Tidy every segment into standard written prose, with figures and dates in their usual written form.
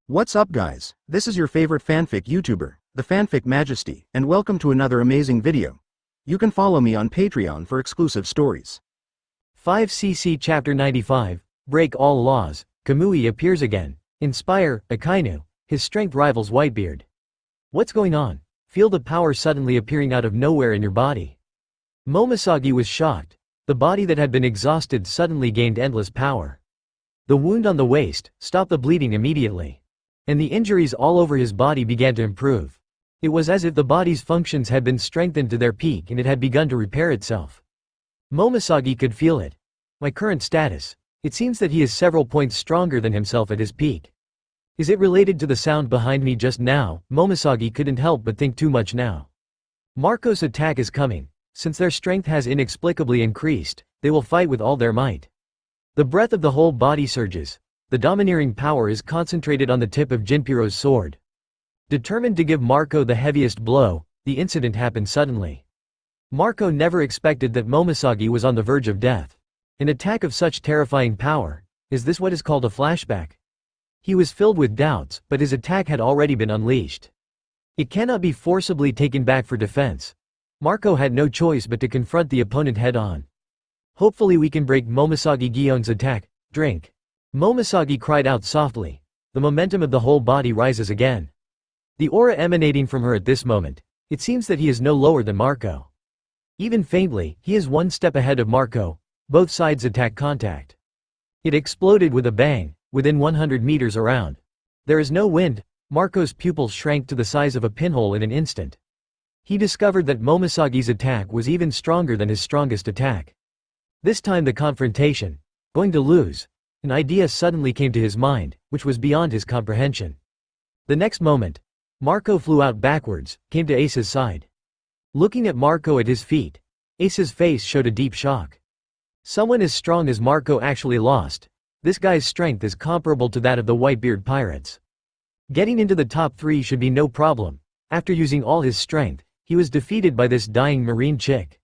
What's up guys, this is your favorite fanfic YouTuber, the Fanfic Majesty, and welcome to another amazing video. You can follow me on Patreon for exclusive stories. 5cc Chapter 95, Break All Laws, Kamui appears again. Inspire, Akainu, his strength rivals Whitebeard. What's going on? Feel the power suddenly appearing out of nowhere in your body. Momoshagi was shocked. The body that had been exhausted suddenly gained endless power. The wound on the waist stopped the bleeding immediately. And the injuries all over his body began to improve. It was as if the body's functions had been strengthened to their peak and it had begun to repair itself. Momoshagi could feel it. My current status. It seems that he is several points stronger than himself at his peak. Is it related to the sound behind me just now? Momoshagi couldn't help but think too much now. Marco's attack is coming. Since their strength has inexplicably increased, they will fight with all their might. The breath of the whole body surges. The domineering power is concentrated on the tip of Jinpiro's sword. Determined to give Marco the heaviest blow, the incident happened suddenly. Marco never expected that Momoshagi was on the verge of death. An attack of such terrifying power, is this what is called a flashback? He was filled with doubts, but his attack had already been unleashed. It cannot be forcibly taken back for defense. Marco had no choice but to confront the opponent head-on. Hopefully we can break Momoshagi Gion's attack. Drink. Momoshagi cried out softly. The momentum of the whole body rises again. The aura emanating from her at this moment, it seems that he is no lower than Marco. Even faintly, he is one step ahead of Marco. Both sides attack contact. It exploded with a bang, within 100 meters around. There is no wind. Marco's pupils shrank to the size of a pinhole in an instant. He discovered that Momoshagi's attack was even stronger than his strongest attack. This time the confrontation. Going to lose. An idea suddenly came to his mind, which was beyond his comprehension. The next moment, Marco flew out backwards, came to Ace's side. Looking at Marco at his feet, Ace's face showed a deep shock. Someone as strong as Marco actually lost. This guy's strength is comparable to that of the Whitebeard pirates. Getting into the top 3 should be no problem. After using all his strength, he was defeated by this dying marine chick.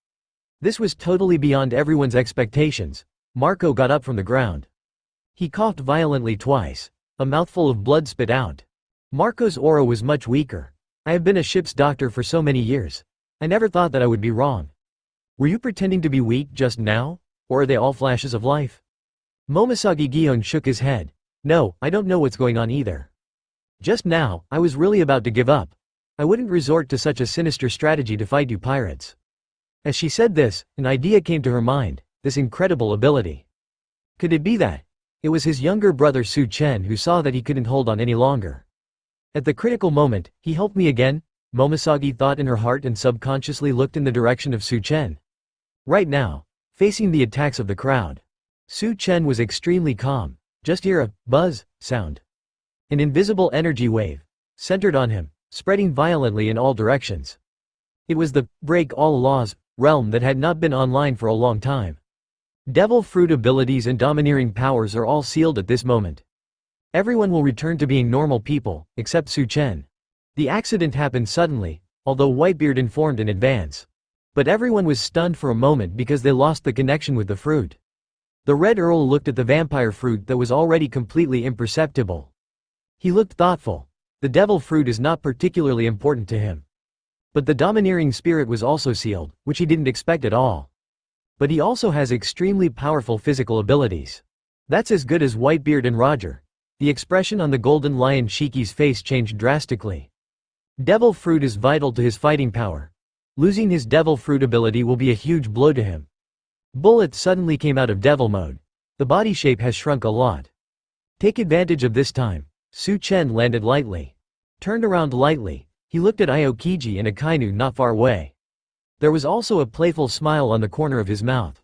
This was totally beyond everyone's expectations. Marco got up from the ground. He coughed violently twice. A mouthful of blood spit out. Marco's aura was much weaker. I have been a ship's doctor for so many years. I never thought that I would be wrong. Were you pretending to be weak just now? Or are they all flashes of life? Momoshagi Gion shook his head. No, I don't know what's going on either. Just now, I was really about to give up. I wouldn't resort to such a sinister strategy to fight you pirates. As she said this, an idea came to her mind, this incredible ability. Could it be that? It was his younger brother Su Chen who saw that he couldn't hold on any longer. At the critical moment, he helped me again, Momoshagi thought in her heart and subconsciously looked in the direction of Su Chen. Right now, facing the attacks of the crowd, Su Chen was extremely calm. Just hear a buzz sound. An invisible energy wave centered on him, spreading violently in all directions. It was the break all laws realm that had not been online for a long time. Devil fruit abilities and domineering powers are all sealed at this moment. Everyone will return to being normal people, except Su Chen. The accident happened suddenly, although Whitebeard informed in advance. But everyone was stunned for a moment because they lost the connection with the fruit. The Red Earl looked at the vampire fruit that was already completely imperceptible. He looked thoughtful. The devil fruit is not particularly important to him. But the domineering spirit was also sealed, which he didn't expect at all. But he also has extremely powerful physical abilities. That's as good as Whitebeard and Roger. The expression on the golden lion Shiki's face changed drastically. Devil fruit is vital to his fighting power. Losing his devil fruit ability will be a huge blow to him. Bullet suddenly came out of devil mode. The body shape has shrunk a lot. Take advantage of this time. Su Chen landed lightly. Turned around lightly, he looked at Aokiji and Akainu not far away. There was also a playful smile on the corner of his mouth.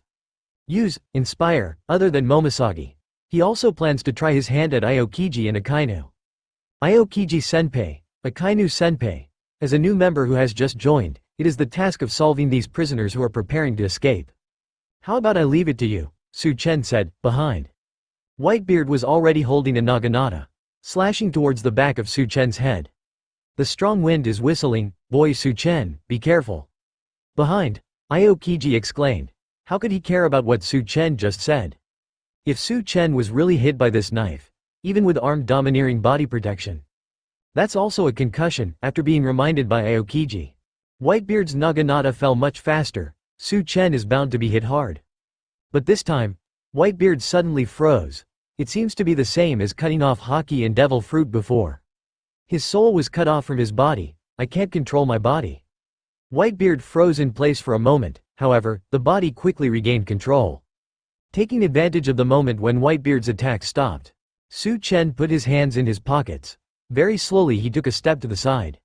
Use, inspire, other than Momoshagi. He also plans to try his hand at Aokiji and Akainu. Aokiji Senpai, Akainu Senpai. As a new member who has just joined, it is the task of solving these prisoners who are preparing to escape. How about I leave it to you, Su Chen said, behind. Whitebeard was already holding a naginata, slashing towards the back of Su Chen's head. The strong wind is whistling, boy Su Chen, be careful. Behind, Aokiji exclaimed. How could he care about what Su Chen just said? If Su Chen was really hit by this knife, even with armed domineering body protection. That's also a concussion, after being reminded by Aokiji. Whitebeard's naginata fell much faster. Su Chen is bound to be hit hard. But this time, Whitebeard suddenly froze. It seems to be the same as cutting off Haki and devil fruit before. His soul was cut off from his body. I can't control my body. Whitebeard froze in place for a moment, however, the body quickly regained control. Taking advantage of the moment when Whitebeard's attack stopped, Su Chen put his hands in his pockets. Very slowly he took a step to the side.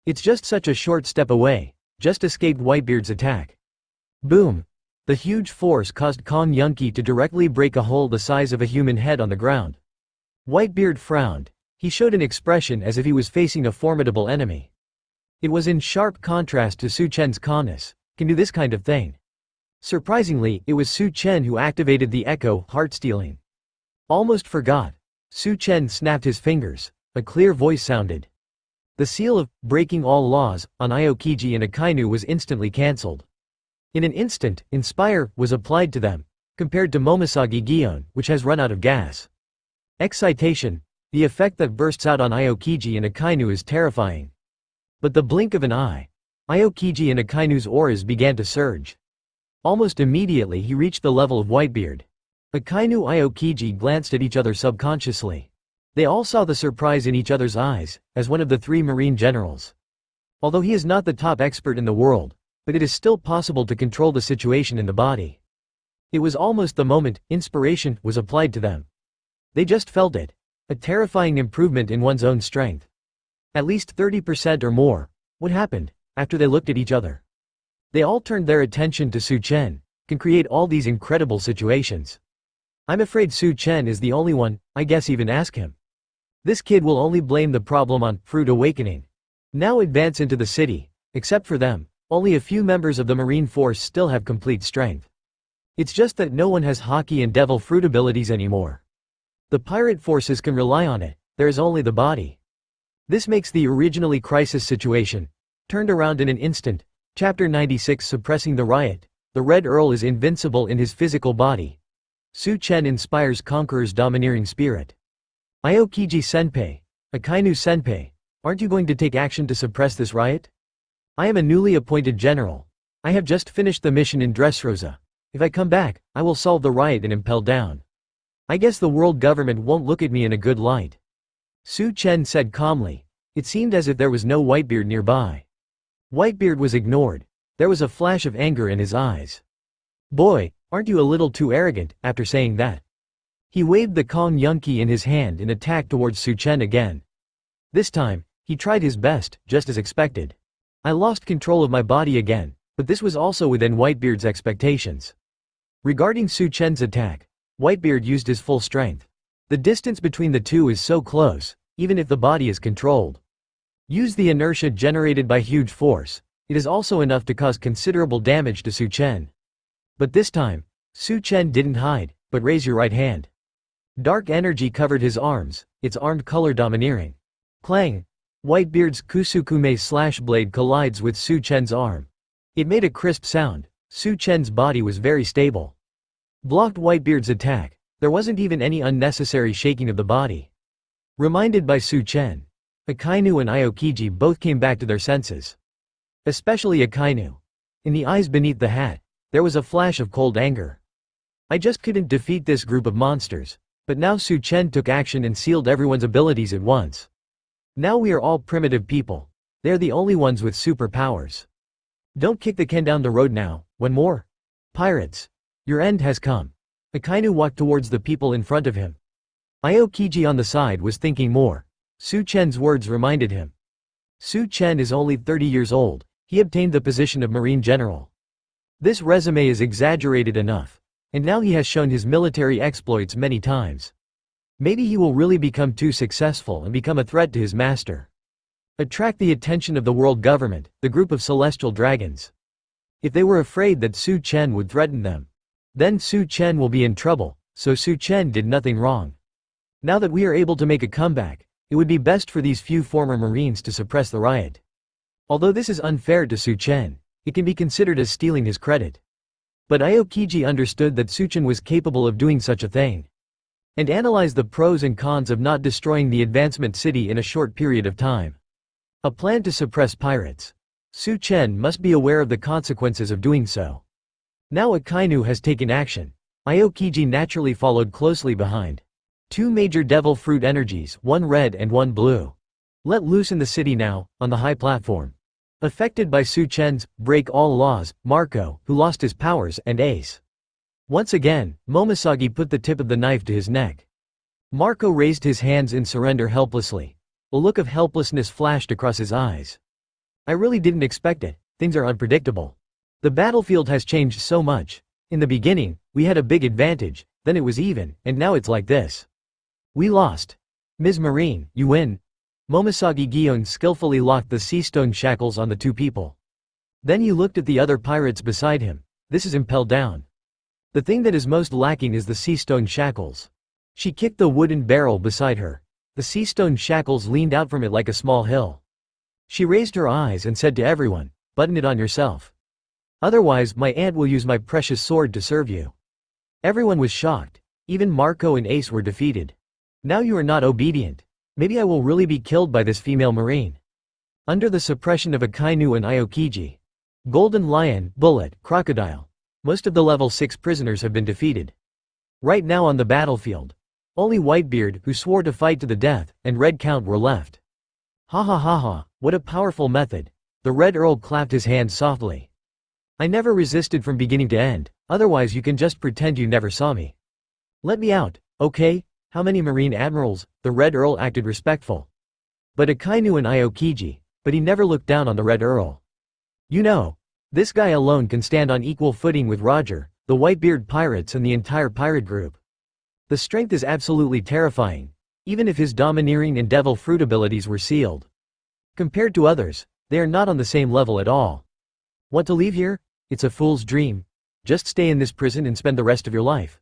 It's just such a short step away, just escaped Whitebeard's attack. Boom! The huge force caused Kong Yunki to directly break a hole the size of a human head on the ground. Whitebeard frowned. He showed an expression as if he was facing a formidable enemy. It was in sharp contrast to Su Chen's calmness. Can do this kind of thing. Surprisingly, it was Su Chen who activated the echo, heart stealing. Almost forgot. Su Chen snapped his fingers. A clear voice sounded. The seal of breaking all laws on Aokiji and Akainu was instantly cancelled. In an instant, Inspire was applied to them, compared to Momosagi Gion, which has run out of gas. Excitation, the effect that bursts out on Aokiji and Akainu is terrifying. But the blink of an eye, Aokiji and Akainu's auras began to surge. Almost immediately he reached the level of Whitebeard. Akainu and Aokiji glanced at each other subconsciously. They all saw the surprise in each other's eyes, as one of the three marine generals. Although he is not the top expert in the world, but it is still possible to control the situation in the body. It was almost the moment inspiration was applied to them. They just felt it. A terrifying improvement in one's own strength. At least 30% or more. What happened? After they looked at each other. They all turned their attention to Su Chen, can create all these incredible situations. I'm afraid Su Chen is the only one, I guess even ask him. This kid will only blame the problem on Fruit Awakening. Now advance into the city. Except for them, only a few members of the Marine Force still have complete strength. It's just that no one has Haki and Devil Fruit abilities anymore. The pirate forces can rely on it, there is only the body. This makes the originally crisis situation turned around in an instant. Chapter 96 Suppressing the Riot. The Red Earl is invincible in his physical body. Su Chen inspires Conqueror's domineering spirit. Aokiji Senpai, Akainu Senpai, aren't you going to take action to suppress this riot? I am a newly appointed general. I have just finished the mission in Dressrosa. If I come back, I will solve the riot and impel down. I guess the world government won't look at me in a good light. Su Chen said calmly. It seemed as if there was no Whitebeard nearby. Whitebeard was ignored. There was a flash of anger in his eyes. Boy, aren't you a little too arrogant, after saying that? He waved the Kong Yunki in his hand and attacked towards Su Chen again. This time, he tried his best, just as expected. I lost control of my body again, but this was also within Whitebeard's expectations. Regarding Su Chen's attack, Whitebeard used his full strength. The distance between the two is so close, even if the body is controlled. Use the inertia generated by huge force. It is also enough to cause considerable damage to Su Chen. But this time, Su Chen didn't hide, but raise your right hand. Dark energy covered his arms, its armed color domineering. Clang! Whitebeard's Kusukume blade collides with Su Chen's arm. It made a crisp sound. Su Chen's body was very stable. Blocked Whitebeard's attack. There wasn't even any unnecessary shaking of the body. Reminded by Su Chen, Akainu and Aokiji both came back to their senses. Especially Akainu. In the eyes beneath the hat, there was a flash of cold anger. I just couldn't defeat this group of monsters, but now Su Chen took action and sealed everyone's abilities at once. Now we are all primitive people. They're the only ones with superpowers. Don't kick the can down the road now, one more. Pirates. Your end has come. Akainu walked towards the people in front of him. Aokiji on the side was thinking more. Su Chen's words reminded him. Su Chen is only 30 years old. He obtained the position of Marine General. This resume is exaggerated enough. And now he has shown his military exploits many times. Maybe he will really become too successful and become a threat to his master. Attract the attention of the world government, the group of celestial dragons. If they were afraid that Su Chen would threaten them, then Su Chen will be in trouble, so Su Chen did nothing wrong. Now that we are able to make a comeback, it would be best for these few former Marines to suppress the riot. Although this is unfair to Su Chen, it can be considered as stealing his credit. But Aokiji understood that Su Chen was capable of doing such a thing. and analyze the pros and cons of not destroying the advancement city in a short period of time. A plan to suppress pirates. Su Chen must be aware of the consequences of doing so. Now Akainu has taken action. Aokiji naturally followed closely behind. Two major devil fruit energies, one red and one blue. Let loose in the city now, on the high platform. Affected by Su Chen's break all laws, Marco, who lost his powers, and Ace. Once again, Momoshiki put the tip of the knife to his neck. Marco raised his hands in surrender helplessly. A look of helplessness flashed across his eyes. I really didn't expect it. Things are unpredictable. The battlefield has changed so much. In the beginning, we had a big advantage, then it was even, and now it's like this. We lost. Ms. Marine, you win. Momoshiki Gion skillfully locked the sea stone shackles on the two people. Then he looked at the other pirates beside him. This is impelled down. The thing that is most lacking is the sea stone shackles. She kicked the wooden barrel beside her. The sea stone shackles leaned out from it like a small hill. She raised her eyes and said to everyone, button it on yourself. Otherwise my aunt will use my precious sword to serve you. Everyone was shocked. Even Marco and Ace were defeated. Now you are not obedient. Maybe I will really be killed by this female marine. Under the suppression of Akainu and Aokiji. Golden Lion, Bullet, Crocodile. Most of the level 6 prisoners have been defeated. Right now on the battlefield. Only Whitebeard, who swore to fight to the death, and Red Count were left. Ha ha ha ha, what a powerful method. The Red Earl clapped his hands softly. I never resisted from beginning to end, otherwise you can just pretend you never saw me. Let me out, okay? How many Marine admirals? The Red Earl acted respectful. But Akainu and Aokiji, but he never looked down on the Red Earl. You know, this guy alone can stand on equal footing with Roger, the Whitebeard pirates and the entire pirate group. The strength is absolutely terrifying, even if his domineering and devil fruit abilities were sealed. Compared to others, they are not on the same level at all. Want to leave here? It's a fool's dream. Just stay in this prison and spend the rest of your life.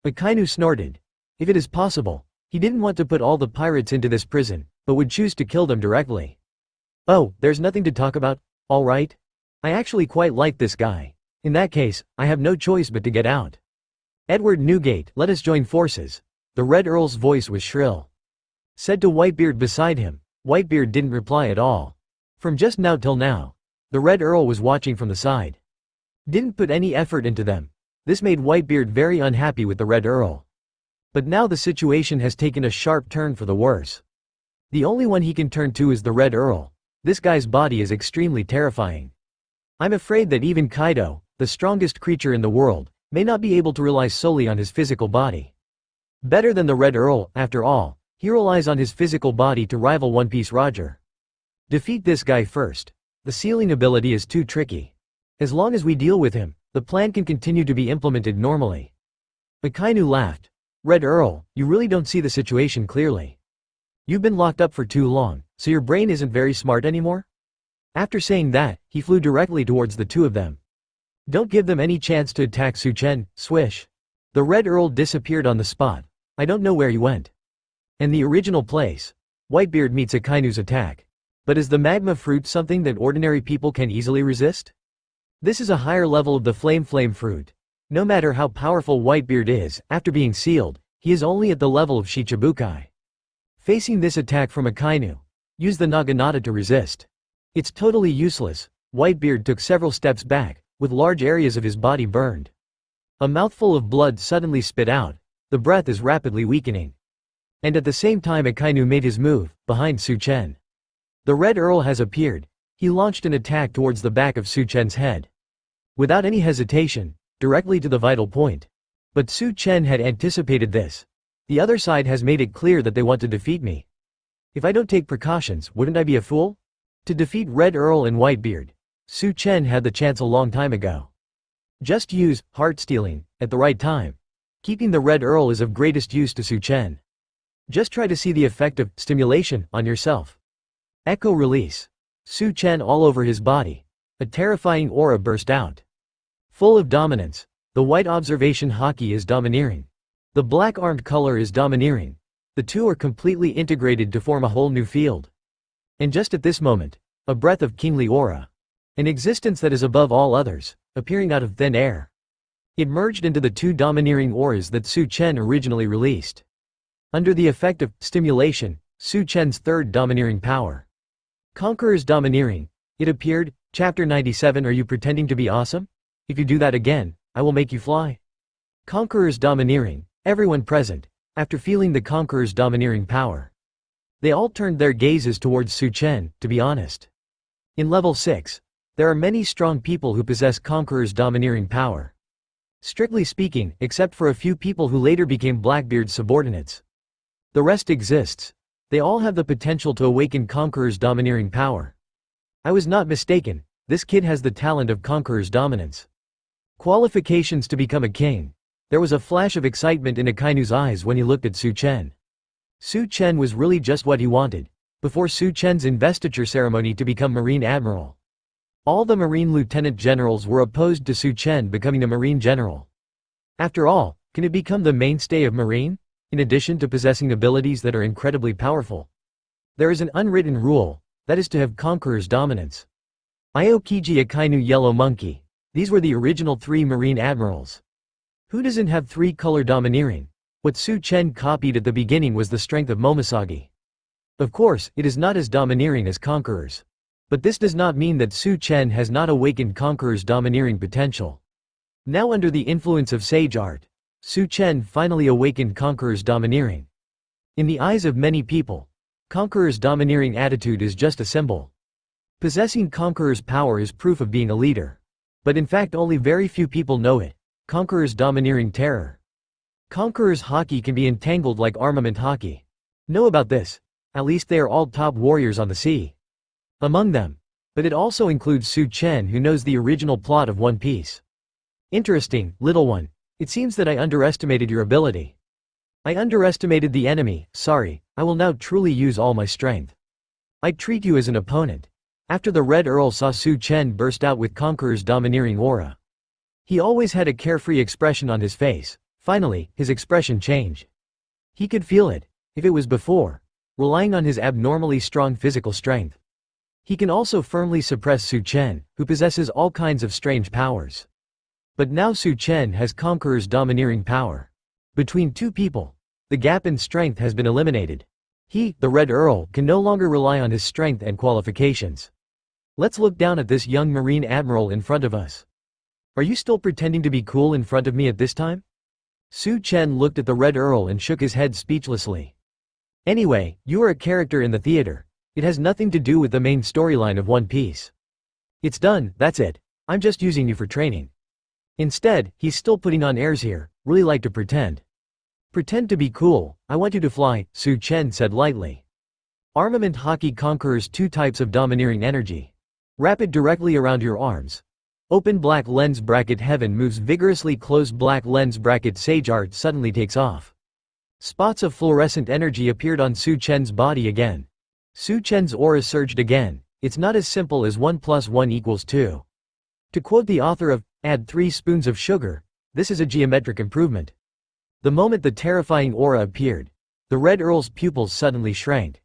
Akainu snorted. If it is possible, he didn't want to put all the pirates into this prison, but would choose to kill them directly. Oh, there's nothing to talk about, all right? I actually quite like this guy. In that case, I have no choice but to get out. Edward Newgate, let us join forces. The Red Earl's voice was shrill. Said to Whitebeard beside him. Whitebeard didn't reply at all. From just now till now, the Red Earl was watching from the side. Didn't put any effort into them. This made Whitebeard very unhappy with the Red Earl. But now the situation has taken a sharp turn for the worse. The only one he can turn to is the Red Earl. This guy's body is extremely terrifying. I'm afraid that even Kaido, the strongest creature in the world, may not be able to rely solely on his physical body. Better than the Red Earl, after all, he relies on his physical body to rival One Piece Roger. Defeat this guy first. The sealing ability is too tricky. As long as we deal with him, the plan can continue to be implemented normally. Akainu laughed. Red Earl, you really don't see the situation clearly. You've been locked up for too long, so your brain isn't very smart anymore? After saying that, he flew directly towards the two of them. Don't give them any chance to attack Su Chen, swish. The Red Earl disappeared on the spot. I don't know where he went. And the original place. Whitebeard meets Akainu's attack. But is the magma fruit something that ordinary people can easily resist? This is a higher level of the flame fruit. No matter how powerful Whitebeard is, after being sealed, he is only at the level of Shichibukai. Facing this attack from Akainu, use the Naginata to resist. It's totally useless. Whitebeard took several steps back, with large areas of his body burned. A mouthful of blood suddenly spit out. The breath is rapidly weakening. And at the same time Akainu made his move, behind Su Chen. The Red Earl has appeared. He launched an attack towards the back of Su Chen's head. Without any hesitation, directly to the vital point. But Su Chen had anticipated this. The other side has made it clear that they want to defeat me. If I don't take precautions, wouldn't I be a fool? To defeat Red Earl and Whitebeard, Su Chen had the chance a long time ago. Just use heart stealing at the right time. Keeping the Red Earl is of greatest use to Su Chen. Just try to see the effect of stimulation on yourself. Echo release. Su Chen all over his body. A terrifying aura burst out. Full of dominance. The white observation haki is domineering. The black armed color is domineering. The two are completely integrated to form a whole new field. And just at this moment, a breath of kingly aura. An existence that is above all others, appearing out of thin air. It merged into the two domineering auras that Su Chen originally released. Under the effect of stimulation, Su Chen's third domineering power. Conqueror's domineering. It appeared, Chapter 97. Are you pretending to be awesome? If you do that again, I will make you fly. Conqueror's domineering. Everyone present, after feeling the Conqueror's domineering power, they all turned their gazes towards Su Chen, to be honest. In level 6, there are many strong people who possess Conqueror's domineering power. Strictly speaking, except for a few people who later became Blackbeard's subordinates. The rest exists. They all have the potential to awaken Conqueror's domineering power. I was not mistaken, this kid has the talent of Conqueror's dominance. Qualifications to become a king. There was a flash of excitement in Akainu's eyes when he looked at Su Chen. Su Chen was really just what he wanted, before Su Chen's investiture ceremony to become Marine Admiral. All the Marine Lieutenant Generals were opposed to Su Chen becoming a Marine General. After all, can it become the mainstay of Marine, in addition to possessing abilities that are incredibly powerful? There is an unwritten rule, that is to have Conqueror's dominance. Aokiji Akainu Yellow Monkey. These were the original 3 Marine Admirals. Who doesn't have 3-color domineering? What Su Chen copied at the beginning was the strength of Momoshagi. Of course, it is not as domineering as Conqueror's. But this does not mean that Su Chen has not awakened Conqueror's domineering potential. Now under the influence of Sage Art, Su Chen finally awakened Conqueror's domineering. In the eyes of many people, Conqueror's domineering attitude is just a symbol. Possessing Conqueror's power is proof of being a leader. But in fact only very few people know it. Conqueror's domineering terror. Conqueror's haki can be entangled like armament haki. Know about this. At least they are all top warriors on the sea. Among them. But it also includes Su Chen, who knows the original plot of One Piece. Interesting, little one. It seems that I underestimated your ability. I underestimated the enemy, sorry, I will now truly use all my strength. I treat you as an opponent. After the Red Earl saw Su Chen burst out with Conqueror's domineering aura. He always had a carefree expression on his face. Finally, his expression changed. He could feel it, if it was before, relying on his abnormally strong physical strength. He can also firmly suppress Su Chen, who possesses all kinds of strange powers. But now Su Chen has Conqueror's domineering power. Between two people, the gap in strength has been eliminated. He, the Red Earl, can no longer rely on his strength and qualifications. Let's look down at this young Marine Admiral in front of us. Are you still pretending to be cool in front of me at this time? Su Chen looked at the Red Earl and shook his head speechlessly. Anyway, you are a character in the theater. It has nothing to do with the main storyline of One Piece. It's done, that's it. I'm just using you for training. Instead, he's still putting on airs here, really like to pretend. Pretend to be cool, I want you to fly, Su Chen said lightly. Armament haki conquers 2 types of domineering energy. Rapid directly around your arms. Open black lens bracket heaven moves vigorously closed black lens bracket Sage Art suddenly takes off. Spots of fluorescent energy appeared on Su Chen's body again. Su Chen's aura surged again. It's not as simple as 1 + 1 = 2. To quote the author of Add 3 spoons of sugar, this is a geometric improvement. The moment the terrifying aura appeared, the Red Earl's pupils suddenly shrank.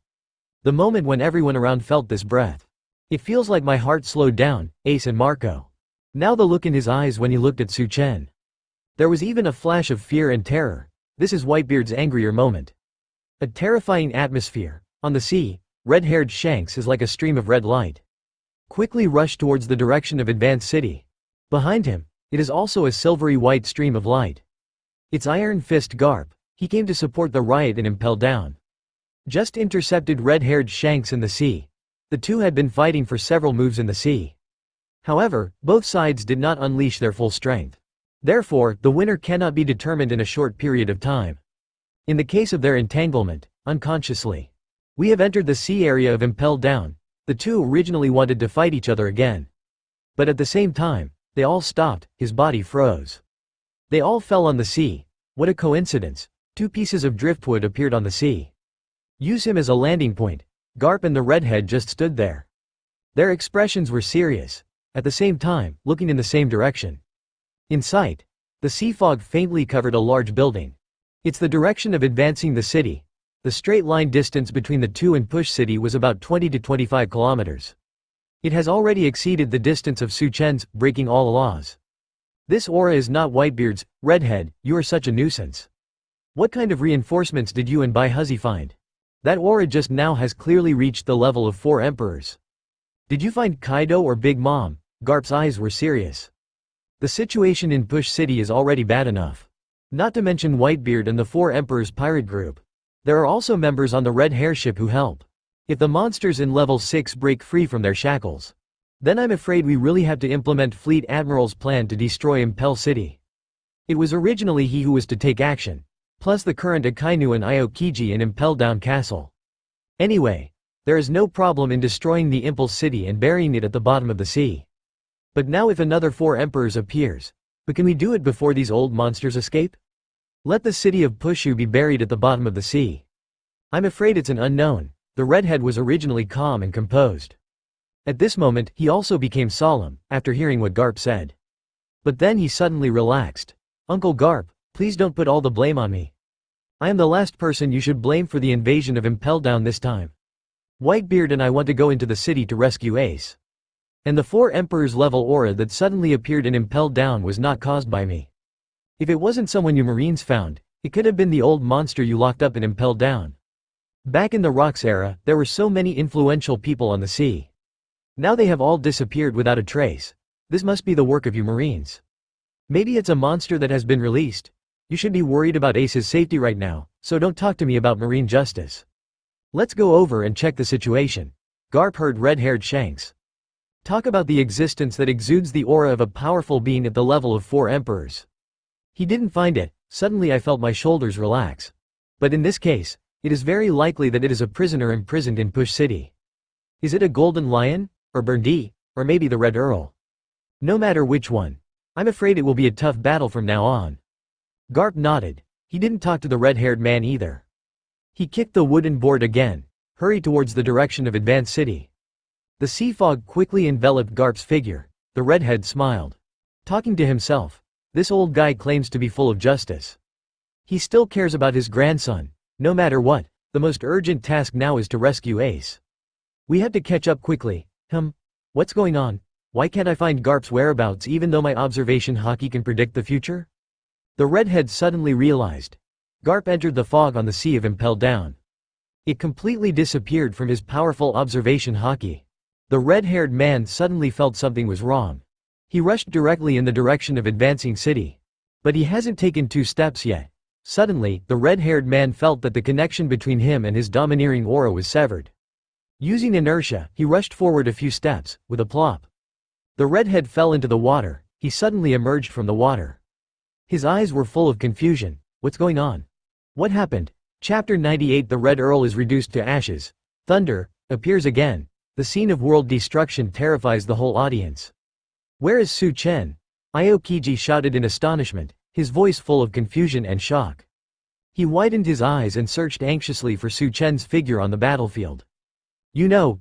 The moment when everyone around felt this breath. It feels like my heart slowed down, Ace and Marco. Now the look in his eyes when he looked at Su Chen. There was even a flash of fear and terror. This is Whitebeard's angrier moment. A terrifying atmosphere. On the sea, red-haired Shanks is like a stream of red light. Quickly rushed towards the direction of Advanced City. Behind him, it is also a silvery white stream of light. It's Iron Fist Garp. He came to support the riot and impel down. Just intercepted red-haired Shanks in the sea. The two had been fighting for several moves in the sea. However, both sides did not unleash their full strength. Therefore, the winner cannot be determined in a short period of time. In the case of their entanglement, unconsciously, we have entered the sea area of impelled down. The two originally wanted to fight each other again. But at the same time, they all stopped, his body froze. They all fell on the sea. What a coincidence. 2 pieces of driftwood appeared on the sea. Use him as a landing point. Garp and the redhead just stood there. Their expressions were serious. At the same time, looking in the same direction. In sight, the sea fog faintly covered a large building. It's the direction of advancing the city. The straight line distance between the two and Push City was about 20 to 25 kilometers. It has already exceeded the distance of Su Chen's, breaking all laws. This aura is not Whitebeard's. Redhead, you are such a nuisance. What kind of reinforcements did you and Bai Huzi find? That aura just now has clearly reached the level of 4 emperors. Did you find Kaido or Big Mom? Garp's eyes were serious. The situation in Push City is already bad enough. Not to mention Whitebeard and the 4 emperors pirate group. There are also members on the red hair ship who help. If the monsters in level 6 break free from their shackles, then I'm afraid we really have to implement Fleet Admiral's plan to destroy Impel City. It was originally he who was to take action, plus the current Akainu and Aokiji in Impel Down Castle. Anyway, there is no problem in destroying the Impel City and burying it at the bottom of the sea. But now if another 4 emperors appears, but can we do it before these old monsters escape? Let the city of Pushu be buried at the bottom of the sea. I'm afraid it's an unknown. The redhead was originally calm and composed. At this moment, he also became solemn, after hearing what Garp said. But then he suddenly relaxed. Uncle Garp, please don't put all the blame on me. I am the last person you should blame for the invasion of Impel Down this time. Whitebeard and I want to go into the city to rescue Ace. And the 4 emperors level aura that suddenly appeared in Impel Down was not caused by me. If it wasn't someone you Marines found, it could have been the old monster you locked up in Impel Down. Back in the Rocks era, there were so many influential people on the sea. Now they have all disappeared without a trace. This must be the work of you Marines. Maybe it's a monster that has been released. You should be worried about Ace's safety right now, so don't talk to me about Marine justice. Let's go over and check the situation. Garp heard red-haired Shanks talk about the existence that exudes the aura of a powerful being at the level of 4 emperors. He didn't find it. Suddenly I felt my shoulders relax. But in this case, it is very likely that it is a prisoner imprisoned in Push City. Is it a golden lion, or Burndi, or maybe the Red Earl? No matter which one, I'm afraid it will be a tough battle from now on. Garp nodded. He didn't talk to the red-haired man either. He kicked the wooden board again, hurried towards the direction of Advanced City. The sea fog quickly enveloped Garp's figure. The redhead smiled. Talking to himself, this old guy claims to be full of justice. He still cares about his grandson. No matter what, the most urgent task now is to rescue Ace. We have to catch up quickly. What's going on? Why can't I find Garp's whereabouts even though my observation hockey can predict the future? The redhead suddenly realized. Garp entered the fog on the sea of Impel Down. It completely disappeared from his powerful observation hockey. The red-haired man suddenly felt something was wrong. He rushed directly in the direction of Advancing City. But he hasn't taken 2 steps yet. Suddenly, the red-haired man felt that the connection between him and his domineering aura was severed. Using inertia, he rushed forward a few steps, with a plop. The redhead fell into the water. He suddenly emerged from the water. His eyes were full of confusion. What's going on? What happened? Chapter 98. The Red Earl is reduced to ashes. Thunder appears again. The scene of world destruction terrifies the whole audience. Where is Su Chen? Aokiji shouted in astonishment, his voice full of confusion and shock. He widened his eyes and searched anxiously for Su Chen's figure on the battlefield.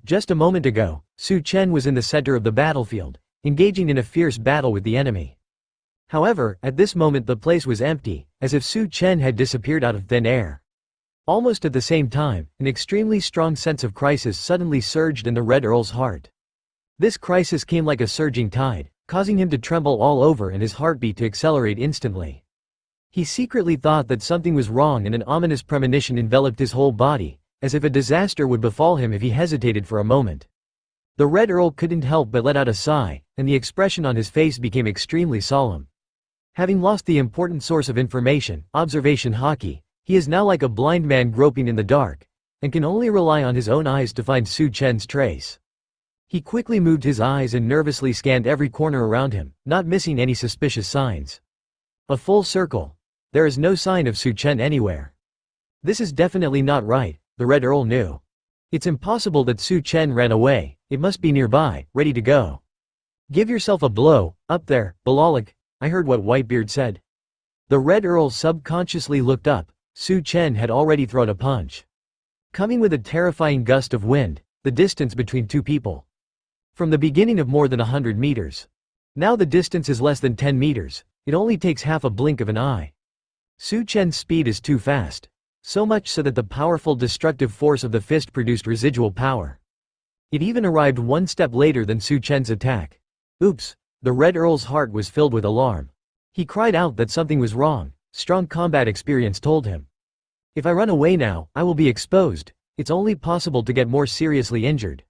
Just a moment ago, Su Chen was in the center of the battlefield, engaging in a fierce battle with the enemy. However, at this moment the place was empty, as if Su Chen had disappeared out of thin air. Almost at the same time, an extremely strong sense of crisis suddenly surged in the Red Earl's heart. This crisis came like a surging tide, causing him to tremble all over and his heartbeat to accelerate instantly. He secretly thought that something was wrong and an ominous premonition enveloped his whole body, as if a disaster would befall him if he hesitated for a moment. The Red Earl couldn't help but let out a sigh, and the expression on his face became extremely solemn. Having lost the important source of information, observation hockey, he is now like a blind man groping in the dark, and can only rely on his own eyes to find Su Chen's trace. He quickly moved his eyes and nervously scanned every corner around him, not missing any suspicious signs. A full circle. There is no sign of Su Chen anywhere. This is definitely not right, the Red Earl knew. It's impossible that Su Chen ran away. It must be nearby, ready to go. Give yourself a blow, up there, Balalik, I heard what Whitebeard said. The Red Earl subconsciously looked up. Su Chen had already thrown a punch. Coming with a terrifying gust of wind, the distance between 2 people. From the beginning of more than 100 meters. Now the distance is less than 10 meters, it only takes half a blink of an eye. Su Chen's speed is too fast. So much so that the powerful destructive force of the fist produced residual power. It even arrived 1 step later than Su Chen's attack. Oops, the Red Earl's heart was filled with alarm. He cried out that something was wrong. Strong combat experience told him. If I run away now, I will be exposed. It's only possible to get more seriously injured.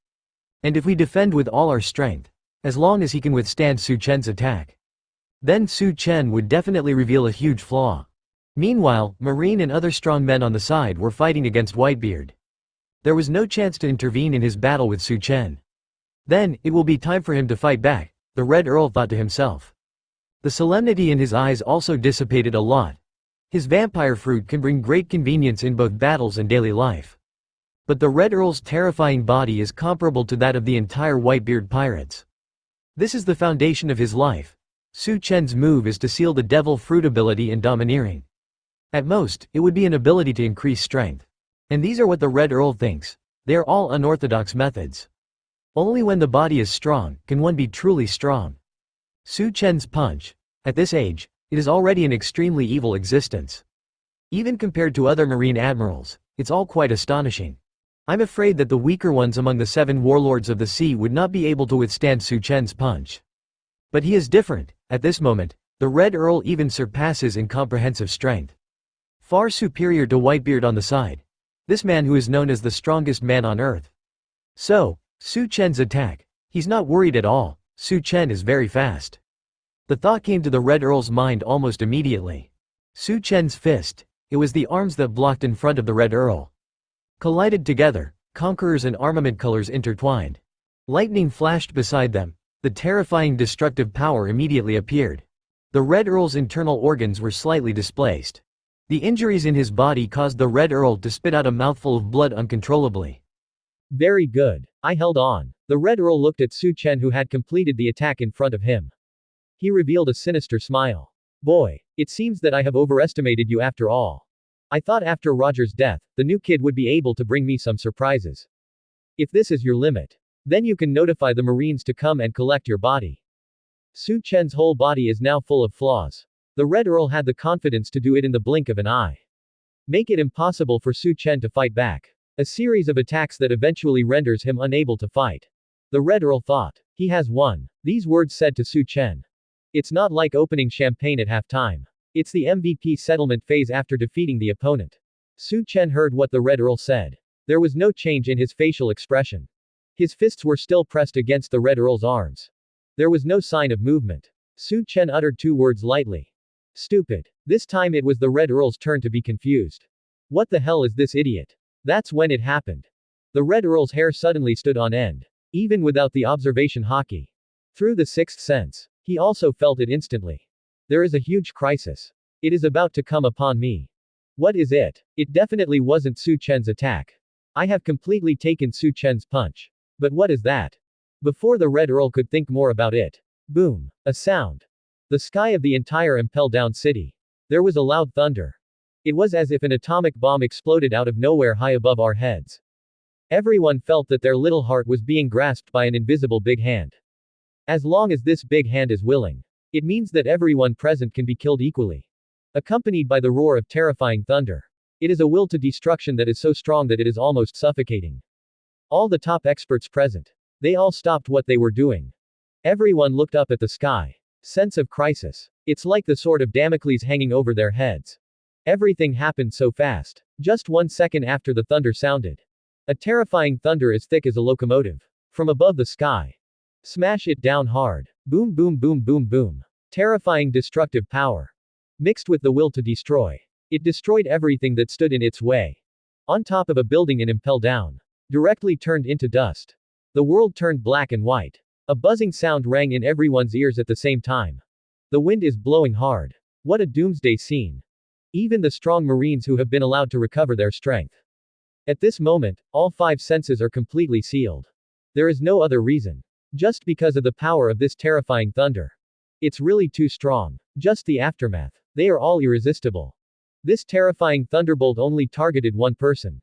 And if we defend with all our strength, as long as he can withstand Su Chen's attack, then Su Chen would definitely reveal a huge flaw. Meanwhile, Marine and other strong men on the side were fighting against Whitebeard. There was no chance to intervene in his battle with Su Chen. Then, it will be time for him to fight back, the Red Earl thought to himself. The solemnity in his eyes also dissipated a lot. His vampire fruit can bring great convenience in both battles and daily life. But the Red Earl's terrifying body is comparable to that of the entire Whitebeard pirates. This is the foundation of his life. Su Chen's move is to seal the devil fruit ability and domineering. At most, it would be an ability to increase strength. And these are what the Red Earl thinks. They are all unorthodox methods. Only when the body is strong, can one be truly strong. Su Chen's punch. At this age, it is already an extremely evil existence. Even compared to other marine admirals, it's all quite astonishing. I'm afraid that the weaker ones among the 7 warlords of the sea would not be able to withstand Su Chen's punch. But he is different. At this moment, the Red Earl even surpasses in comprehensive strength. Far superior to Whitebeard on the side. This man who is known as the strongest man on earth. So, Su Chen's attack. He's not worried at all. Su Chen is very fast. The thought came to the Red Earl's mind almost immediately. Su Chen's fist. It was the arms that blocked in front of the Red Earl. Collided together, conquerors and armament colors intertwined. Lightning flashed beside them. The terrifying destructive power immediately appeared. The Red Earl's internal organs were slightly displaced. The injuries in his body caused the Red Earl to spit out a mouthful of blood uncontrollably. Very good. I held on. The Red Earl looked at Su Chen, who had completed the attack in front of him. He revealed a sinister smile. Boy, it seems that I have overestimated you after all. I thought after Roger's death, the new kid would be able to bring me some surprises. If this is your limit, then you can notify the Marines to come and collect your body. Su Chen's whole body is now full of flaws. The Red Earl had the confidence to do it in the blink of an eye. Make it impossible for Su Chen to fight back. A series of attacks that eventually renders him unable to fight. The Red Earl thought, he has won. These words said to Su Chen. It's not like opening champagne at halftime. It's the MVP settlement phase after defeating the opponent. Su Chen heard what the Red Earl said. There was no change in his facial expression. His fists were still pressed against the Red Earl's arms. There was no sign of movement. Su Chen uttered 2 words lightly. Stupid. This time it was the Red Earl's turn to be confused. What the hell is this idiot? That's when it happened. The Red Earl's hair suddenly stood on end. Even without the observation hockey. Through the 6th sense, he also felt it instantly. There is a huge crisis. It is about to come upon me. What is it? It definitely wasn't Su Chen's attack. I have completely taken Su Chen's punch. But what is that? Before the Red Earl could think more about it. Boom. A sound. The sky of the entire Impel Down city. There was a loud thunder. It was as if an atomic bomb exploded out of nowhere high above our heads. Everyone felt that their little heart was being grasped by an invisible big hand. As long as this big hand is willing, it means that everyone present can be killed equally. Accompanied by the roar of terrifying thunder. It is a will to destruction that is so strong that it is almost suffocating. All the top experts present. They all stopped what they were doing. Everyone looked up at the sky. Sense of crisis. It's like the sword of Damocles hanging over their heads. Everything happened so fast. Just 1 second after the thunder sounded. A terrifying thunder as thick as a locomotive. From above the sky. Smash it down hard. Boom boom boom boom boom. Terrifying destructive power. Mixed with the will to destroy. It destroyed everything that stood in its way. On top of a building in Impel Down. Directly turned into dust. The world turned black and white. A buzzing sound rang in everyone's ears at the same time. The wind is blowing hard. What a doomsday scene. Even the strong Marines who have been allowed to recover their strength. At this moment, all 5 senses are completely sealed. There is no other reason. Just because of the power of this terrifying thunder. It's really too strong. Just the aftermath. They are all irresistible. This terrifying thunderbolt only targeted one person.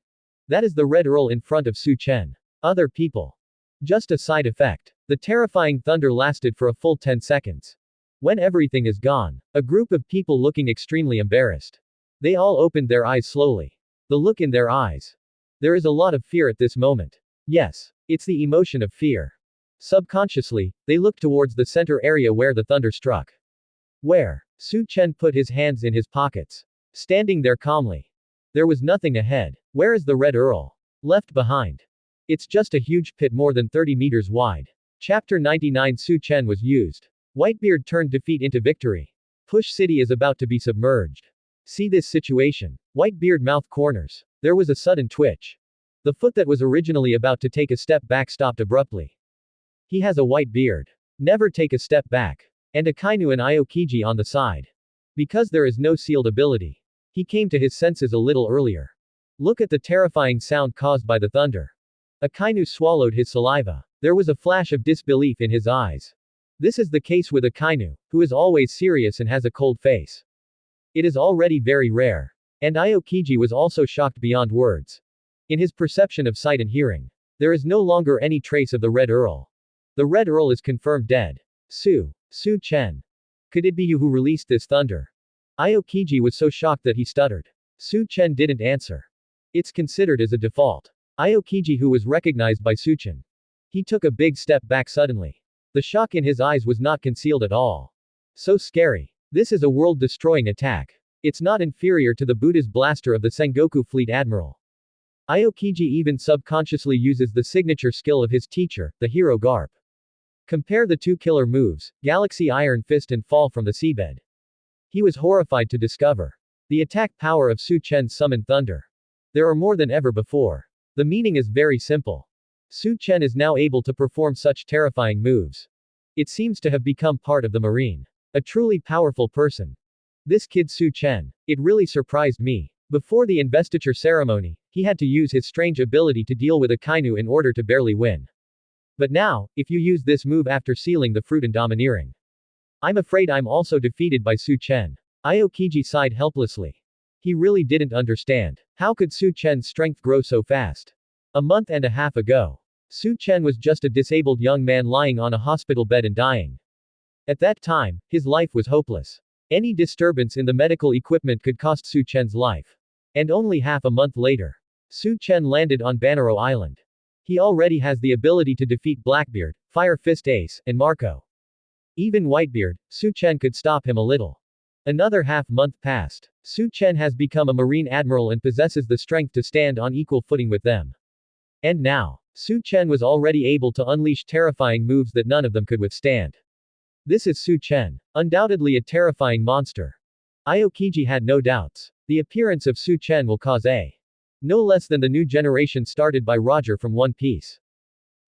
That is the Red Earl in front of Su Chen. Other people. Just a side effect. The terrifying thunder lasted for a full 10 seconds. When everything is gone, a group of people looking extremely embarrassed. They all opened their eyes slowly. The look in their eyes. There is a lot of fear at this moment. Yes, it's the emotion of fear. Subconsciously, they looked towards the center area where the thunder struck. Where? Su Chen put his hands in his pockets. Standing there calmly. There was nothing ahead. Where is the Red Earl? Left behind. It's just a huge pit more than 30 meters wide. Chapter 99 Su Chen was used. Whitebeard turned defeat into victory. Push City is about to be submerged. See this situation. Whitebeard mouth corners. There was a sudden twitch. The foot that was originally about to take a step back stopped abruptly. He has a white beard. Never take a step back. And Akainu and Aokiji on the side. Because there is no sealed ability. He came to his senses a little earlier. Look at the terrifying sound caused by the thunder. Akainu swallowed his saliva. There was a flash of disbelief in his eyes. This is the case with Akainu, who is always serious and has a cold face. It is already very rare. And Aokiji was also shocked beyond words. In his perception of sight and hearing, there is no longer any trace of the Red Earl. The Red Earl is confirmed dead. Su Chen. Could it be you who released this thunder? Aokiji was so shocked that he stuttered. Su Chen didn't answer. It's considered as a default. Aokiji, who was recognized by Su Chen. He took a big step back suddenly. The shock in his eyes was not concealed at all. So scary. This is a world-destroying attack. It's not inferior to the Buddha's blaster of the Sengoku Fleet Admiral. Aokiji even subconsciously uses the signature skill of his teacher, the hero Garp. Compare the two killer moves, Galaxy Iron Fist and Fall from the Seabed. He was horrified to discover the attack power of Su Chen's summoned thunder. There are more than ever before. The meaning is very simple. Su Chen is now able to perform such terrifying moves. It seems to have become part of the Marine. A truly powerful person. This kid Su Chen. It really surprised me. Before the investiture ceremony, he had to use his strange ability to deal with Akainu in order to barely win. But now, if you use this move after sealing the fruit and domineering. I'm afraid I'm also defeated by Su Chen. Aokiji sighed helplessly. He really didn't understand. How could Su Chen's strength grow so fast? A month and a half ago. Su Chen was just a disabled young man lying on a hospital bed and dying. At that time, his life was hopeless. Any disturbance in the medical equipment could cost Su Chen's life. And only half a month later, Su Chen landed on Banaro Island. He already has the ability to defeat Blackbeard, Fire Fist Ace, and Marco. Even Whitebeard, Su Chen could stop him a little. Another half-month passed. Su Chen has become a Marine Admiral and possesses the strength to stand on equal footing with them. And now, Su Chen was already able to unleash terrifying moves that none of them could withstand. This is Su Chen. Undoubtedly a terrifying monster. Aokiji had no doubts. The appearance of Su Chen will cause a no less than the new generation started by Roger from One Piece.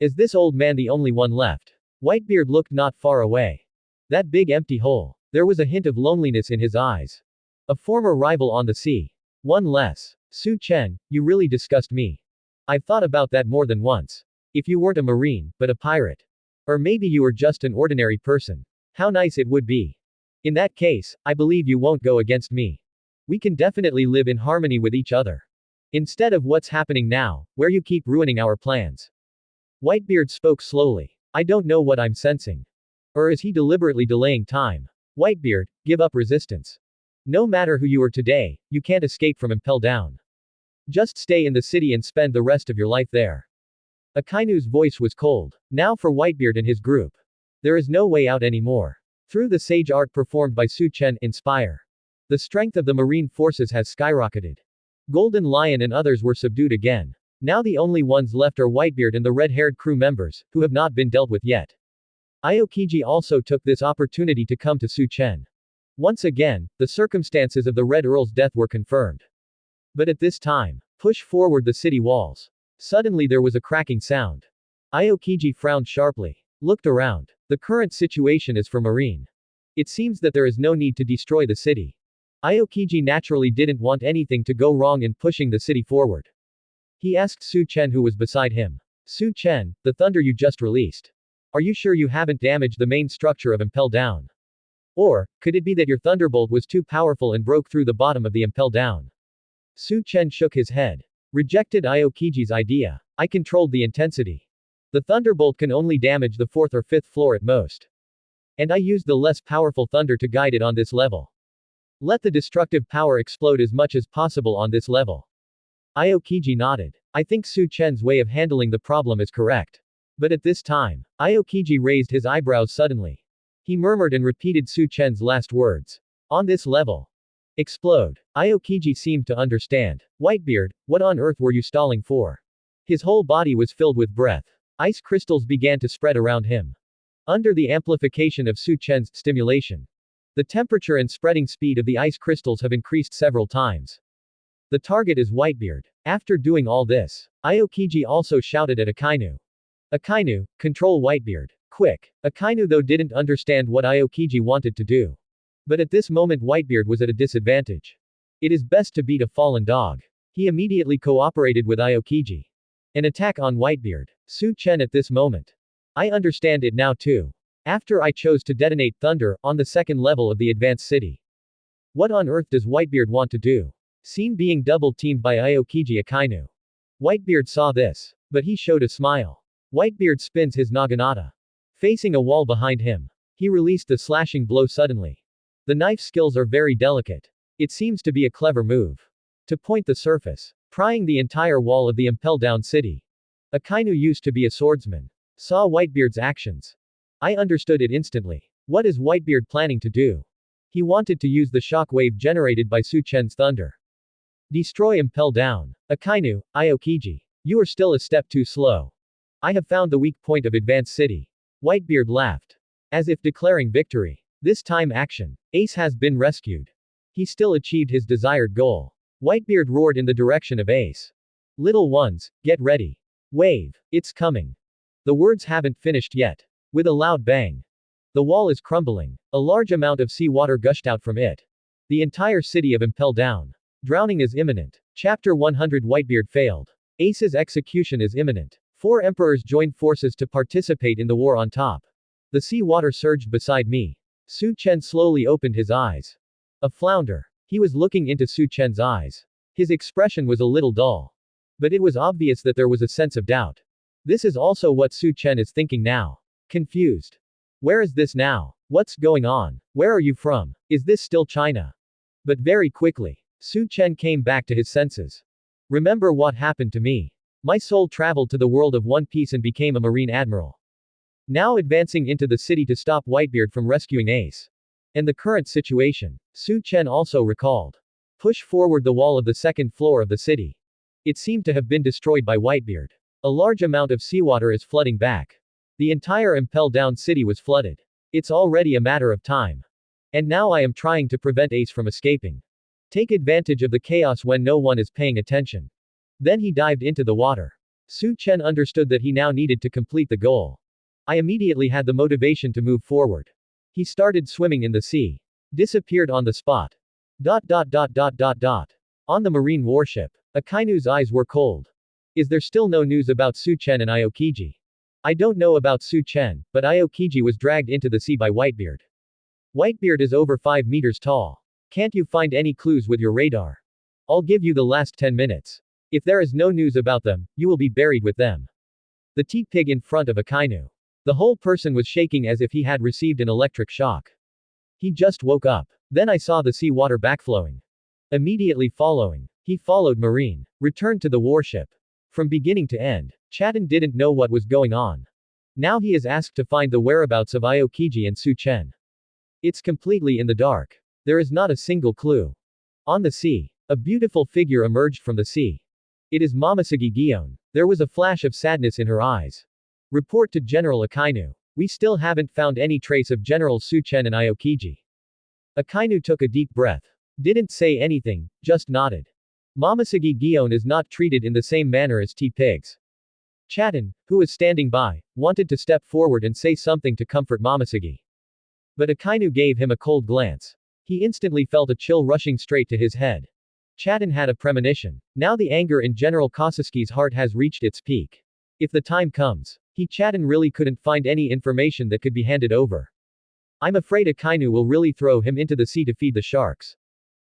Is this old man the only one left? Whitebeard looked not far away. That big empty hole. There was a hint of loneliness in his eyes. A former rival on the sea. One less. Su Chen, you really disgust me. I've thought about that more than once. If you weren't a marine, but a pirate. Or maybe you were just an ordinary person. How nice it would be. In that case, I believe you won't go against me. We can definitely live in harmony with each other. Instead of what's happening now, where you keep ruining our plans. Whitebeard spoke slowly. I don't know what I'm sensing. Or is he deliberately delaying time? Whitebeard, give up resistance. No matter who you are today, you can't escape from Impel Down. Just stay in the city and spend the rest of your life there. Akainu's voice was cold. Now for Whitebeard and his group. There is no way out anymore. Through the sage art performed by Su Chen, Inspire. The strength of the marine forces has skyrocketed. Golden Lion and others were subdued again. Now the only ones left are Whitebeard and the red-haired crew members, who have not been dealt with yet. Aokiji also took this opportunity to come to Su Chen. Once again, the circumstances of the Red Earl's death were confirmed. But at this time, push forward the city walls. Suddenly there was a cracking sound. Aokiji frowned sharply. Looked around. The current situation is for Marine. It seems that there is no need to destroy the city. Aokiji naturally didn't want anything to go wrong in pushing the city forward. He asked Su Chen, who was beside him. Su Chen, the thunder you just released. Are you sure you haven't damaged the main structure of Impel Down? Or, could it be that your thunderbolt was too powerful and broke through the bottom of the Impel Down? Su Chen shook his head. Rejected Aokiji's idea. I controlled the intensity. The thunderbolt can only damage the 4th or 5th floor at most. And I used the less powerful thunder to guide it on this level. Let the destructive power explode as much as possible on this level. Aokiji nodded. I think Su Chen's way of handling the problem is correct. But at this time, Aokiji raised his eyebrows suddenly. He murmured and repeated Su Chen's last words. On this level. Explode. Aokiji seemed to understand. Whitebeard, what on earth were you stalling for? His whole body was filled with breath. Ice crystals began to spread around him. Under the amplification of Su Chen's stimulation, the temperature and spreading speed of the ice crystals have increased several times. The target is Whitebeard. After doing all this, Aokiji also shouted at Akainu. Akainu, control Whitebeard. Quick. Akainu though didn't understand what Aokiji wanted to do. But at this moment Whitebeard was at a disadvantage. It is best to beat a fallen dog. He immediately cooperated with Aokiji. An attack on Whitebeard. Su Chen at this moment. I understand it now too. After I chose to detonate thunder on the second level of the advanced city. What on earth does Whitebeard want to do? Seen being double-teamed by Aokiji Akainu. Whitebeard saw this, but he showed a smile. Whitebeard spins his naginata. Facing a wall behind him, he released the slashing blow suddenly. The knife skills are very delicate. It seems to be a clever move. To point the surface, prying the entire wall of the impel-down city. Akainu used to be a swordsman. Saw Whitebeard's actions. I understood it instantly. What is Whitebeard planning to do? He wanted to use the shockwave generated by Su Chen's thunder. Destroy impel down. Akainu, Aokiji. You are still a step too slow. I have found the weak point of advanced city. Whitebeard laughed. As if declaring victory. This time action. Ace has been rescued. He still achieved his desired goal. Whitebeard roared in the direction of Ace. Little ones, get ready. Wave. It's coming. The words haven't finished yet. With a loud bang. The wall is crumbling. A large amount of seawater gushed out from it. The entire city of Impel down. Drowning is imminent. Chapter 100 Whitebeard failed. Ace's execution is imminent. 4 emperors joined forces to participate in the war on top. The sea water surged beside me. Su Chen slowly opened his eyes. A flounder. He was looking into Su Chen's eyes. His expression was a little dull. But it was obvious that there was a sense of doubt. This is also what Su Chen is thinking now. Confused. Where is this now? What's going on? Where are you from? Is this still China? But very quickly, Su Chen came back to his senses. Remember what happened to me. My soul traveled to the world of One Piece and became a marine admiral. Now advancing into the city to stop Whitebeard from rescuing Ace. And the current situation, Su Chen also recalled. Push forward the wall of the second floor of the city. It seemed to have been destroyed by Whitebeard. A large amount of seawater is flooding back. The entire Impel Down city was flooded. It's already a matter of time. And now I am trying to prevent Ace from escaping. Take advantage of the chaos when no one is paying attention. Then he dived into the water. Su Chen understood that he now needed to complete the goal. I immediately had the motivation to move forward. He started swimming in the sea. Disappeared on the spot. On the marine warship. Akainu's eyes were cold. Is there still no news about Su Chen and Aokiji? I don't know about Su Chen, but Aokiji was dragged into the sea by Whitebeard. Whitebeard is over 5 meters tall. Can't you find any clues with your radar? I'll give you the last 10 minutes. If there is no news about them, you will be buried with them. The T-pig in front of Akainu. The whole person was shaking as if he had received an electric shock. He just woke up. Then I saw the sea water backflowing. Immediately following, he followed Marine. Returned to the warship. From beginning to end, Chatten didn't know what was going on. Now he is asked to find the whereabouts of Aokiji and Su Chen. It's completely in the dark. There is not a single clue. On the sea, a beautiful figure emerged from the sea. It is Momoshiki Gion. There was a flash of sadness in her eyes. Report to General Akainu. We still haven't found any trace of General Su Chen and Aokiji. Akainu took a deep breath. Didn't say anything, just nodded. Momoshiki Gion is not treated in the same manner as T-pigs. Chatten, who was standing by, wanted to step forward and say something to comfort Momoshiki. But Akainu gave him a cold glance. He instantly felt a chill rushing straight to his head. Chatten had a premonition. Now the anger in General Kosasuke's heart has reached its peak. If the time comes, Chatten really couldn't find any information that could be handed over. I'm afraid Akainu will really throw him into the sea to feed the sharks.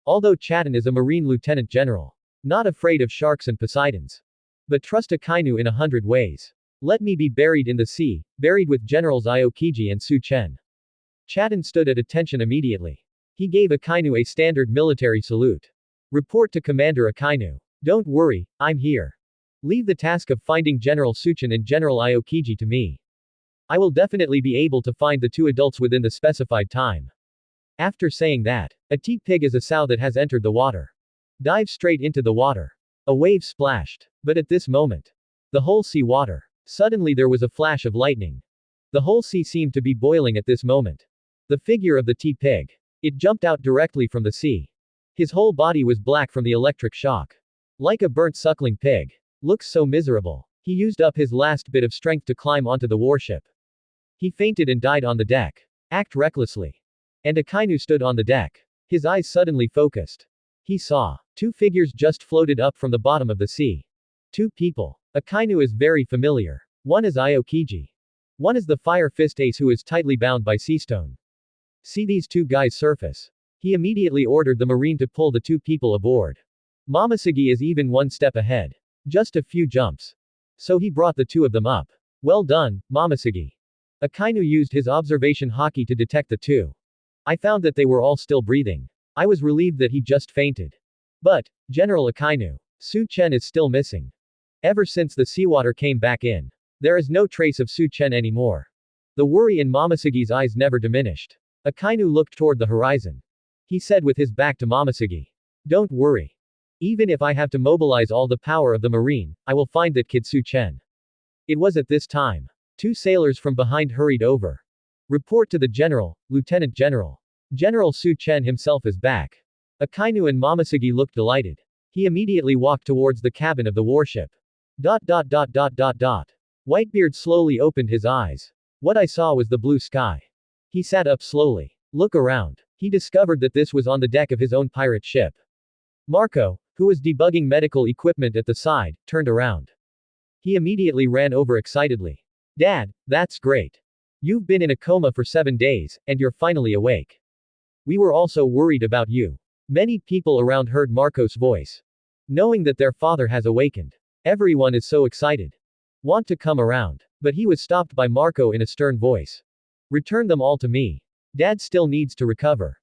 Although Chatten is a marine lieutenant general. Not afraid of sharks and Poseidons. But trust Akainu in 100 ways. Let me be buried in the sea, buried with Generals Aokiji and Su Chen. Chatten stood at attention immediately. He gave Akainu a standard military salute. Report to Commander Akainu. Don't worry, I'm here. Leave the task of finding General Su Chen and General Aokiji to me. I will definitely be able to find the 2 adults within the specified time. After saying that, a T-pig is a sow that has entered the water. Dive straight into the water. A wave splashed. But at this moment, the whole sea water. Suddenly there was a flash of lightning. The whole sea seemed to be boiling at this moment. The figure of the T-pig. It jumped out directly from the sea. His whole body was black from the electric shock. Like a burnt suckling pig. Looks so miserable. He used up his last bit of strength to climb onto the warship. He fainted and died on the deck. Act recklessly. And Akainu stood on the deck. His eyes suddenly focused. He saw. Two figures just floated up from the bottom of the sea. Two people. Akainu is very familiar. One is Aokiji. One is the Fire Fist Ace who is tightly bound by Seastone. See these two guys surface. He immediately ordered the marine to pull the two people aboard. Momosugi is even one step ahead. Just a few jumps. So he brought the two of them up. Well done, Momosugi. Akainu used his observation haki to detect the two. I found that they were all still breathing. I was relieved that he just fainted. But, General Akainu, Su Chen is still missing. Ever since the seawater came back in, there is no trace of Su Chen anymore. The worry in Momosugi's eyes never diminished. Akainu looked toward the horizon. He said with his back to Momosugi. Don't worry. Even if I have to mobilize all the power of the marine, I will find that kid Su Chen. It was at this time. Two sailors from behind hurried over. Report to the general, Lieutenant General. General Su Chen himself is back. Akainu and Momosugi looked delighted. He immediately walked towards the cabin of the warship. Whitebeard slowly opened his eyes. What I saw was the blue sky. He sat up slowly. Look around. He discovered that this was on the deck of his own pirate ship. Marco, who was debugging medical equipment at the side, turned around. He immediately ran over excitedly. Dad, that's great. You've been in a coma for 7 days, and you're finally awake. We were also worried about you. Many people around heard Marco's voice. Knowing that their father has awakened. Everyone is so excited. Want to come around. But he was stopped by Marco in a stern voice. Return them all to me. Dad still needs to recover.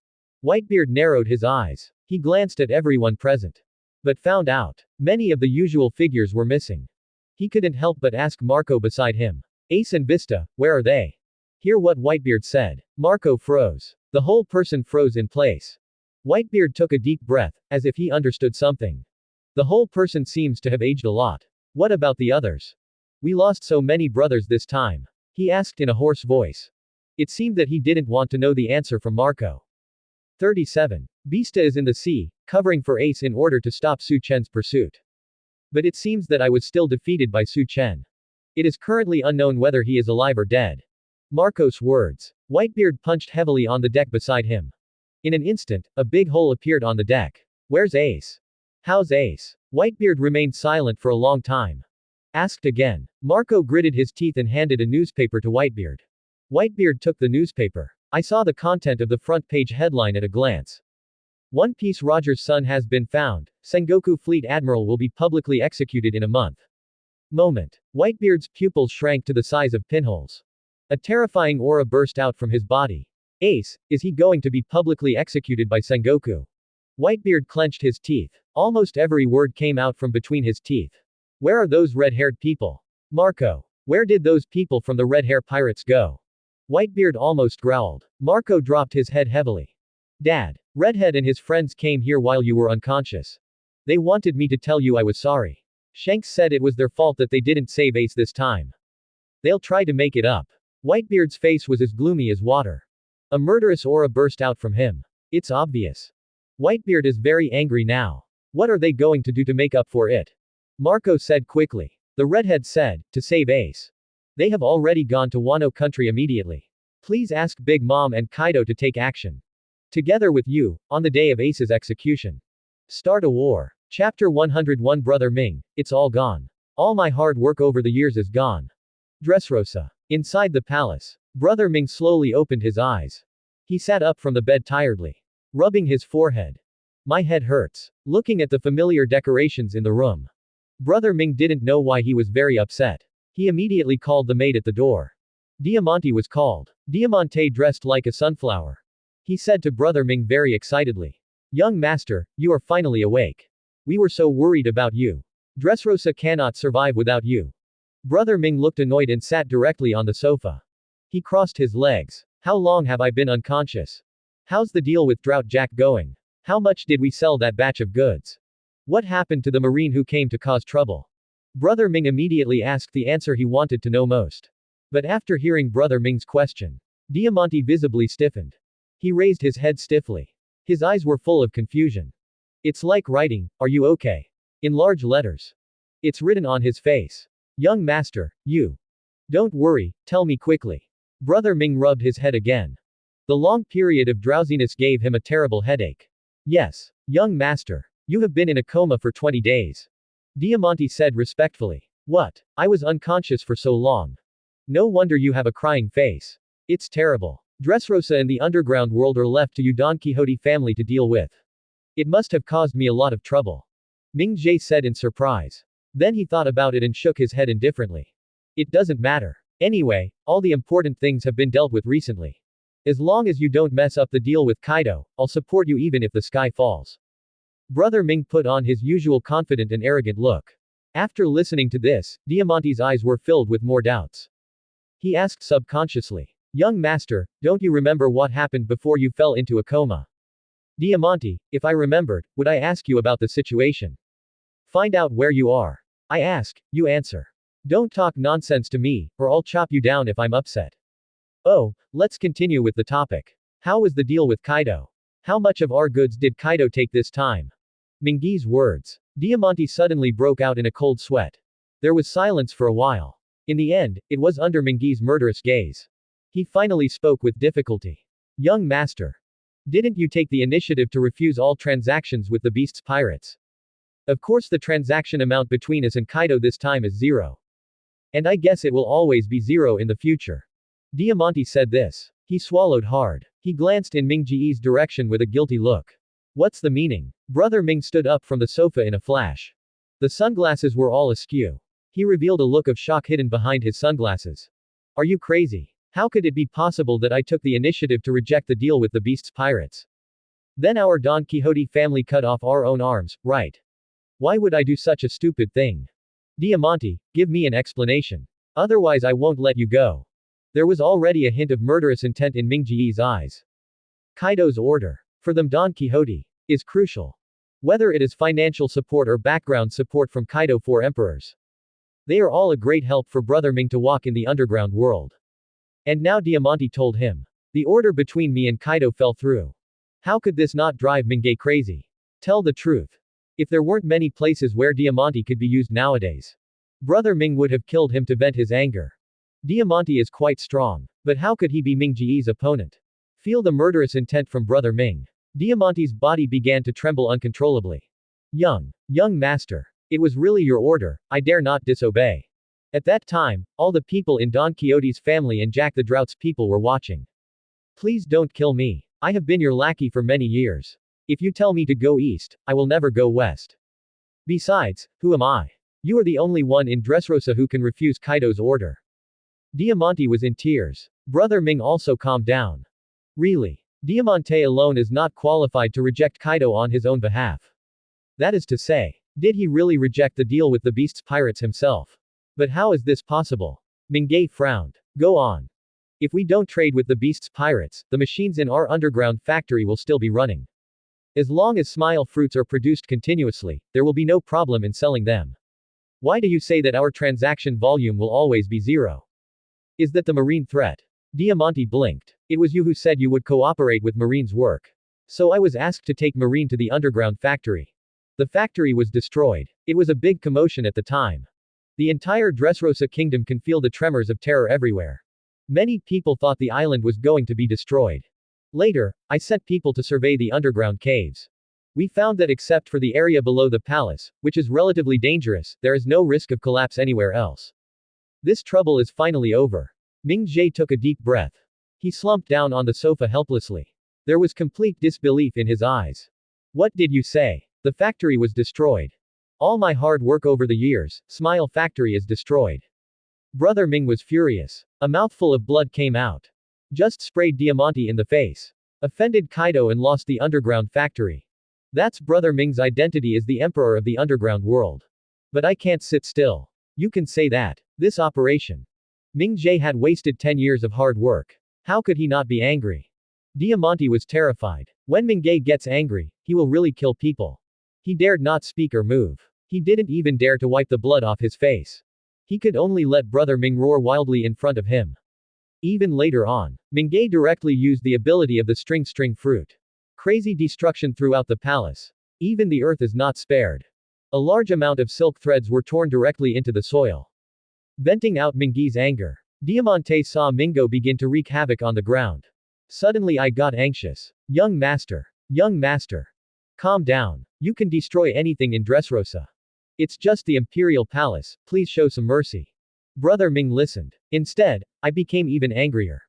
Whitebeard narrowed his eyes. He glanced at everyone present. But found out. Many of the usual figures were missing. He couldn't help but ask Marco beside him. Ace and Vista, where are they? Hear what Whitebeard said. Marco froze. The whole person froze in place. Whitebeard took a deep breath, as if he understood something. The whole person seems to have aged a lot. What about the others? We lost so many brothers this time. He asked in a hoarse voice. It seemed that he didn't want to know the answer from Marco. 37. Vista is in the sea, covering for Ace in order to stop Su Chen's pursuit. But it seems that I was still defeated by Su Chen. It is currently unknown whether he is alive or dead. Marco's words. Whitebeard punched heavily on the deck beside him. In an instant, a big hole appeared on the deck. Where's Ace? How's Ace? Whitebeard remained silent for a long time. Asked again. Marco gritted his teeth and handed a newspaper to Whitebeard. Whitebeard took the newspaper. I saw the content of the front page headline at a glance. One Piece Roger's son has been found. Sengoku Fleet Admiral will be publicly executed in a month. Moment. Whitebeard's pupils shrank to the size of pinholes. A terrifying aura burst out from his body. Ace, is he going to be publicly executed by Sengoku? Whitebeard clenched his teeth. Almost every word came out from between his teeth. Where are those red-haired people? Marco. Where did those people from the Red Hair Pirates go? Whitebeard almost growled. Marco dropped his head heavily. Dad. Redhead and his friends came here while you were unconscious. They wanted me to tell you I was sorry. Shanks said it was their fault that they didn't save Ace this time. They'll try to make it up. Whitebeard's face was as gloomy as water. A murderous aura burst out from him. It's obvious. Whitebeard is very angry now. What are they going to do to make up for it? Marco said quickly. The redhead said, to save Ace. They have already gone to Wano country immediately. Please ask Big Mom and Kaido to take action. Together with you, on the day of Ace's execution. Start a war. Chapter 101 Brother Ming, it's all gone. All my hard work over the years is gone. Dressrosa. Inside the palace. Brother Ming slowly opened his eyes. He sat up from the bed tiredly. Rubbing his forehead. My head hurts. Looking at the familiar decorations in the room. Brother Ming didn't know why he was very upset. He immediately called the maid at the door. Diamante was called. Diamante dressed like a sunflower. He said to Brother Ming very excitedly. Young master, you are finally awake. We were so worried about you. Dressrosa cannot survive without you. Brother Ming looked annoyed and sat directly on the sofa. He crossed his legs. How long have I been unconscious? How's the deal with Drought Jack going? How much did we sell that batch of goods? What happened to the Marine who came to cause trouble? Brother Ming immediately asked the answer he wanted to know most. But after hearing Brother Ming's question, Diamante visibly stiffened. He raised his head stiffly. His eyes were full of confusion. It's like writing, "Are you okay?" in large letters. It's written on his face. Young master, you. Don't worry, tell me quickly. Brother Ming rubbed his head again. The long period of drowsiness gave him a terrible headache. Yes, young master. You have been in a coma for 20 days. Diamante said respectfully. What? I was unconscious for so long. No wonder you have a crying face. It's terrible. Dressrosa and the underground world are left to you Don Quixote family to deal with. It must have caused me a lot of trouble. Ming Jie said in surprise. Then he thought about it and shook his head indifferently. It doesn't matter. Anyway, all the important things have been dealt with recently. As long as you don't mess up the deal with Kaido, I'll support you even if the sky falls. Brother Ming put on his usual confident and arrogant look. After listening to this, Diamante's eyes were filled with more doubts. He asked subconsciously. Young master, don't you remember what happened before you fell into a coma? Diamante, if I remembered, would I ask you about the situation? Find out where you are. I ask, you answer. Don't talk nonsense to me, or I'll chop you down if I'm upset. Oh, let's continue with the topic. How was the deal with Kaido? How much of our goods did Kaido take this time? Mingi's words. Diamante suddenly broke out in a cold sweat. There was silence for a while. In the end, it was under Mingi's murderous gaze. He finally spoke with difficulty. Young master. Didn't you take the initiative to refuse all transactions with the Beast's pirates? Of course the transaction amount between us and Kaido this time is 0. And I guess it will always be 0 in the future. Diamante said this. He swallowed hard. He glanced in Ming Jie's direction with a guilty look. What's the meaning? Brother Ming stood up from the sofa in a flash. The sunglasses were all askew. He revealed a look of shock hidden behind his sunglasses. Are you crazy? How could it be possible that I took the initiative to reject the deal with the Beast's pirates? Then our Don Quixote family cut off our own arms, right? Why would I do such a stupid thing? Diamante, give me an explanation. Otherwise I won't let you go. There was already a hint of murderous intent in Ming Jie's eyes. Kaido's order. For them Don Quixote. Is crucial. Whether it is financial support or background support from Kaido 4 emperors. They are all a great help for Brother Ming to walk in the underground world. And now Diamante told him. The order between me and Kaido fell through. How could this not drive Mingay crazy? Tell the truth. If there weren't many places where Diamante could be used nowadays, Brother Ming would have killed him to vent his anger. Diamante is quite strong. But how could he be Ming Jie's opponent? Feel the murderous intent from Brother Ming. Diamante's body began to tremble uncontrollably. Young master. It was really your order, I dare not disobey. At that time, all the people in Don Quixote's family and Jack the Drought's people were watching. Please don't kill me. I have been your lackey for many years. If you tell me to go east, I will never go west. Besides, who am I? You are the only one in Dressrosa who can refuse Kaido's order. Diamante was in tears. Brother Ming also calmed down. Really? Diamante alone is not qualified to reject Kaido on his own behalf. That is to say, did he really reject the deal with the Beast's pirates himself? But how is this possible? Mingay frowned. Go on. If we don't trade with the Beast's pirates, the machines in our underground factory will still be running. As long as smile fruits are produced continuously, there will be no problem in selling them. Why do you say that our transaction volume will always be 0? Is that the marine threat? Diamante blinked. It was you who said you would cooperate with Marine's work. So I was asked to take Marine to the underground factory. The factory was destroyed. It was a big commotion at the time. The entire Dressrosa kingdom can feel the tremors of terror everywhere. Many people thought the island was going to be destroyed. Later, I sent people to survey the underground caves. We found that except for the area below the palace, which is relatively dangerous, there is no risk of collapse anywhere else. This trouble is finally over. Ming Jie took a deep breath. He slumped down on the sofa helplessly. There was complete disbelief in his eyes. What did you say? The factory was destroyed. All my hard work over the years, Smile Factory is destroyed. Brother Ming was furious. A mouthful of blood came out. Just sprayed Diamante in the face. Offended Kaido and lost the underground factory. That's Brother Ming's identity as the emperor of the underground world. But I can't sit still. You can say that. This operation. Ming Jie had wasted 10 years of hard work. How could he not be angry? Diamante was terrified. When Mingay gets angry, he will really kill people. He dared not speak or move. He didn't even dare to wipe the blood off his face. He could only let Brother Ming roar wildly in front of him. Even later on, Mingay directly used the ability of the string fruit. Crazy destruction throughout the palace. Even the earth is not spared. A large amount of silk threads were torn directly into the soil. Venting out Mingay's anger, Diamante saw Mingo begin to wreak havoc on the ground. Suddenly I got anxious. Young master. Young master. Calm down. You can destroy anything in Dressrosa. It's just the imperial palace, please show some mercy. Brother Ming listened. Instead, I became even angrier.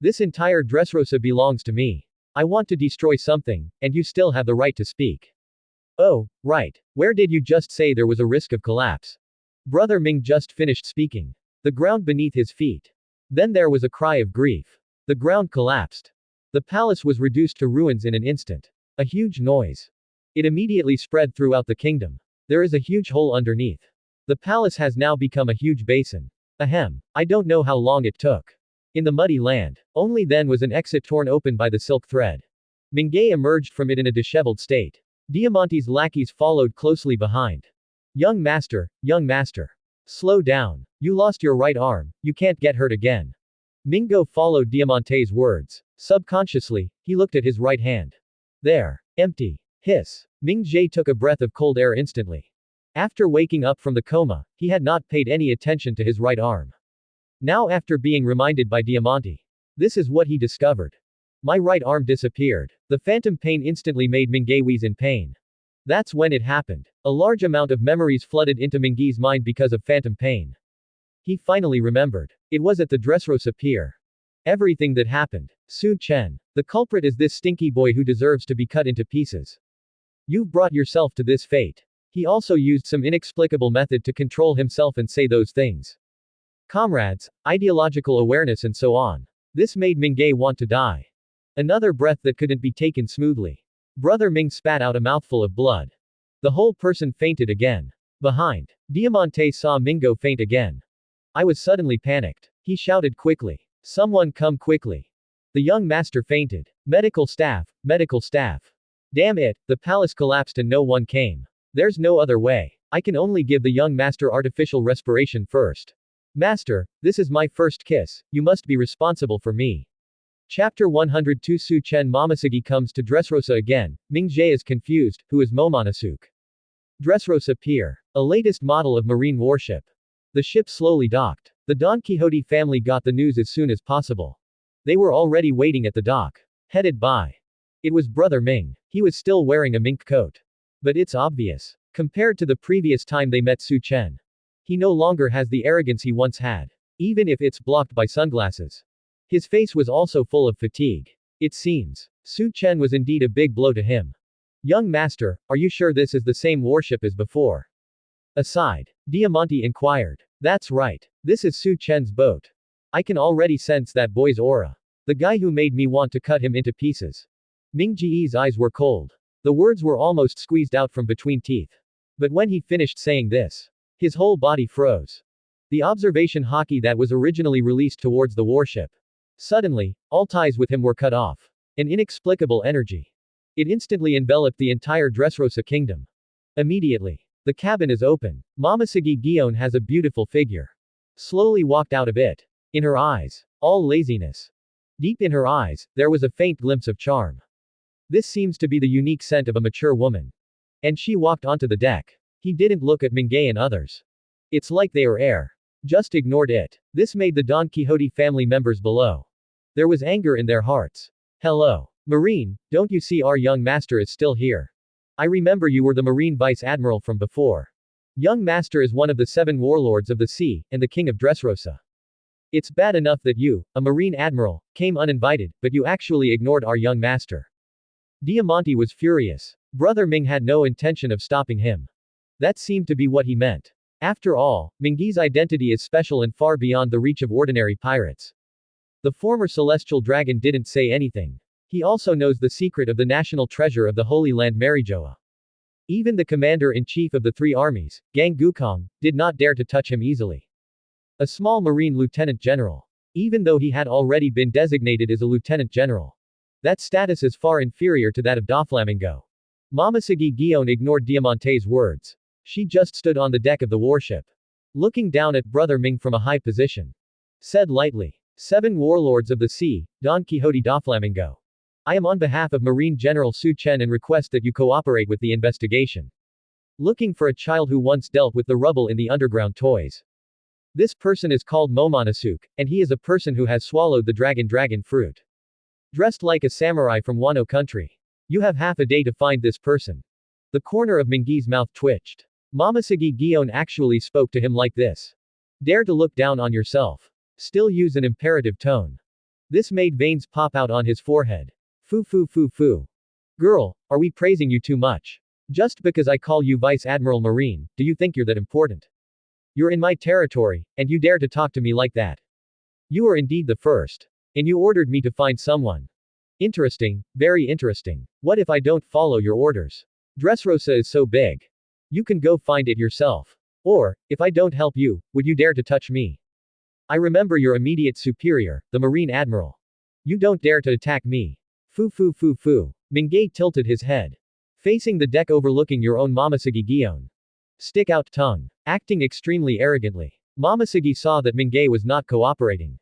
This entire Dressrosa belongs to me. I want to destroy something, and you still have the right to speak. Oh, right. Where did you just say there was a risk of collapse? Brother Ming just finished speaking. The ground beneath his feet. Then there was a cry of grief. The ground collapsed. The palace was reduced to ruins in an instant. A huge noise. It immediately spread throughout the kingdom. There is a huge hole underneath. The palace has now become a huge basin. Ahem. I don't know how long it took. In the muddy land, only then was an exit torn open by the silk thread. Mingay emerged from it in a disheveled state. Diamante's lackeys followed closely behind. Young master, slow down. You lost your right arm, you can't get hurt again. Mingo followed Diamante's words. Subconsciously, he looked at his right hand. There. Empty. Hiss. Ming Jie took a breath of cold air instantly. After waking up from the coma, he had not paid any attention to his right arm. Now after being reminded by Diamante, this is what he discovered. My right arm disappeared. The phantom pain instantly made Mingay wheeze in pain. That's when it happened. A large amount of memories flooded into Mingay's mind because of phantom pain. He finally remembered. It was at the Dressrosa pier. Everything that happened. Su Chen. The culprit is this stinky boy who deserves to be cut into pieces. You've brought yourself to this fate. He also used some inexplicable method to control himself and say those things. Comrades, ideological awareness and so on. This made Mingay want to die. Another breath that couldn't be taken smoothly. Brother Ming spat out a mouthful of blood. The whole person fainted again. Behind, Diamante saw Mingo faint again. I was suddenly panicked. He shouted quickly. Someone come quickly. The young master fainted. Medical staff, medical staff. Damn it, the palace collapsed and no one came. There's no other way. I can only give the young master artificial respiration first. Master, this is my first kiss, you must be responsible for me. Chapter 102 Su Chen Momoshiki comes to Dressrosa again, Ming Jie is confused, who is Momonosuke? Dressrosa Pier. A latest model of marine warship. The ship slowly docked. The Don Quixote family got the news as soon as possible. They were already waiting at the dock. Headed by. It was Brother Ming. He was still wearing a mink coat. But it's obvious. Compared to the previous time they met Su Chen. He no longer has the arrogance he once had. Even if it's blocked by sunglasses. His face was also full of fatigue. It seems. Su Chen was indeed a big blow to him. Young master, are you sure this is the same warship as before? Aside. Diamante inquired. That's right. This is Su Chen's boat. I can already sense that boy's aura. The guy who made me want to cut him into pieces. Ming Jie's eyes were cold. The words were almost squeezed out from between teeth. But when he finished saying this, his whole body froze. The observation hockey that was originally released towards the warship. Suddenly, all ties with him were cut off. An inexplicable energy. It instantly enveloped the entire Dressrosa kingdom. Immediately. The cabin is open. Momoshiki Gion has a beautiful figure. Slowly walked out of it. In her eyes. All laziness. Deep in her eyes, there was a faint glimpse of charm. This seems to be the unique scent of a mature woman. And she walked onto the deck. He didn't look at Mingay and others. It's like they are air. Just ignored it. This made the Don Quixote family members below. There was anger in their hearts. Hello. Marine, don't you see our young master is still here? I remember you were the Marine Vice Admiral from before. Young master is one of the 7 warlords of the sea, and the king of Dressrosa. It's bad enough that you, a Marine Admiral, came uninvited, but you actually ignored our young master. Diamante was furious. Brother Ming had no intention of stopping him. That seemed to be what he meant. After all, Mingyi's identity is special and far beyond the reach of ordinary pirates. The former celestial dragon didn't say anything. He also knows the secret of the national treasure of the Holy Land Marijoa. Even the commander-in-chief of the 3 armies, Gang Gukong, did not dare to touch him easily. A small marine lieutenant general. Even though he had already been designated as a lieutenant general. That status is far inferior to that of Doflamingo. Momoshiki Gion ignored Diamante's words. She just stood on the deck of the warship, looking down at Brother Ming from a high position. Said lightly, "Seven warlords of the sea, Don Quixote Doflamingo. I am on behalf of Marine General Su Chen and request that you cooperate with the investigation. Looking for a child who once dealt with the rubble in the underground toys. This person is called Momonosuke, and he is a person who has swallowed the dragon fruit. Dressed like a samurai from Wano country. You have half a day to find this person." The corner of Mingi's mouth twitched. Momoshiki Gion actually spoke to him like this. Dare to look down on yourself. Still use an imperative tone. This made veins pop out on his forehead. Foo. Girl, are we praising you too much? Just because I call you Vice Admiral Marine, do you think you're that important? You're in my territory, and you dare to talk to me like that. You are indeed the first. And you ordered me to find someone. Interesting, very interesting. What if I don't follow your orders? Dressrosa is so big. You can go find it yourself. Or, if I don't help you, would you dare to touch me? I remember your immediate superior, the Marine Admiral. You don't dare to attack me. Foo. Mingay tilted his head. Facing the deck overlooking your own Momoshiki Gion. Stick out tongue. Acting extremely arrogantly. Momoshiki saw that Mingay was not cooperating.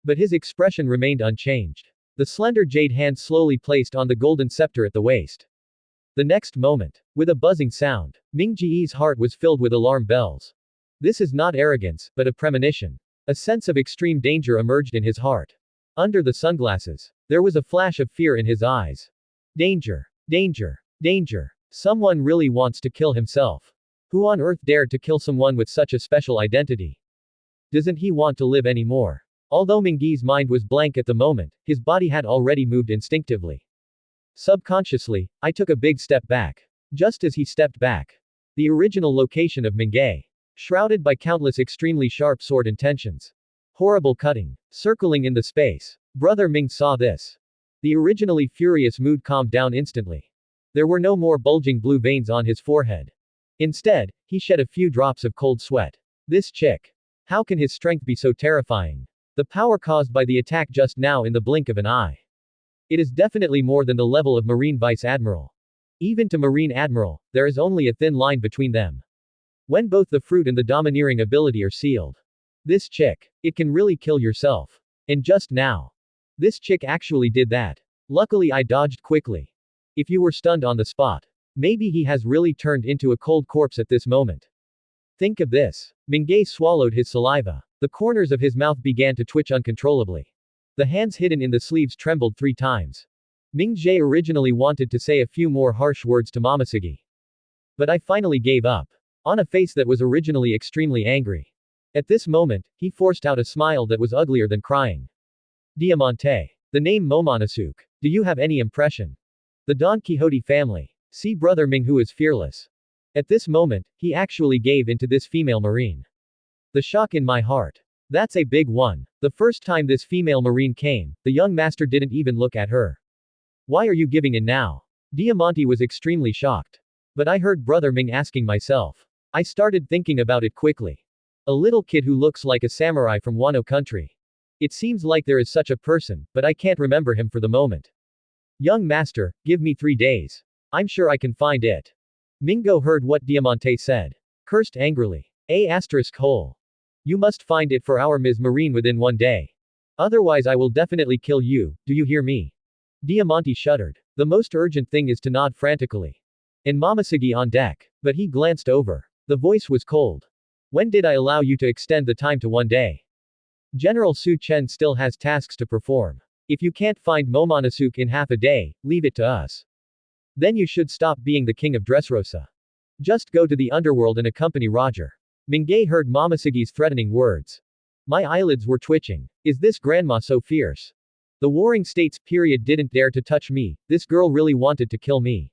But his expression remained unchanged. The slender jade hand slowly placed on the golden scepter at the waist. The next moment, with a buzzing sound, Ming Ji's heart was filled with alarm bells. This is not arrogance, but a premonition. A sense of extreme danger emerged in his heart. Under the sunglasses, there was a flash of fear in his eyes. Danger. Someone really wants to kill himself. Who on earth dared to kill someone with such a special identity? Doesn't he want to live anymore? Although Mingi's mind was blank at the moment, his body had already moved instinctively. Subconsciously, I took a big step back. Just as he stepped back. The original location of Mingay. Shrouded by countless extremely sharp sword intentions. Horrible cutting. Circling in the space. Brother Ming saw this. The originally furious mood calmed down instantly. There were no more bulging blue veins on his forehead. Instead, he shed a few drops of cold sweat. This chick. How can his strength be so terrifying? The power caused by the attack just now in the blink of an eye. It is definitely more than the level of Marine Vice Admiral. Even to Marine Admiral, there is only a thin line between them. When both the fruit and the domineering ability are sealed. This chick. It can really kill yourself. And just now. This chick actually did that. Luckily I dodged quickly. If you were stunned on the spot. Maybe he has really turned into a cold corpse at this moment. Think of this. Mingay swallowed his saliva. The corners of his mouth began to twitch uncontrollably. The hands hidden in the sleeves trembled 3 times. Mingay originally wanted to say a few more harsh words to Momoshiki. But I finally gave up. On a face that was originally extremely angry. At this moment, he forced out a smile that was uglier than crying. Diamante. The name Momonosuke. Do you have any impression? The Don Quixote family. See Brother Ming who is fearless. At this moment, he actually gave into this female marine. The shock in my heart. That's a big one. The first time this female marine came, the young master didn't even look at her. Why are you giving in now? Diamante was extremely shocked. But I heard Brother Ming asking myself. I started thinking about it quickly. A little kid who looks like a samurai from Wano country. It seems like there is such a person, but I can't remember him for the moment. Young master, give me 3 days. I'm sure I can find it. Mingo heard what Diamante said. Cursed angrily. ***. You must find it for our Ms. Marine within 1 day. Otherwise I will definitely kill you, do you hear me? Diamante shuddered. The most urgent thing is to nod frantically. And Momoshiki on deck. But he glanced over. The voice was cold. When did I allow you to extend the time to 1 day? General Su Chen still has tasks to perform. If you can't find Momonosuke in half a day, leave it to us. Then you should stop being the king of Dressrosa. Just go to the underworld and accompany Roger. Mingay heard Momoshiki's threatening words. My eyelids were twitching. Is this grandma so fierce? The Warring States period didn't dare to touch me, this girl really wanted to kill me.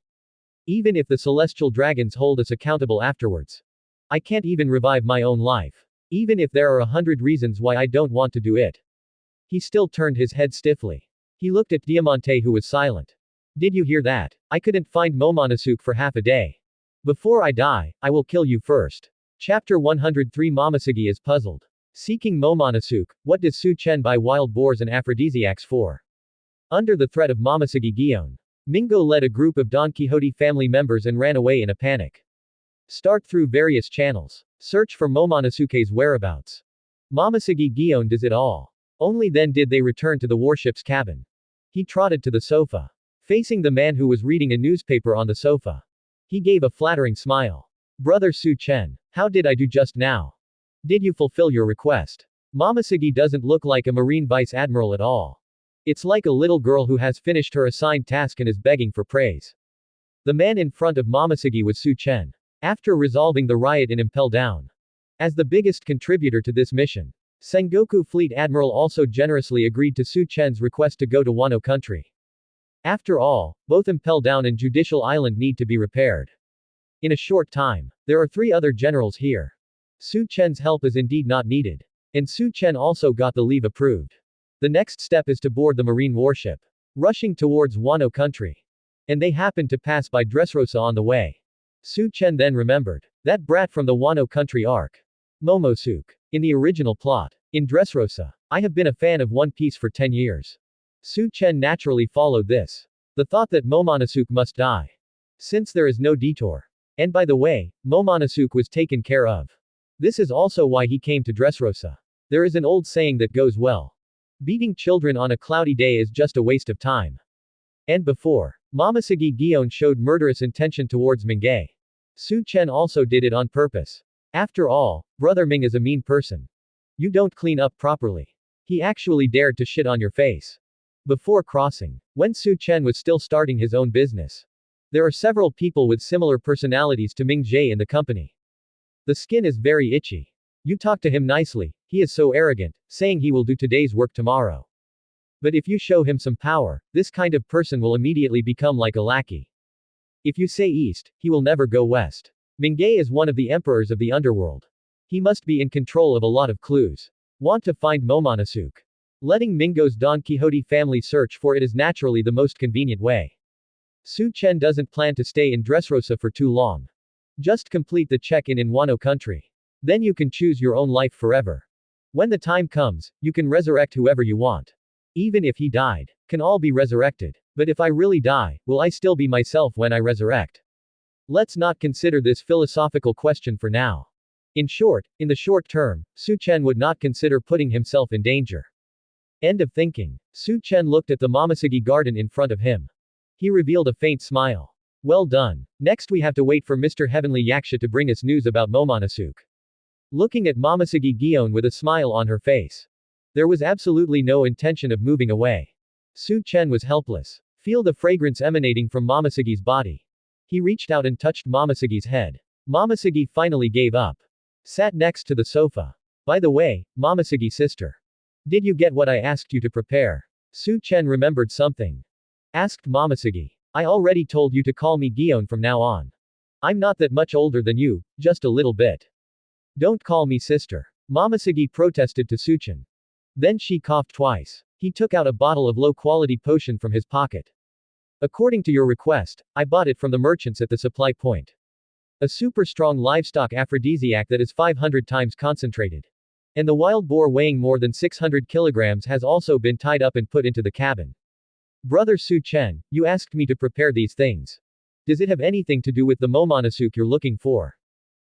Even if the celestial dragons hold us accountable afterwards. I can't even revive my own life. Even if there are 100 reasons why I don't want to do it. He still turned his head stiffly. He looked at Diamante who was silent. Did you hear that? I couldn't find Momonosuke for half a day. Before I die, I will kill you first. Chapter 103 Momoshiki is puzzled. Seeking Momonosuke, what does Su Chen buy wild boars and aphrodisiacs for? Under the threat of Momoshiki Gion, Mingo led a group of Don Quixote family members and ran away in a panic. Start through various channels. Search for Momonosuke's whereabouts. Momoshiki Gion does it all. Only then did they return to the warship's cabin. He trotted to the sofa, facing the man who was reading a newspaper on the sofa. He gave a flattering smile. Brother Su Chen, how did I do just now? Did you fulfill your request? Momoshiki doesn't look like a marine vice admiral at all. It's like a little girl who has finished her assigned task and is begging for praise. The man in front of Momoshiki was Su Chen. After resolving the riot in Impel Down. As the biggest contributor to this mission, Sengoku Fleet Admiral also generously agreed to Su Chen's request to go to Wano country. After all, both Impel Down and Judicial Island need to be repaired. In a short time, there are 3 other generals here. Su Chen's help is indeed not needed. And Su Chen also got the leave approved. The next step is to board the marine warship, rushing towards Wano country. And they happened to pass by Dressrosa on the way. Su Chen then remembered that brat from the Wano country arc. Momosuke. In the original plot, in Dressrosa, I have been a fan of One Piece for 10 years. Su Chen naturally followed this. The thought that Momonosuke must die. Since there is no detour. And by the way, Momonosuke was taken care of. This is also why he came to Dressrosa. There is an old saying that goes well. Beating children on a cloudy day is just a waste of time. And before, Momoshiki Gion showed murderous intention towards Mingay. Su Chen also did it on purpose. After all, Brother Ming is a mean person. You don't clean up properly. He actually dared to shit on your face. Before crossing, when Su Chen was still starting his own business. There are several people with similar personalities to Ming Jie in the company. The skin is very itchy. You talk to him nicely, he is so arrogant, saying he will do today's work tomorrow. But if you show him some power, this kind of person will immediately become like a lackey. If you say east, he will never go west. Mingay is one of the emperors of the underworld. He must be in control of a lot of clues. Want to find Momonosuke? Letting Mingo's Don Quixote family search for it is naturally the most convenient way. Su Chen doesn't plan to stay in Dressrosa for too long. Just complete the check-in in Wano country. Then you can choose your own life forever. When the time comes, you can resurrect whoever you want. Even if he died, can all be resurrected. But if I really die, will I still be myself when I resurrect? Let's not consider this philosophical question for now. In short, in the short term, Su Chen would not consider putting himself in danger. End of thinking. Su Chen looked at the Momoshiki garden in front of him. He revealed a faint smile. Well done. Next we have to wait for Mr. Heavenly Yaksha to bring us news about Momonosuke. Looking at Momoshiki Gion with a smile on her face. There was absolutely no intention of moving away. Su Chen was helpless. Feel the fragrance emanating from Momoshiki's body. He reached out and touched Momoshiki's head. Momoshiki finally gave up. Sat next to the sofa. By the way, Momoshiki sister. Did you get what I asked you to prepare? Su Chen remembered something. Asked Momoshiki. I already told you to call me Gion from now on. I'm not that much older than you, just a little bit. Don't call me sister. Momoshiki protested to Su Chen. Then she coughed twice. He took out a bottle of low-quality potion from his pocket. According to your request, I bought it from the merchants at the supply point. A super strong livestock aphrodisiac that is 500 times concentrated. And the wild boar weighing more than 600 kilograms has also been tied up and put into the cabin. Brother Su Chen, you asked me to prepare these things. Does it have anything to do with the Momonosuke you're looking for?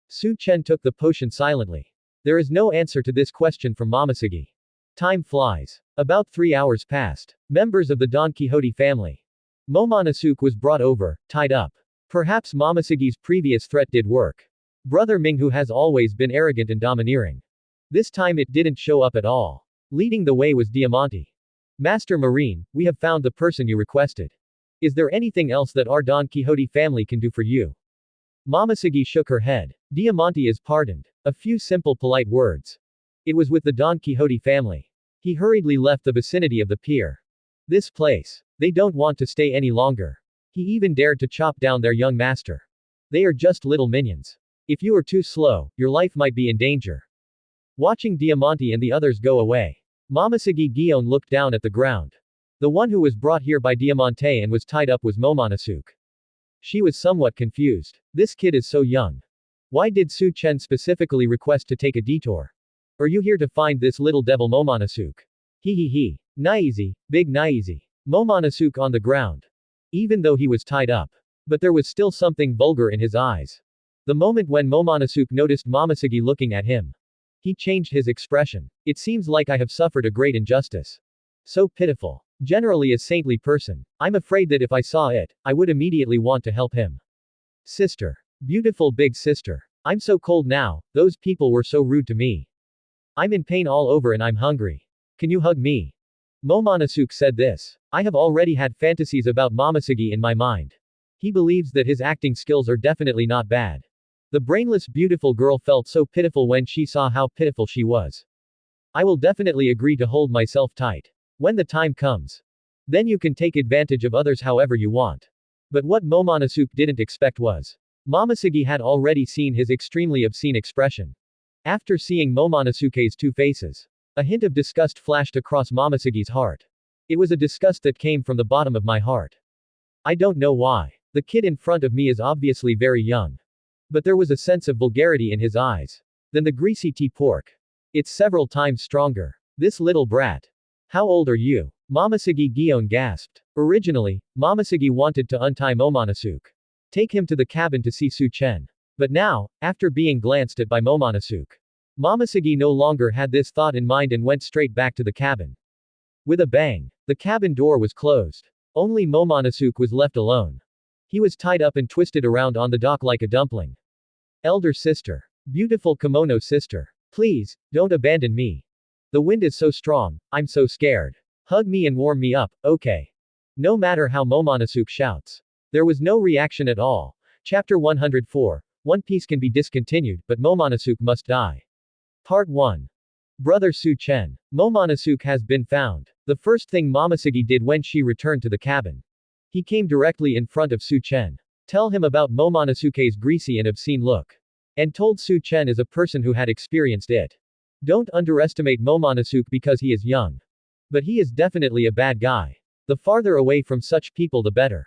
Su Chen took the potion silently. There is no answer to this question from Momoshiki. Time flies. About 3 hours passed. Members of the Don Quixote family. Momonosuke was brought over, tied up. Perhaps Momoshiki's previous threat did work. Brother Ming, who has always been arrogant and domineering. This time it didn't show up at all. Leading the way was Diamante. Master Marine, we have found the person you requested. Is there anything else that our Don Quixote family can do for you? Momoshiki shook her head. Diamante is pardoned. A few simple polite words. It was with the Don Quixote family. He hurriedly left the vicinity of the pier. This place. They don't want to stay any longer. He even dared to chop down their young master. They are just little minions. If you are too slow, your life might be in danger. Watching Diamante and the others go away. Momoshiki Gion looked down at the ground. The one who was brought here by Diamante and was tied up was Momonosuke. She was somewhat confused. This kid is so young. Why did Su Chen specifically request to take a detour? Are you here to find this little devil Momonosuke? He. Naizi, big Naizi. Momonosuke on the ground. Even though he was tied up. But there was still something vulgar in his eyes. The moment when Momonosuke noticed Momosuke looking at him. He changed his expression. It seems like I have suffered a great injustice. So pitiful. Generally a saintly person. I'm afraid that if I saw it, I would immediately want to help him. Sister. Beautiful big sister. I'm so cold now, those people were so rude to me. I'm in pain all over and I'm hungry. Can you hug me? Momonosuke said this. I have already had fantasies about Momosuke in my mind. He believes that his acting skills are definitely not bad. The brainless beautiful girl felt so pitiful when she saw how pitiful she was. I will definitely agree to hold myself tight. When the time comes. Then you can take advantage of others however you want. But what Momonosuke didn't expect was. Momosuke had already seen his extremely obscene expression. After seeing Momonosuke's two faces. A hint of disgust flashed across Momosuke's heart. It was a disgust that came from the bottom of my heart. I don't know why. The kid in front of me is obviously very young. But there was a sense of vulgarity in his eyes. Than the greasy tea pork. It's several times stronger. This little brat. How old are you? Momosuke Gion gasped. Originally, Momosuke wanted to untie Momonosuke. Take him to the cabin to see Su Chen. But now, after being glanced at by Momonosuke. Momosuke no longer had this thought in mind and went straight back to the cabin. With a bang, the cabin door was closed. Only Momonosuke was left alone. He was tied up and twisted around on the dock like a dumpling. Elder sister. Beautiful kimono sister. Please, don't abandon me. The wind is so strong, I'm so scared. Hug me and warm me up, okay? No matter how Momonosuke shouts. There was no reaction at all. Chapter 104. One Piece can be discontinued, but Momonosuke must die. Part 1. Brother Su Chen. Momonosuke has been found. The first thing Momosuke did when she returned to the cabin. He came directly in front of Su Chen. Tell him about Momonosuke's greasy and obscene look. And told Su Chen is a person who had experienced it. Don't underestimate Momonosuke because he is young. But he is definitely a bad guy. The farther away from such people the better.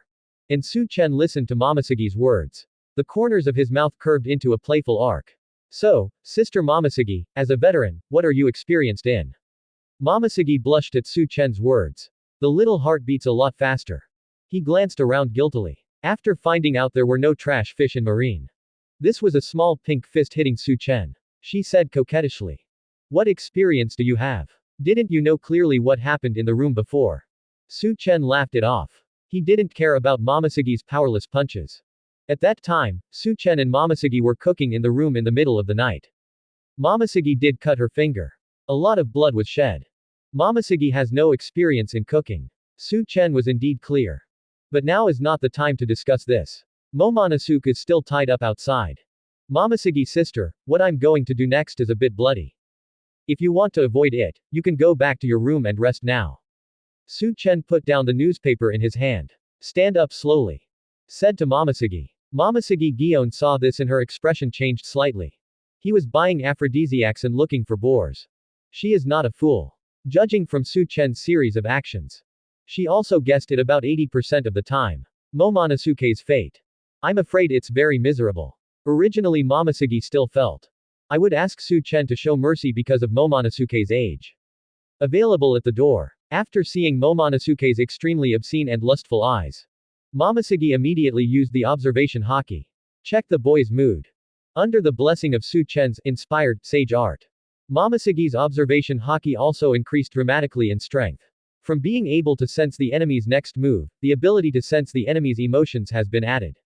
And Su Chen listened to Momosuke's words. The corners of his mouth curved into a playful arc. So, Sister Momosuke, as a veteran, what are you experienced in? Momosuke blushed at Su Chen's words. The little heart beats a lot faster. He glanced around guiltily. After finding out there were no trash fish in marine. This was a small pink fist hitting Su Chen. She said coquettishly. What experience do you have? Didn't you know clearly what happened in the room before? Su Chen laughed it off. He didn't care about Momosuke's powerless punches. At that time, Su Chen and Momosuke were cooking in the room in the middle of the night. Momosuke did cut her finger. A lot of blood was shed. Momosuke has no experience in cooking. Su Chen was indeed clear. But now is not the time to discuss this. Momonosuke is still tied up outside. Momosuke sister, what I'm going to do next is a bit bloody. If you want to avoid it, you can go back to your room and rest now. Su Chen put down the newspaper in his hand. Stand up slowly. Said to Momosuke. Momosuke Gion saw this and her expression changed slightly. He was buying aphrodisiacs and looking for boars. She is not a fool. Judging from Su Chen's series of actions. She also guessed it about 80% of the time. Momonosuke's fate. I'm afraid it's very miserable. Originally Momosuke still felt. I would ask Su Chen to show mercy because of Momonosuke's age. Available at the door. After seeing Momonosuke's extremely obscene and lustful eyes. Momosuke immediately used the observation haki. Check the boy's mood. Under the blessing of Su Chen's inspired sage art. Momosuke's observation haki also increased dramatically in strength. From being able to sense the enemy's next move, the ability to sense the enemy's emotions has been added.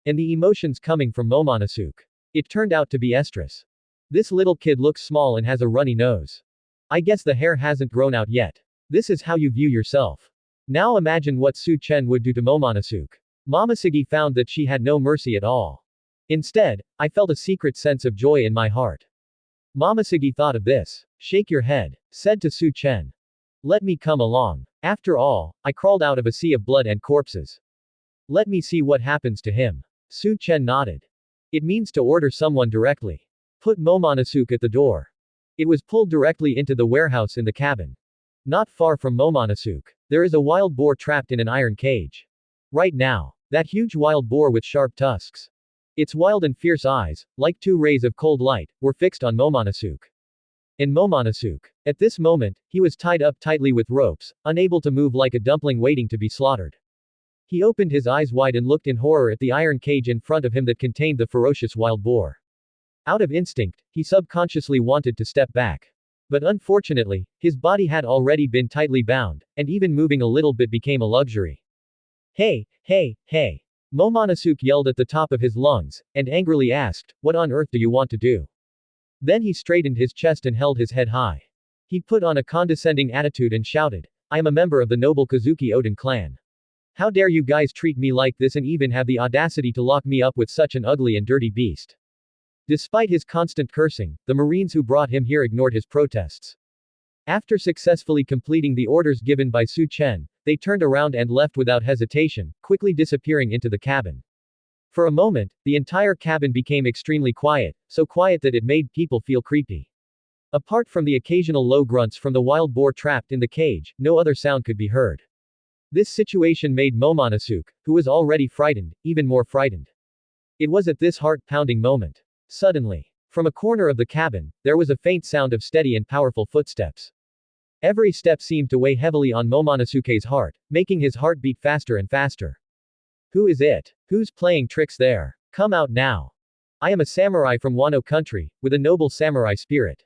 And the emotions coming from Momonosuke. It turned out to be estrus. This little kid looks small and has a runny nose. I guess the hair hasn't grown out yet. This is how you view yourself. Now imagine what Su Chen would do to Momonosuke. Momosuke found that she had no mercy at all. Instead, I felt a secret sense of joy in my heart. Momosuke thought of this. Shake your head. Said to Su Chen. Let me come along. After all, I crawled out of a sea of blood and corpses. Let me see what happens to him. Su Chen nodded. It means to order someone directly. Put Momonosuke at the door. It was pulled directly into the warehouse in the cabin. Not far from Momonosuke, there is a wild boar trapped in an iron cage. Right now, that huge wild boar with sharp tusks. Its wild and fierce eyes, like two rays of cold light, were fixed on Momonosuke. And Momonosuke. At this moment, he was tied up tightly with ropes, unable to move like a dumpling waiting to be slaughtered. He opened his eyes wide and looked in horror at the iron cage in front of him that contained the ferocious wild boar. Out of instinct, he subconsciously wanted to step back. But unfortunately, his body had already been tightly bound, and even moving a little bit became a luxury. Hey, hey, hey! Momonosuke yelled at the top of his lungs, and angrily asked, "What on earth do you want to do?" Then he straightened his chest and held his head high. He put on a condescending attitude and shouted, "I am a member of the noble Kazuki Oden clan. How dare you guys treat me like this and even have the audacity to lock me up with such an ugly and dirty beast?" Despite his constant cursing, the Marines who brought him here ignored his protests. After successfully completing the orders given by Su Chen, they turned around and left without hesitation, quickly disappearing into the cabin. For a moment, the entire cabin became extremely quiet, so quiet that it made people feel creepy. Apart from the occasional low grunts from the wild boar trapped in the cage, no other sound could be heard. This situation made Momonosuke, who was already frightened, even more frightened. It was at this heart-pounding moment. Suddenly, from a corner of the cabin, there was a faint sound of steady and powerful footsteps. Every step seemed to weigh heavily on Momonosuke's heart, making his heart beat faster and faster. Who is it? Who's playing tricks there? Come out now. I am a samurai from Wano country, with a noble samurai spirit.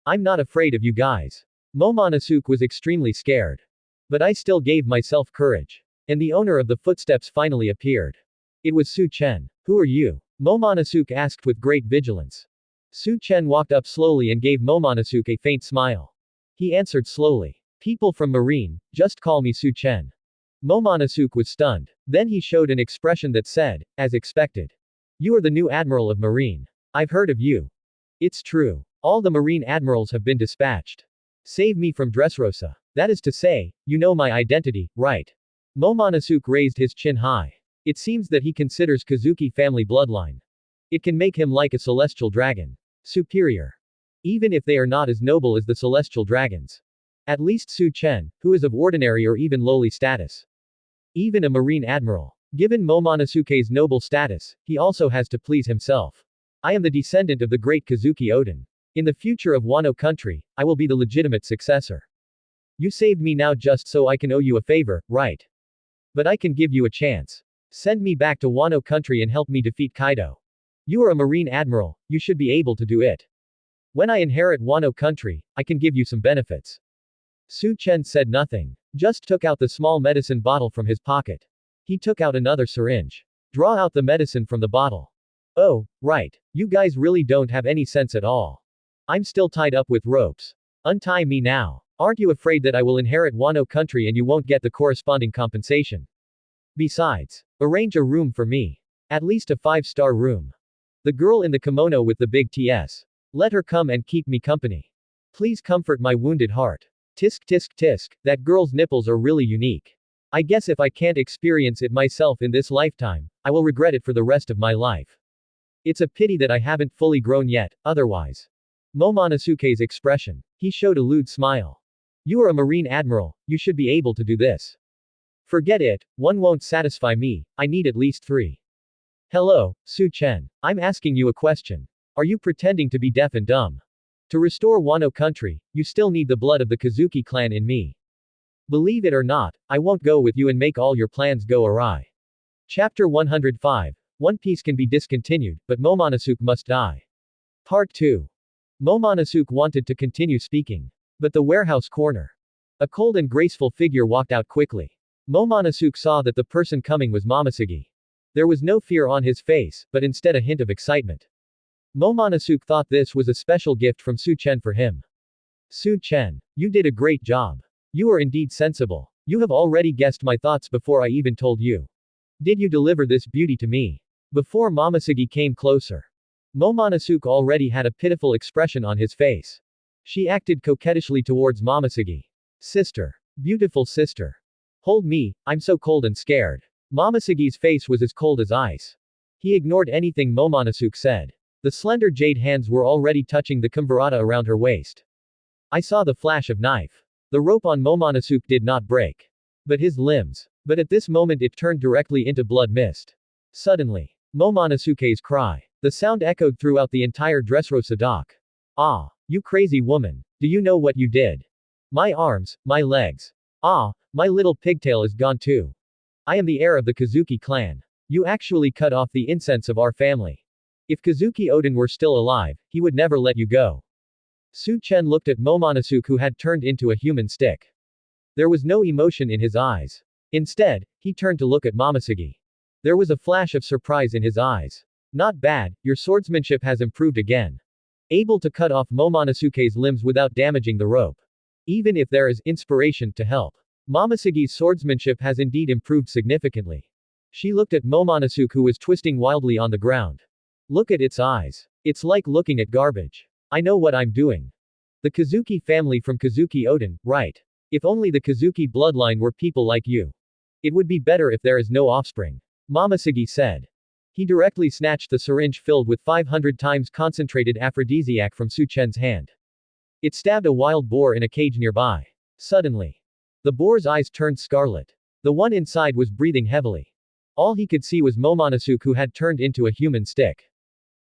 I'm not afraid of you guys. Momonosuke was extremely scared. But I still gave myself courage. And the owner of the footsteps finally appeared. It was Su Chen. Who are you? Momonosuke asked with great vigilance. Su Chen walked up slowly and gave Momonosuke a faint smile. He answered slowly. People from Marine, just call me Su Chen. Momonosuke was stunned. Then he showed an expression that said, as expected. You are the new admiral of Marine. I've heard of you. It's true. All the Marine admirals have been dispatched. Save me from Dressrosa. That is to say, you know my identity, right? Momonosuke raised his chin high. It seems that he considers Kazuki family bloodline. It can make him like a celestial dragon. Superior. Even if they are not as noble as the celestial dragons. At least Su Chen, who is of ordinary or even lowly status. Even a marine admiral. Given Momonosuke's noble status, he also has to please himself. I am the descendant of the great Kazuki Oden. In the future of Wano country, I will be the legitimate successor. You saved me now just so I can owe you a favor, right? But I can give you a chance. Send me back to Wano country and help me defeat Kaido. You are a marine admiral, you should be able to do it. When I inherit Wano country, I can give you some benefits. Su Chen said nothing. Just took out the small medicine bottle from his pocket. He took out another syringe. Draw out the medicine from the bottle. Oh, right. You guys really don't have any sense at all. I'm still tied up with ropes. Untie me now. Aren't you afraid that I will inherit Wano country and you won't get the corresponding compensation? Besides, arrange a room for me. At least a 5-star room. The girl in the kimono with the big TS. Let her come and keep me company. Please comfort my wounded heart. Tisk tisk tisk, that girl's nipples are really unique. I guess if I can't experience it myself in this lifetime, I will regret it for the rest of my life. It's a pity that I haven't fully grown yet, otherwise. Momonosuke's expression. He showed a lewd smile. You are a marine admiral, you should be able to do this. Forget it, one won't satisfy me, I need at least 3. Hello, Su Chen. I'm asking you a question. Are you pretending to be deaf and dumb? To restore Wano country, you still need the blood of the Kazuki clan in me. Believe it or not, I won't go with you and make all your plans go awry. Chapter 105. One Piece can be discontinued, but Momonosuke must die. Part 2. Momonosuke wanted to continue speaking. But the warehouse corner. A cold and graceful figure walked out quickly. Momonosuke saw that the person coming was Momosuke. There was no fear on his face, but instead a hint of excitement. Momonosuke thought this was a special gift from Su Chen for him. Su Chen, you did a great job. You are indeed sensible. You have already guessed my thoughts before I even told you. Did you deliver this beauty to me? Before Momosuke came closer. Momonosuke already had a pitiful expression on his face. She acted coquettishly towards Momosuke. Sister. Beautiful sister. Hold me, I'm so cold and scared. Momosuke's face was as cold as ice. He ignored anything Momonosuke said. The slender jade hands were already touching the kumbarata around her waist. I saw the flash of knife. The rope on Momonosuke did not break. But his limbs. But at this moment it turned directly into blood mist. Suddenly. Momonosuke's cry. The sound echoed throughout the entire Dressrosa dock. Ah. You crazy woman. Do you know what you did? My arms, my legs. Ah, my little pigtail is gone too. I am the heir of the Kazuki clan. You actually cut off the incense of our family. If Kazuki Odin were still alive, he would never let you go. Su Chen looked at Momonosuke, who had turned into a human stick. There was no emotion in his eyes. Instead, he turned to look at Momosuke. There was a flash of surprise in his eyes. Not bad, your swordsmanship has improved again. Able to cut off Momonosuke's limbs without damaging the rope. Even if there is inspiration to help. Momosuke's swordsmanship has indeed improved significantly. She looked at Momonosuke, who was twisting wildly on the ground. Look at its eyes. It's like looking at garbage. I know what I'm doing. The Kazuki family from Kazuki Odin, right? If only the Kazuki bloodline were people like you. It would be better if there is no offspring. Momosuke said. He directly snatched the syringe filled with 500 times concentrated aphrodisiac from Su Chen's hand. It stabbed a wild boar in a cage nearby. Suddenly, the boar's eyes turned scarlet. The one inside was breathing heavily. All he could see was Momonosuke, who had turned into a human stick.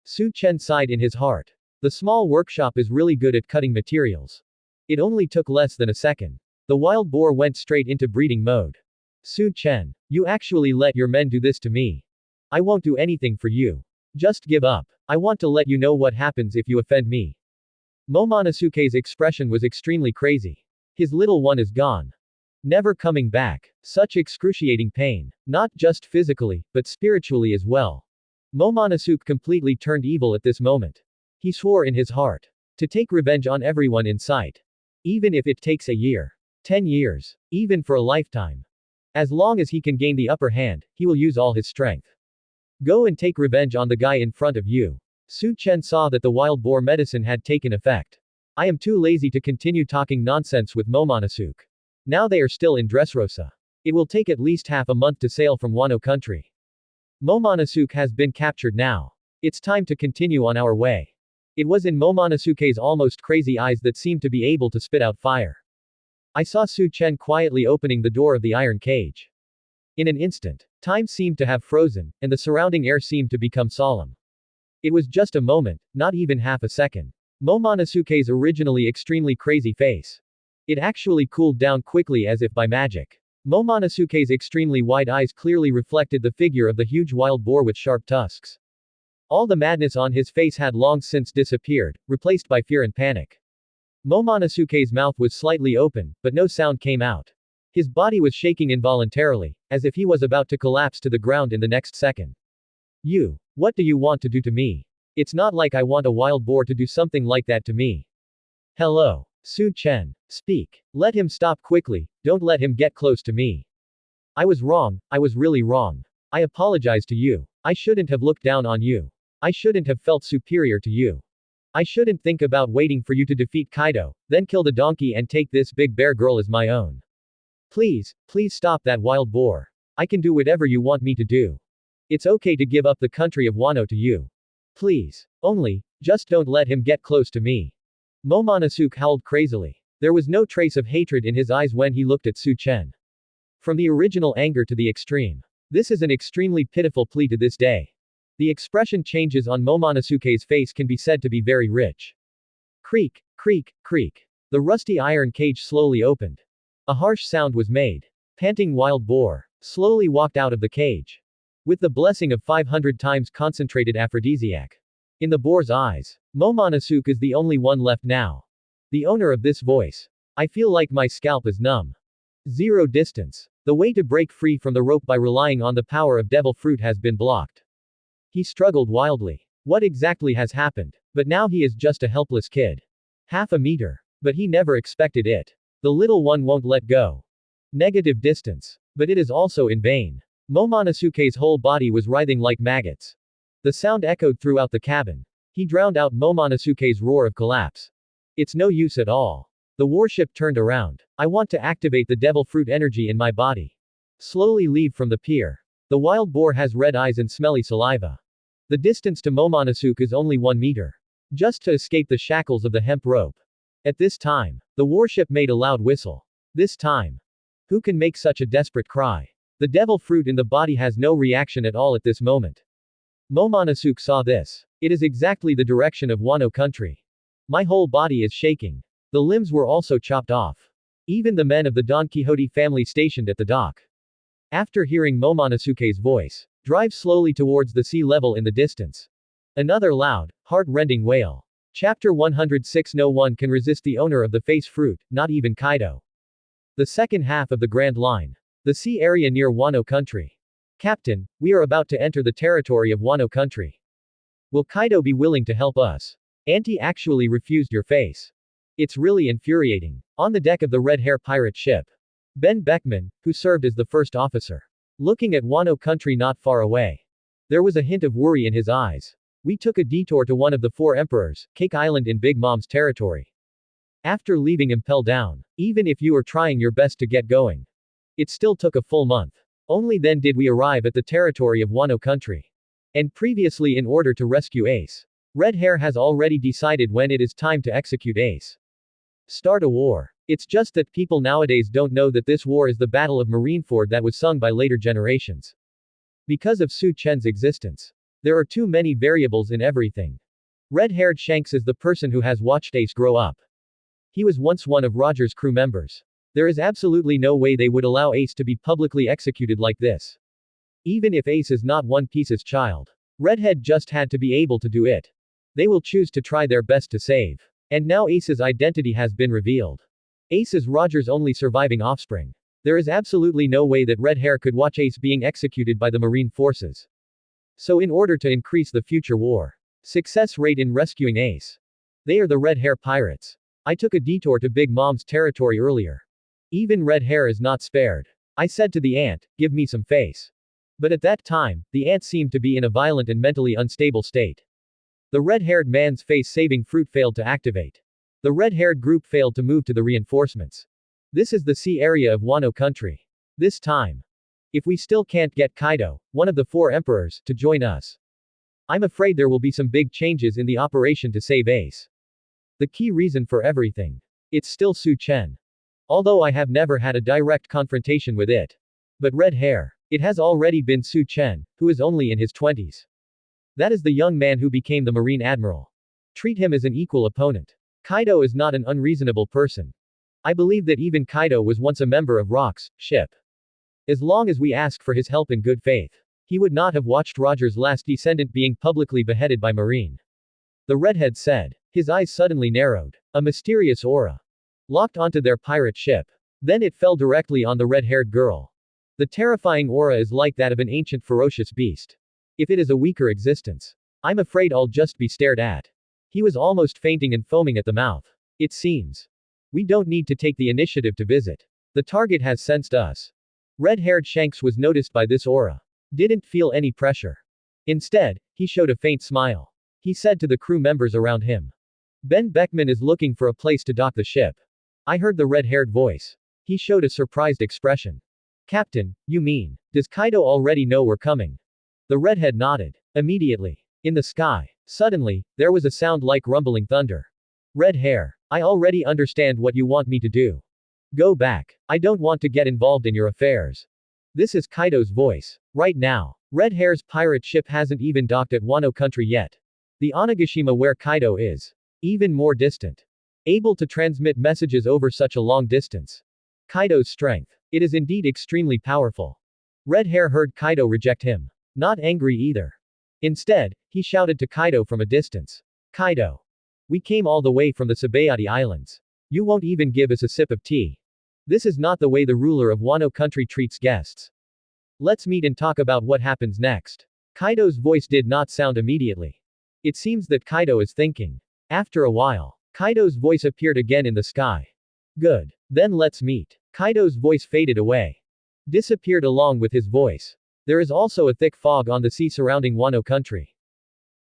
Su Chen sighed in his heart. The small workshop is really good at cutting materials. It only took less than a second. The wild boar went straight into breeding mode. Su Chen, you actually let your men do this to me. I won't do anything for you. Just give up. I want to let you know what happens if you offend me. Momonosuke's expression was extremely crazy. His little one is gone. Never coming back. Such excruciating pain. Not just physically, but spiritually as well. Momonosuke completely turned evil at this moment. He swore in his heart to take revenge on everyone in sight. Even if it takes a year, 10 years, even for a lifetime. As long as he can gain the upper hand, he will use all his strength. Go and take revenge on the guy in front of you. Su Chen saw that the wild boar medicine had taken effect. I am too lazy to continue talking nonsense with Momonosuke. Now they are still in Dressrosa. It will take at least half a month to sail from Wano country. Momonosuke has been captured now. It's time to continue on our way. It was in Momonosuke's almost crazy eyes that seemed to be able to spit out fire. I saw Su Chen quietly opening the door of the iron cage. In an instant, time seemed to have frozen, and the surrounding air seemed to become solemn. It was just a moment, not even half a second. Momonosuke's originally extremely crazy face. It actually cooled down quickly as if by magic. Momonosuke's extremely wide eyes clearly reflected the figure of the huge wild boar with sharp tusks. All the madness on his face had long since disappeared, replaced by fear and panic. Momonosuke's mouth was slightly open, but no sound came out. His body was shaking involuntarily, as if he was about to collapse to the ground in the next second. What do you want to do to me? It's not like I want a wild boar to do something like that to me. Hello. Su Chen. Speak. Let him stop quickly, don't let him get close to me. I was wrong, I was really wrong. I apologize to you. I shouldn't have looked down on you. I shouldn't have felt superior to you. I shouldn't think about waiting for you to defeat Kaido, then kill the donkey and take this big bear girl as my own. Please stop that wild boar. I can do whatever you want me to do. It's okay to give up the country of Wano to you. Please. Only, just don't let him get close to me. Momonosuke howled crazily. There was no trace of hatred in his eyes when he looked at Su Chen. From the original anger to the extreme. This is an extremely pitiful plea to this day. The expression changes on Momonosuke's face can be said to be very rich. Creak, creak, creak. The rusty iron cage slowly opened. A harsh sound was made. Panting wild boar slowly walked out of the cage. With the blessing of 500 times concentrated aphrodisiac. In the boar's eyes, Momonosuke is the only one left now. The owner of this voice. I feel like my scalp is numb. Zero distance. The way to break free from the rope by relying on the power of devil fruit has been blocked. He struggled wildly. What exactly has happened? But now he is just a helpless kid. Half a meter. But he never expected it. The little one won't let go. Negative distance. But it is also in vain. Momonosuke's whole body was writhing like maggots. The sound echoed throughout the cabin. He drowned out Momonosuke's roar of collapse. It's no use at all. The warship turned around. I want to activate the devil fruit energy in my body. Slowly leave from the pier. The wild boar has red eyes and smelly saliva. The distance to Momonosuke is only 1 meter. Just to escape the shackles of the hemp rope. At this time, the warship made a loud whistle. This time. Who can make such a desperate cry? The devil fruit in the body has no reaction at all at this moment. Momonosuke saw this. It is exactly the direction of Wano country. My whole body is shaking. The limbs were also chopped off. Even the men of the Don Quixote family stationed at the dock. After hearing Momonosuke's voice, drive slowly towards the sea level in the distance. Another loud, heart-rending wail. Chapter 106. No one can resist the owner of the face fruit, not even Kaido. The second half of the Grand Line. The sea area near Wano country. Captain, we are about to enter the territory of Wano country. Will Kaido be willing to help us? Auntie actually refused your face. It's really infuriating. On the deck of the Red Hair pirate ship. Ben Beckman, who served as the first officer. Looking at Wano country not far away. There was a hint of worry in his eyes. We took a detour to one of the four emperors, Cake Island in Big Mom's territory. After leaving Impel Down, even if you were trying your best to get going, it still took a full month. Only then did we arrive at the territory of Wano country. And previously, in order to rescue Ace, Red Hair has already decided when it is time to execute Ace. Start a war. It's just that people nowadays don't know that this war is the Battle of Marineford that was sung by later generations. Because of Su Chen's existence, there are too many variables in everything. Red-haired Shanks is the person who has watched Ace grow up. He was once one of Roger's crew members. There is absolutely no way they would allow Ace to be publicly executed like this. Even if Ace is not One Piece's child, Redhead just had to be able to do it. They will choose to try their best to save. And now Ace's identity has been revealed. Ace is Roger's only surviving offspring. There is absolutely no way that Red Hair could watch Ace being executed by the Marine forces. So in order to increase the future war success rate in rescuing Ace, they are the Red Hair pirates. I took a detour to Big Mom's territory earlier. Even Red Hair is not spared. I said to the ant, give me some face. But at that time, the ant seemed to be in a violent and mentally unstable state. The red-haired man's face-saving fruit failed to activate. The red-haired group failed to move to the reinforcements. This is the sea area of Wano country. This time, if we still can't get Kaido, one of the four emperors, to join us, I'm afraid there will be some big changes in the operation to save Ace. The key reason for everything. It's still Su Chen. Although I have never had a direct confrontation with it. But Red Hair. It has already been Su Chen, who is only in his 20s. That is the young man who became the Marine Admiral. Treat him as an equal opponent. Kaido is not an unreasonable person. I believe that even Kaido was once a member of Rock's ship. As long as we ask for his help in good faith, he would not have watched Roger's last descendant being publicly beheaded by Marine. The redhead said. His eyes suddenly narrowed. A mysterious aura locked onto their pirate ship. Then it fell directly on the red-haired girl. The terrifying aura is like that of an ancient ferocious beast. If it is a weaker existence, I'm afraid I'll just be stared at. He was almost fainting and foaming at the mouth. It seems. We don't need to take the initiative to visit. The target has sensed us. Red-haired Shanks was noticed by this aura. Didn't feel any pressure. Instead, he showed a faint smile. He said to the crew members around him. Ben Beckman is looking for a place to dock the ship. I heard the red-haired voice. He showed a surprised expression. Captain, you mean, does Kaido already know we're coming? The redhead nodded. Immediately. In the sky. Suddenly, there was a sound like rumbling thunder. Red Hair. I already understand what you want me to do. Go back. I don't want to get involved in your affairs. This is Kaido's voice. Right now, Red Hair's pirate ship hasn't even docked at Wano country yet. The Onigashima where Kaido is. Even more distant. Able to transmit messages over such a long distance. Kaido's strength. It is indeed extremely powerful. Red Hair heard Kaido reject him. Not angry either. Instead, he shouted to Kaido from a distance. Kaido. We came all the way from the Sabayati Islands. You won't even give us a sip of tea. This is not the way the ruler of Wano country treats guests. Let's meet and talk about what happens next. Kaido's voice did not sound immediately. It seems that Kaido is thinking. After a while, Kaido's voice appeared again in the sky. Good. Then let's meet. Kaido's voice faded away. Disappeared along with his voice. There is also a thick fog on the sea surrounding Wano country.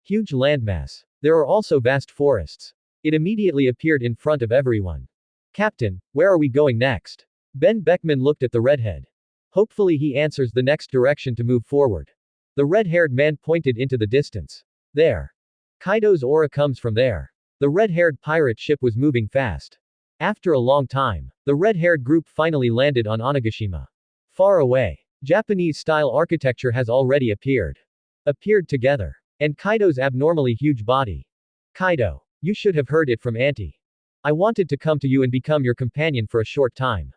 Huge landmass. There are also vast forests. It immediately appeared in front of everyone. Captain, where are we going next? Ben Beckman looked at the redhead. Hopefully he answers the next direction to move forward. The red-haired man pointed into the distance. There. Kaido's aura comes from there. The red-haired pirate ship was moving fast. After a long time, the red-haired group finally landed on Onigashima. Far away, Japanese-style architecture has already appeared together. And Kaido's abnormally huge body. Kaido. You should have heard it from Auntie. I wanted to come to you and become your companion for a short time.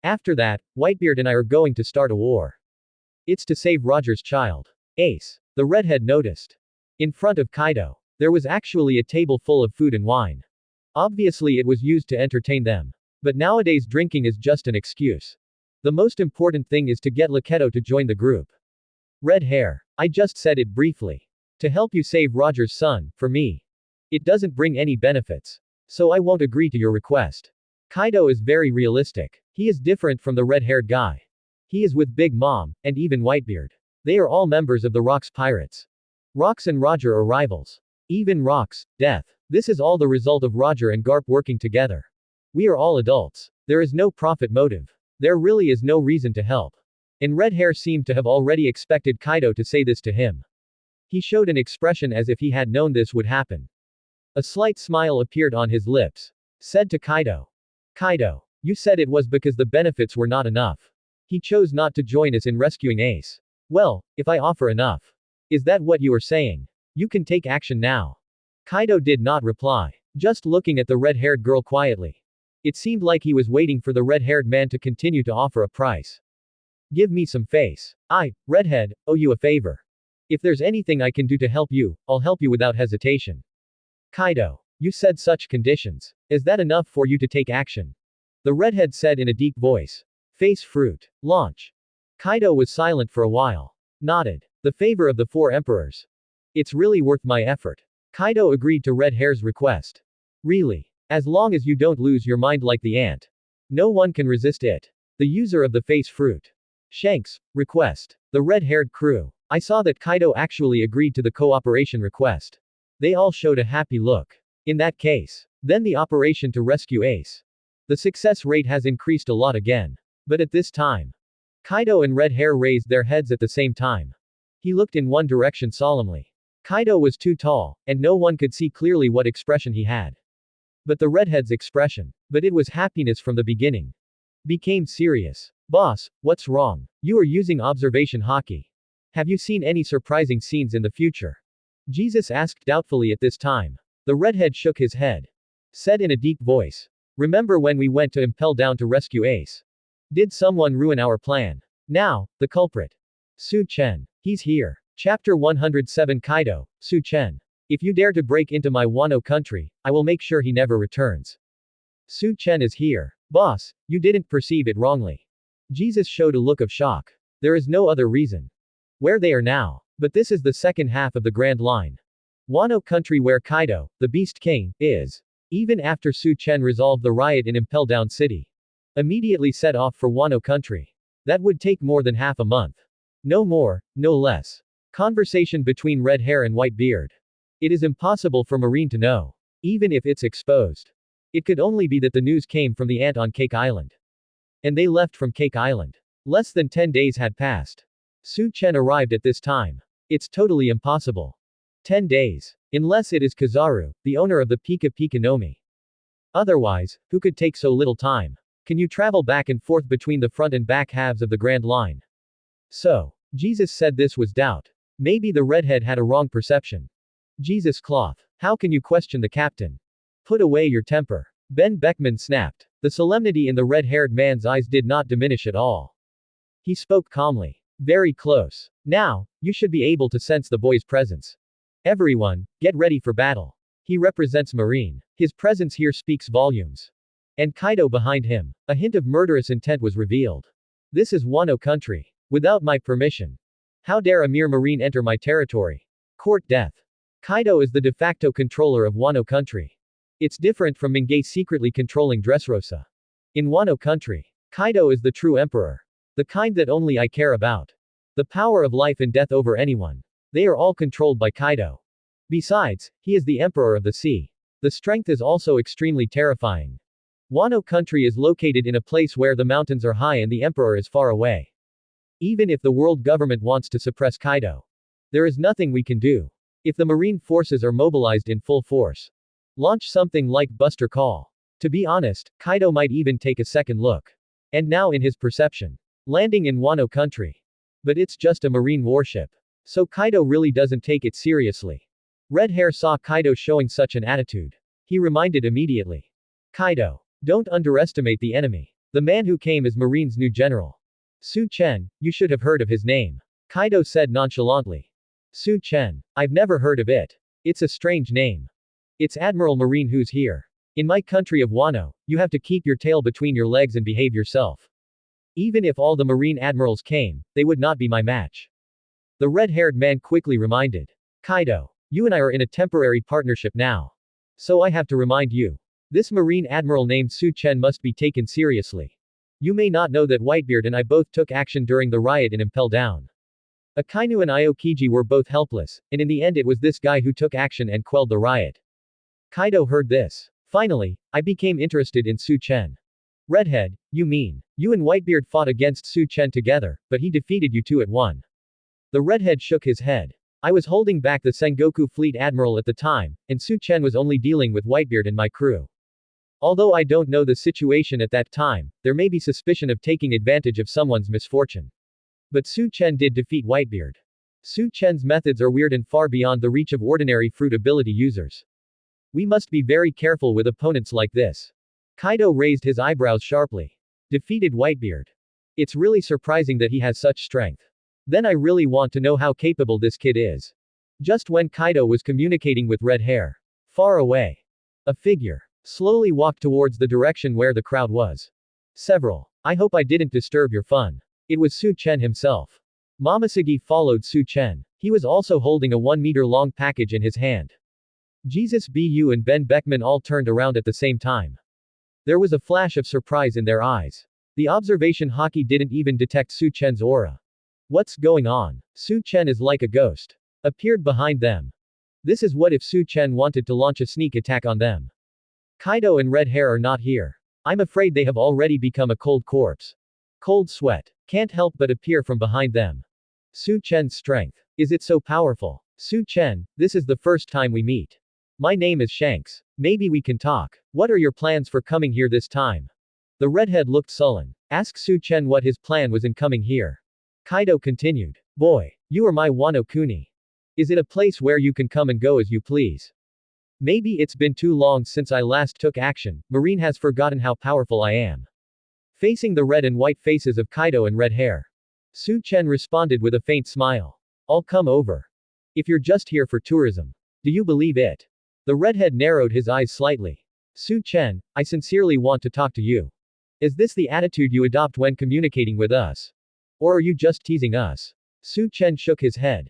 After that, Whitebeard and I are going to start a war. It's to save Roger's child. Ace. The redhead noticed. In front of Kaido, there was actually a table full of food and wine. Obviously it was used to entertain them. But nowadays drinking is just an excuse. The most important thing is to get Laketo to join the group. Red hair. I just said it briefly. To help you save Roger's son, for me. It doesn't bring any benefits. So I won't agree to your request. Kaido is very realistic. He is different from the red-haired guy. He is with Big Mom, and even Whitebeard. They are all members of the Rocks Pirates. Rocks and Roger are rivals. Even Rocks, death. This is all the result of Roger and Garp working together. We are all adults. There is no profit motive. There really is no reason to help. And Red Hair seemed to have already expected Kaido to say this to him. He showed an expression as if he had known this would happen. A slight smile appeared on his lips. Said to Kaido. Kaido, you said it was because the benefits were not enough. He chose not to join us in rescuing Ace. Well, if I offer enough. Is that what you are saying? You can take action now. Kaido did not reply, just looking at the red-haired girl quietly. It seemed like he was waiting for the red-haired man to continue to offer a price. Give me some face. I, redhead, owe you a favor. If there's anything I can do to help you, I'll help you without hesitation. Kaido, you said such conditions. Is that enough for you to take action? The redhead said in a deep voice. Face fruit. Launch. Kaido was silent for a while. Nodded. The favor of the four emperors. It's really worth my effort. Kaido agreed to Red Hair's request. Really? As long as you don't lose your mind like the ant. No one can resist it. The user of the face fruit. Shanks, request. The red-haired crew. I saw that Kaido actually agreed to the cooperation request. They all showed a happy look. In that case, then the operation to rescue Ace. The success rate has increased a lot again. But at this time, Kaido and Red Hair raised their heads at the same time. He looked in one direction solemnly. Kaido was too tall, and no one could see clearly what expression he had. But the redhead's expression, but it was happiness from the beginning, became serious. Boss, what's wrong? You are using observation hockey. Have you seen any surprising scenes in the future? Jesus asked doubtfully at this time. The redhead shook his head. Said in a deep voice. Remember when we went to Impel Down to rescue Ace? Did someone ruin our plan? Now, the culprit. Su Chen. He's here. Chapter 107 Kaido, Su Chen. If you dare to break into my Wano country, I will make sure he never returns. Su Chen is here. Boss, you didn't perceive it wrongly. Jesus showed a look of shock. There is no other reason. Where they are now. But this is the second half of the Grand Line. Wano country where Kaido, the Beast King, is. Even after Su Chen resolved the riot in Impel Down City. Immediately set off for Wano country. That would take more than half a month. No more, no less. Conversation between Red Hair and Whitebeard. It is impossible for Marine to know. Even if it's exposed. It could only be that the news came from the ant on Cake Island. And they left from Cake Island. Less than 10 days had passed. Su Chen arrived at this time. It's totally impossible. 10 days. Unless it is Kizaru, the owner of the Pika Pika Nomi. Otherwise, who could take so little time? Can you travel back and forth between the front and back halves of the Grand Line? So, Jesus said this was doubt. Maybe the redhead had a wrong perception. Jesus cloth. How can you question the captain? Put away your temper. Ben Beckman snapped. The solemnity in the red-haired man's eyes did not diminish at all. He spoke calmly. Very close. Now, you should be able to sense the boy's presence. Everyone, get ready for battle. He represents Marine. His presence here speaks volumes. And Kaido behind him. A hint of murderous intent was revealed. This is Wano country. Without my permission. How dare a mere Marine enter my territory? Court death. Kaido is the de facto controller of Wano country. It's different from Mingay secretly controlling Dressrosa. In Wano country, Kaido is the true emperor. The kind that only I care about. The power of life and death over anyone. They are all controlled by Kaido. Besides, he is the emperor of the sea. The strength is also extremely terrifying. Wano country is located in a place where the mountains are high and the emperor is far away. Even if the world government wants to suppress Kaido, there is nothing we can do. If the marine forces are mobilized in full force, launch something like Buster Call. To be honest, Kaido might even take a second look. And now in his perception, landing in Wano country. But it's just a marine warship. So Kaido really doesn't take it seriously. Red Hair saw Kaido showing such an attitude. He reminded immediately. Kaido, don't underestimate the enemy. The man who came is Marine's new general. Su Chen, you should have heard of his name. Kaido said nonchalantly. Su Chen, I've never heard of it. It's a strange name. It's Admiral Marine who's here. In my country of Wano, you have to keep your tail between your legs and behave yourself. Even if all the Marine admirals came, they would not be my match. The red-haired man quickly reminded. Kaido, you and I are in a temporary partnership now. So I have to remind you. This Marine admiral named Su Chen must be taken seriously. You may not know that Whitebeard and I both took action during the riot in Impel Down. Akainu and Aokiji were both helpless, and in the end it was this guy who took action and quelled the riot. Kaido heard this. Finally, I became interested in Su Chen. Redhead, you mean, you and Whitebeard fought against Su Chen together, but he defeated you 2-1. The redhead shook his head. I was holding back the Sengoku Fleet Admiral at the time, and Su Chen was only dealing with Whitebeard and my crew. Although I don't know the situation at that time, there may be suspicion of taking advantage of someone's misfortune. But Su Chen did defeat Whitebeard. Su Chen's methods are weird and far beyond the reach of ordinary fruit ability users. We must be very careful with opponents like this. Kaido raised his eyebrows sharply. Defeated Whitebeard. It's really surprising that he has such strength. Then I really want to know how capable this kid is. Just when Kaido was communicating with Red Hair. Far away. A figure slowly walked towards the direction where the crowd was. Several. I hope I didn't disturb your fun. It was Su Chen himself. Momoshiki followed Su Chen. He was also holding a 1-meter-long package in his hand. Jesus Bu and Ben Beckman all turned around at the same time. There was a flash of surprise in their eyes. The observation haki didn't even detect Su Chen's aura. What's going on? Su Chen is like a ghost. Appeared behind them. This is what if Su Chen wanted to launch a sneak attack on them. Kaido and Red Hair are not here. I'm afraid they have already become a cold corpse. Cold sweat can't help but appear from behind them. Su Chen's strength. Is it so powerful? Su Chen, this is the first time we meet. My name is Shanks. Maybe we can talk. What are your plans for coming here this time? The redhead looked sullen. Ask Su Chen what his plan was in coming here. Kaido continued. Boy, you are my Wano Kuni. Is it a place where you can come and go as you please? Maybe it's been too long since I last took action. Marine has forgotten how powerful I am. Facing the red and white faces of Kaido and Red Hair, Su Chen responded with a faint smile. I'll come over. If you're just here for tourism. Do you believe it? The redhead narrowed his eyes slightly. Su Chen, I sincerely want to talk to you. Is this the attitude you adopt when communicating with us? Or are you just teasing us? Su Chen shook his head.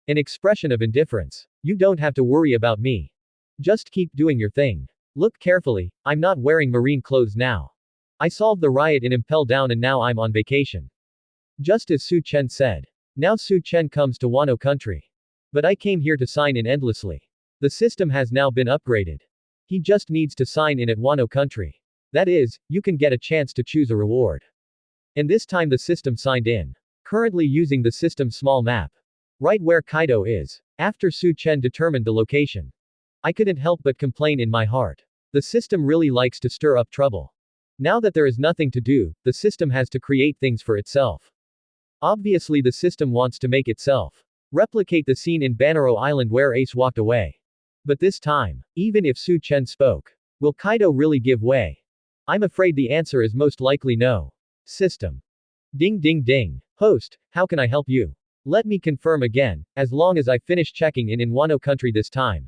An expression of indifference. You don't have to worry about me. Just keep doing your thing. Look carefully, I'm not wearing marine clothes now. I solved the riot in Impel Down and now I'm on vacation. Just as Su Chen said. Now Su Chen comes to Wano country. But I came here to sign in endlessly. The system has now been upgraded. He just needs to sign in at Wano country. That is, you can get a chance to choose a reward. And this time the system signed in. Currently using the system's small map. Right where Kaido is. After Su Chen determined the location. I couldn't help but complain in my heart. The system really likes to stir up trouble. Now that there is nothing to do, the system has to create things for itself. Obviously the system wants to make itself replicate the scene in Banaro Island where Ace walked away. But this time, even if Su Chen spoke, will Kaido really give way? I'm afraid the answer is most likely no. System. Ding ding ding. Host, how can I help you? Let me confirm again, as long as I finish checking in Wano country this time.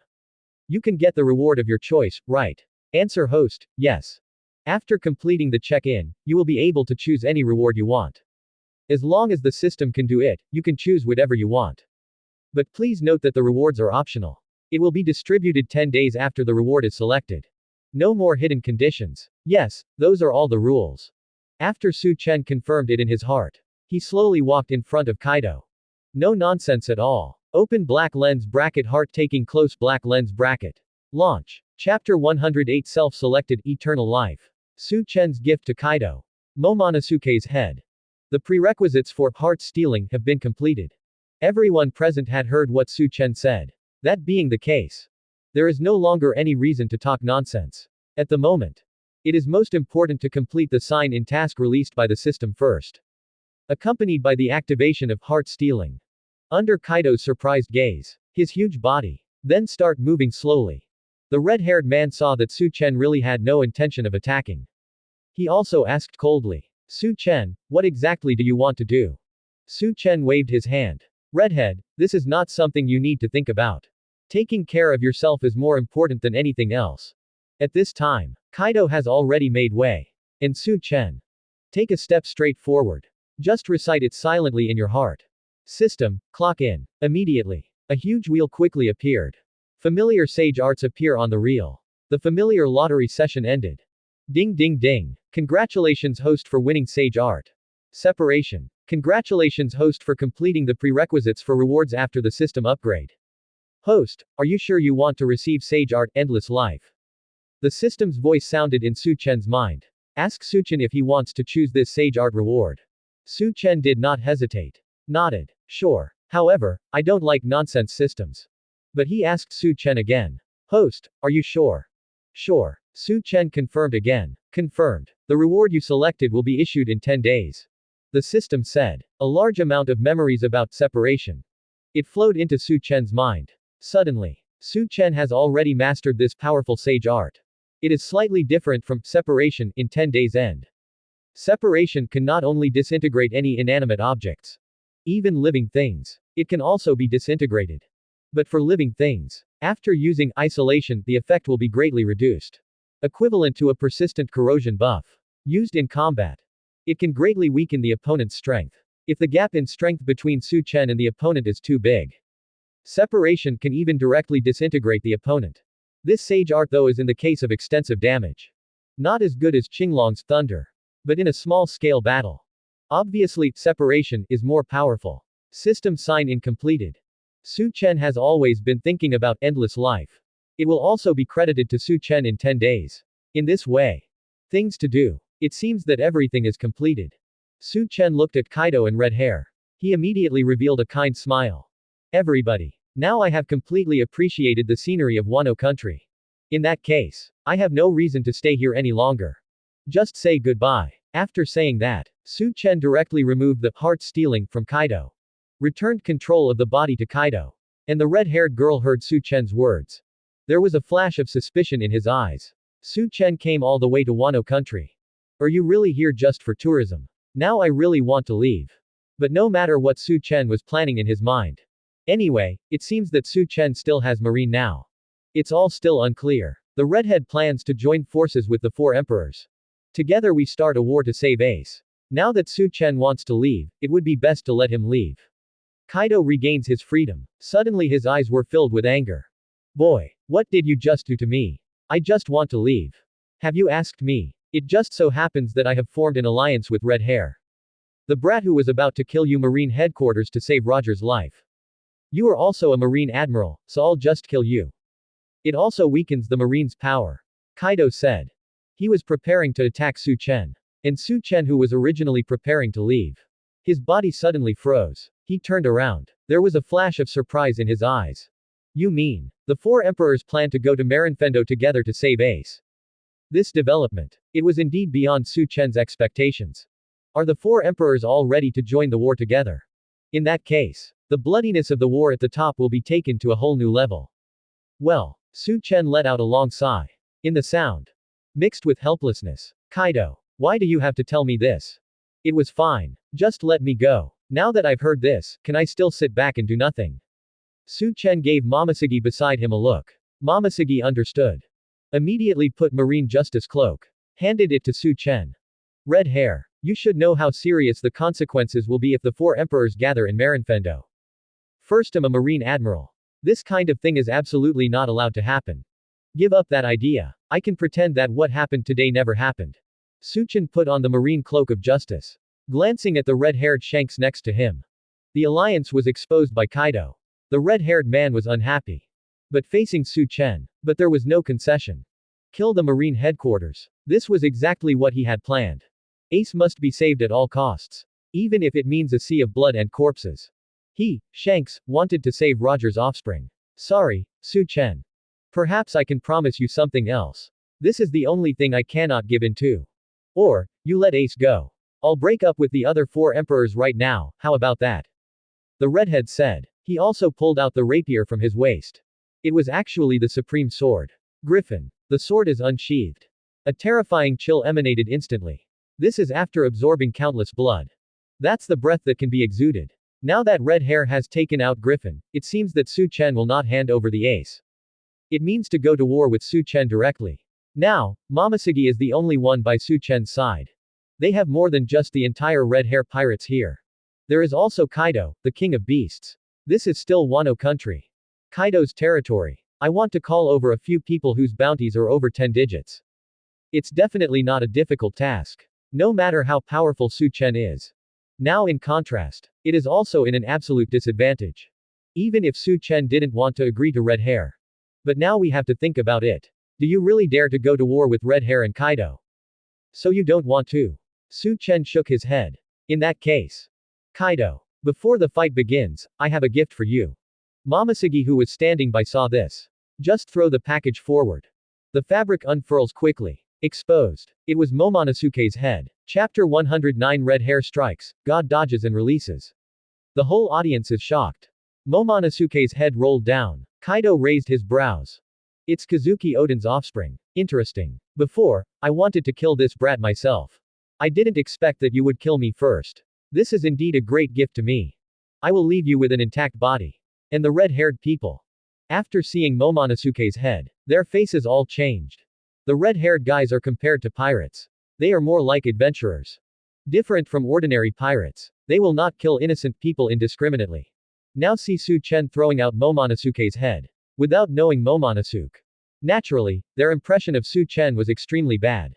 You can get the reward of your choice, right? Answer host, yes. After completing the check-in, you will be able to choose any reward you want. As long as the system can do it, you can choose whatever you want. But please note that the rewards are optional. It will be distributed 10 days after the reward is selected. No more hidden conditions. Yes, those are all the rules. After Su Chen confirmed it in his heart, he slowly walked in front of Kaido. No nonsense at all. Open black lens bracket heart taking close black lens bracket. Launch. Chapter 108 Self-Selected Eternal Life. Su Chen's gift to Kaido. Momonosuke's head. The prerequisites for heart stealing have been completed. Everyone present had heard what Su Chen said. That being the case, there is no longer any reason to talk nonsense. At the moment, it is most important to complete the sign-in task released by the system first, accompanied by the activation of heart stealing. Under Kaido's surprised gaze, his huge body Then start moving slowly. The red-haired man saw that Su Chen really had no intention of attacking. He also asked coldly, Su Chen, what exactly do you want to do? Su Chen waved his hand. Redhead, this is not something you need to think about. Taking care of yourself is more important than anything else. At this time, Kaido has already made way. And Su Chen. Take a step straight forward. Just recite it silently in your heart. System, clock in. Immediately. A huge wheel quickly appeared. Familiar sage arts appear on the reel. The familiar lottery session ended. Ding ding ding. Congratulations host for winning sage art. Separation. Congratulations host for completing the prerequisites for rewards after the system upgrade. Host, are you sure you want to receive sage art endless life? The system's voice sounded in Su Chen's mind. Ask Su Chen if he wants to choose this sage art reward. Su Chen did not hesitate. Nodded. Sure. However, I don't like nonsense systems. But he asked Su Chen again. Host, are you sure? Sure. Su Chen confirmed again. Confirmed. The reward you selected will be issued in 10 days. The system said. A large amount of memories about separation. It flowed into Su Chen's mind. Suddenly, Su Chen has already mastered this powerful sage art. It is slightly different from separation in 10 days end. Separation can not only disintegrate any inanimate objects, even living things. It can also be disintegrated. But for living things, after using isolation, the effect will be greatly reduced. Equivalent to a persistent corrosion buff. Used in combat. It can greatly weaken the opponent's strength. If the gap in strength between Su Chen and the opponent is too big. Separation can even directly disintegrate the opponent. This sage art though is in the case of extensive damage. Not as good as Qinglong's thunder. But in a small-scale battle. Obviously, separation is more powerful. System sign in completed. Su Chen has always been thinking about endless life. It will also be credited to Su Chen in 10 days. In this way. Things to do. It seems that everything is completed. Su Chen looked at Kaido and Red Hair. He immediately revealed a kind smile. Everybody. Now I have completely appreciated the scenery of Wano country. In that case, I have no reason to stay here any longer. Just say goodbye. After saying that, Su Chen directly removed the heart stealing from Kaido. Returned control of the body to Kaido. And the red-haired girl heard Su Chen's words. There was a flash of suspicion in his eyes. Su Chen came all the way to Wano country. Are you really here just for tourism? Now I really want to leave. But no matter what Su Chen was planning in his mind. Anyway, it seems that Su Chen still has Marine now. It's all still unclear. The redhead plans to join forces with the 4 emperors. Together we start a war to save Ace. Now that Su Chen wants to leave, it would be best to let him leave. Kaido regains his freedom. Suddenly his eyes were filled with anger. Boy, what did you just do to me? I just want to leave. Have you asked me? It just so happens that I have formed an alliance with Red Hair. The brat who was about to kill you Marine headquarters to save Roger's life. You are also a Marine admiral, so I'll just kill you. It also weakens the Marine's power. Kaido said. He was preparing to attack Su Chen. And Su Chen who was originally preparing to leave. His body suddenly froze. He turned around. There was a flash of surprise in his eyes. You mean, the 4 emperors plan to go to Marinfendo together to save Ace? This development. It was indeed beyond Su Chen's expectations. Are the 4 emperors all ready to join the war together? In that case, the bloodiness of the war at the top will be taken to a whole new level. Well, Su Chen let out a long sigh. In the sound. Mixed with helplessness. Kaido. Why do you have to tell me this? It was fine. Just let me go. Now that I've heard this, can I still sit back and do nothing? Su Chen gave Momoshiki beside him a look. Momoshiki understood. Immediately put Marine Justice cloak. Handed it to Su Chen. Red Hair. You should know how serious the consequences will be if the 4 emperors gather in Marinfendo. First I'm a Marine admiral. This kind of thing is absolutely not allowed to happen. Give up that idea. I can pretend that what happened today never happened. Su Chen put on the Marine cloak of justice. Glancing at the red-haired Shanks next to him. The alliance was exposed by Kaido. The red-haired man was unhappy. But facing Su Chen. But there was no concession. Kill the Marine headquarters. This was exactly what he had planned. Ace must be saved at all costs. Even if it means a sea of blood and corpses. He, Shanks, wanted to save Roger's offspring. Sorry, Su Chen. Perhaps I can promise you something else. This is the only thing I cannot give in to. Or, you let Ace go. I'll break up with the other 4 emperors right now, how about that? The redhead said. He also pulled out the rapier from his waist. It was actually the supreme sword. Griffin. The sword is unsheathed. A terrifying chill emanated instantly. This is after absorbing countless blood. That's the breath that can be exuded. Now that red hair has taken out Griffin, it seems that Su Chen will not hand over the ace. It means to go to war with Su Chen directly. Now, Momoshiki is the only one by Su Chen's side. They have more than just the entire red hair pirates here. There is also Kaido, the king of beasts. This is still Wano country. Kaido's territory. I want to call over a few people whose bounties are over 10 digits. It's definitely not a difficult task. No matter how powerful Su Chen is. Now in contrast, it is also in an absolute disadvantage. Even if Su Chen didn't want to agree to red hair. But now we have to think about it. Do you really dare to go to war with red hair and Kaido? So you don't want to? Su Chen shook his head. In that case. Kaido. Before the fight begins, I have a gift for you. Momoshiki, who was standing by, saw this. Just throw the package forward. The fabric unfurls quickly. Exposed. It was Momonosuke's head. Chapter 109 Red Hair Strikes, God Dodges and Releases. The whole audience is shocked. Momonosuke's head rolled down. Kaido raised his brows. It's Kazuki Oden's offspring. Interesting. Before, I wanted to kill this brat myself. I didn't expect that you would kill me first. This is indeed a great gift to me. I will leave you with an intact body. And the red-haired people. After seeing Momonosuke's head, their faces all changed. The red-haired guys are compared to pirates. They are more like adventurers. Different from ordinary pirates. They will not kill innocent people indiscriminately. Now see Su Chen throwing out Momonosuke's head. Without knowing Momonosuke. Naturally, their impression of Su Chen was extremely bad.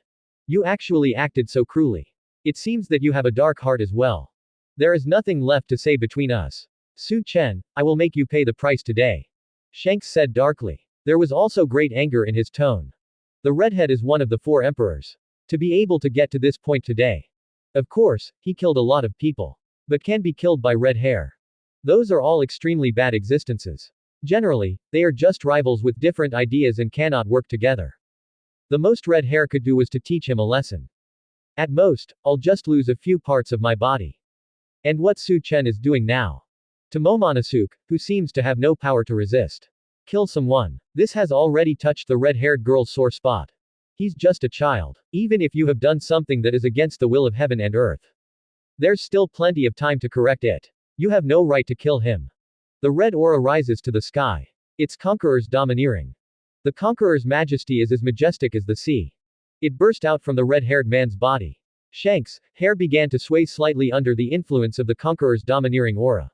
You actually acted so cruelly. It seems that you have a dark heart as well. There is nothing left to say between us. Su Chen, I will make you pay the price today. Shanks said darkly. There was also great anger in his tone. The redhead is one of the 4 emperors. To be able to get to this point today. Of course, he killed a lot of people. But can be killed by red hair. Those are all extremely bad existences. Generally, they are just rivals with different ideas and cannot work together. The most red hair could do was to teach him a lesson. At most, I'll just lose a few parts of my body. And what Su Chen is doing now. To Momonosuke, who seems to have no power to resist. Kill someone. This has already touched the red-haired girl's sore spot. He's just a child. Even if you have done something that is against the will of heaven and earth. There's still plenty of time to correct it. You have no right to kill him. The red aura rises to the sky. It's Conqueror's domineering. The Conqueror's majesty is as majestic as the sea. It burst out from the red-haired man's body. Shanks' hair began to sway slightly under the influence of the Conqueror's domineering aura.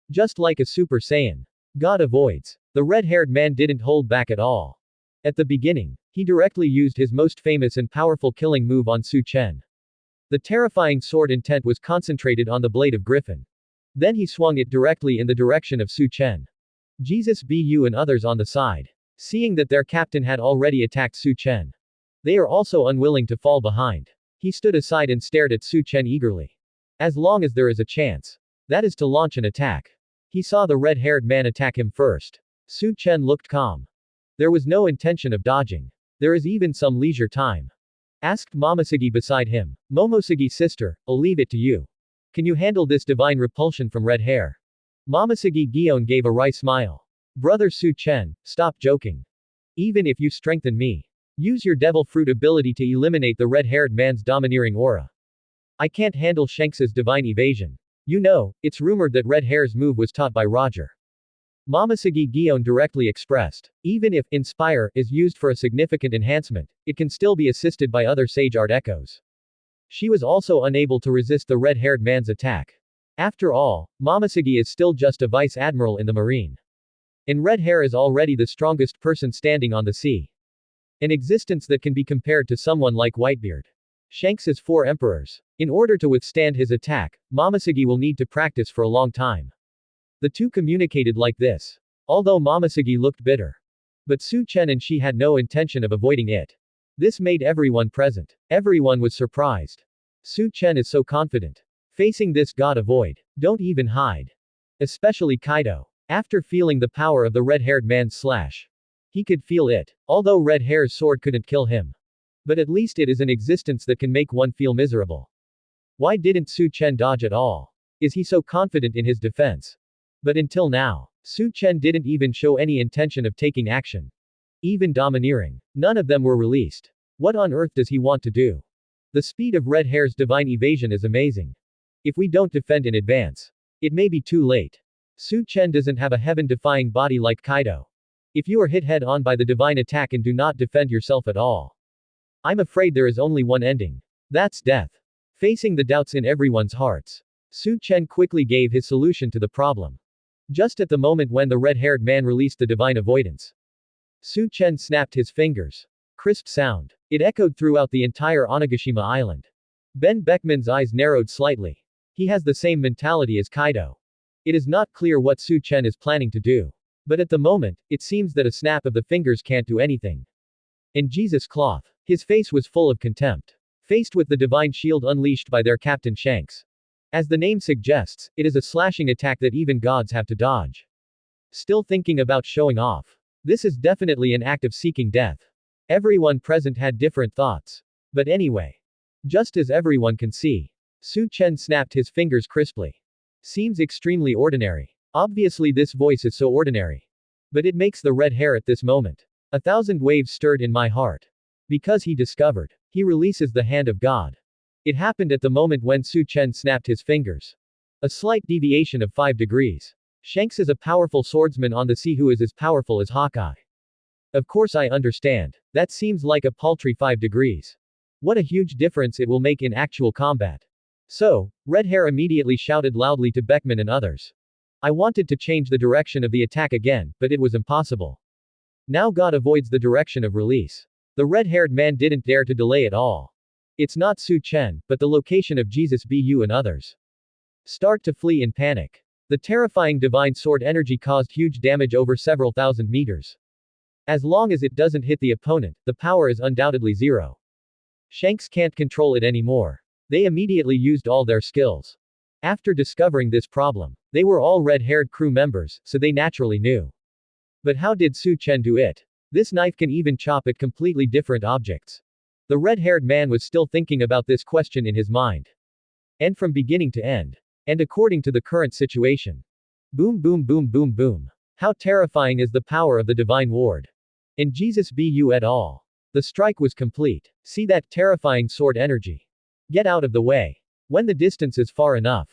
Just like a Super Saiyan. God avoids. The red-haired man didn't hold back at all. At the beginning, he directly used his most famous and powerful killing move on Su Chen. The terrifying sword intent was concentrated on the blade of Griffin. Then he swung it directly in the direction of Su Chen. Jesus Bu and others on the side. Seeing that their captain had already attacked Su Chen. They are also unwilling to fall behind. He stood aside and stared at Su Chen eagerly. As long as there is a chance. That is to launch an attack. He saw the red-haired man attack him first. Su Chen looked calm. There was no intention of dodging. There is even some leisure time. Asked Momoshiki beside him. Momoshiki's sister, I'll leave it to you. Can you handle this divine repulsion from red hair? Momoshiki Gion gave a wry smile. Brother Su Chen, stop joking. Even if you strengthen me. Use your devil fruit ability to eliminate the red-haired man's domineering aura. I can't handle Shanks's divine evasion. You know, it's rumored that red hair's move was taught by Roger. Momoshiki Gion directly expressed. Even if Inspire is used for a significant enhancement, it can still be assisted by other Sage Art echoes. She was also unable to resist the red-haired man's attack. After all, Momoshiki is still just a vice admiral in the marine. And red hair is already the strongest person standing on the sea. An existence that can be compared to someone like Whitebeard. Shanks's 4 emperors. In order to withstand his attack, Momoshiki will need to practice for a long time. The two communicated like this. Although Momoshiki looked bitter. But Su Chen and she had no intention of avoiding it. This made everyone present. Everyone was surprised. Su Chen is so confident. Facing this god avoid. Don't even hide. Especially Kaido. After feeling the power of the red-haired man's slash. He could feel it. Although red hair's sword couldn't kill him. But at least it is an existence that can make one feel miserable. Why didn't Su Chen dodge at all? Is he so confident in his defense? But until now, Su Chen didn't even show any intention of taking action. Even domineering. None of them were released. What on earth does he want to do? The speed of Red Hair's divine evasion is amazing. If we don't defend in advance, it may be too late. Su Chen doesn't have a heaven-defying body like Kaido. If you are hit head-on by the divine attack and do not defend yourself at all, I'm afraid there is only one ending. That's death. Facing the doubts in everyone's hearts, Su Chen quickly gave his solution to the problem. Just at the moment when the red-haired man released the divine avoidance, Su Chen snapped his fingers. Crisp sound. It echoed throughout the entire Onigashima Island. Ben Beckman's eyes narrowed slightly. He has the same mentality as Kaido. It is not clear what Su Chen is planning to do. But at the moment, it seems that a snap of the fingers can't do anything. And Jesus cloth. His face was full of contempt. Faced with the divine shield unleashed by their captain Shanks. As the name suggests, it is a slashing attack that even gods have to dodge. Still thinking about showing off. This is definitely an act of seeking death. Everyone present had different thoughts. But anyway. Just as everyone can see. Su Chen snapped his fingers crisply. Seems extremely ordinary. Obviously this voice is so ordinary. But it makes the red hair at this moment. 1,000 waves stirred in my heart. Because he discovered. He releases the hand of God. It happened at the moment when Su Chen snapped his fingers. A slight deviation of 5 degrees. Shanks is a powerful swordsman on the sea who is as powerful as Hawkeye. Of course I understand. That seems like a paltry 5 degrees. What a huge difference it will make in actual combat. So, Red Hair immediately shouted loudly to Beckman and others. I wanted to change the direction of the attack again, but it was impossible. Now God avoids the direction of release. The red-haired man didn't dare to delay at all. It's not Su Chen, but the location of Jesus Bu and others. Start to flee in panic. The terrifying divine sword energy caused huge damage over several thousand meters. As long as it doesn't hit the opponent, the power is undoubtedly zero. Shanks can't control it anymore. They immediately used all their skills. After discovering this problem, they were all red-haired crew members, so they naturally knew. But how did Su Chen do it? This knife can even chop at completely different objects. The red-haired man was still thinking about this question in his mind. And from beginning to end. And according to the current situation. Boom boom boom boom boom. How terrifying is the power of the divine ward. And Jesus Bu et al. The strike was complete. See that terrifying sword energy. Get out of the way. When the distance is far enough.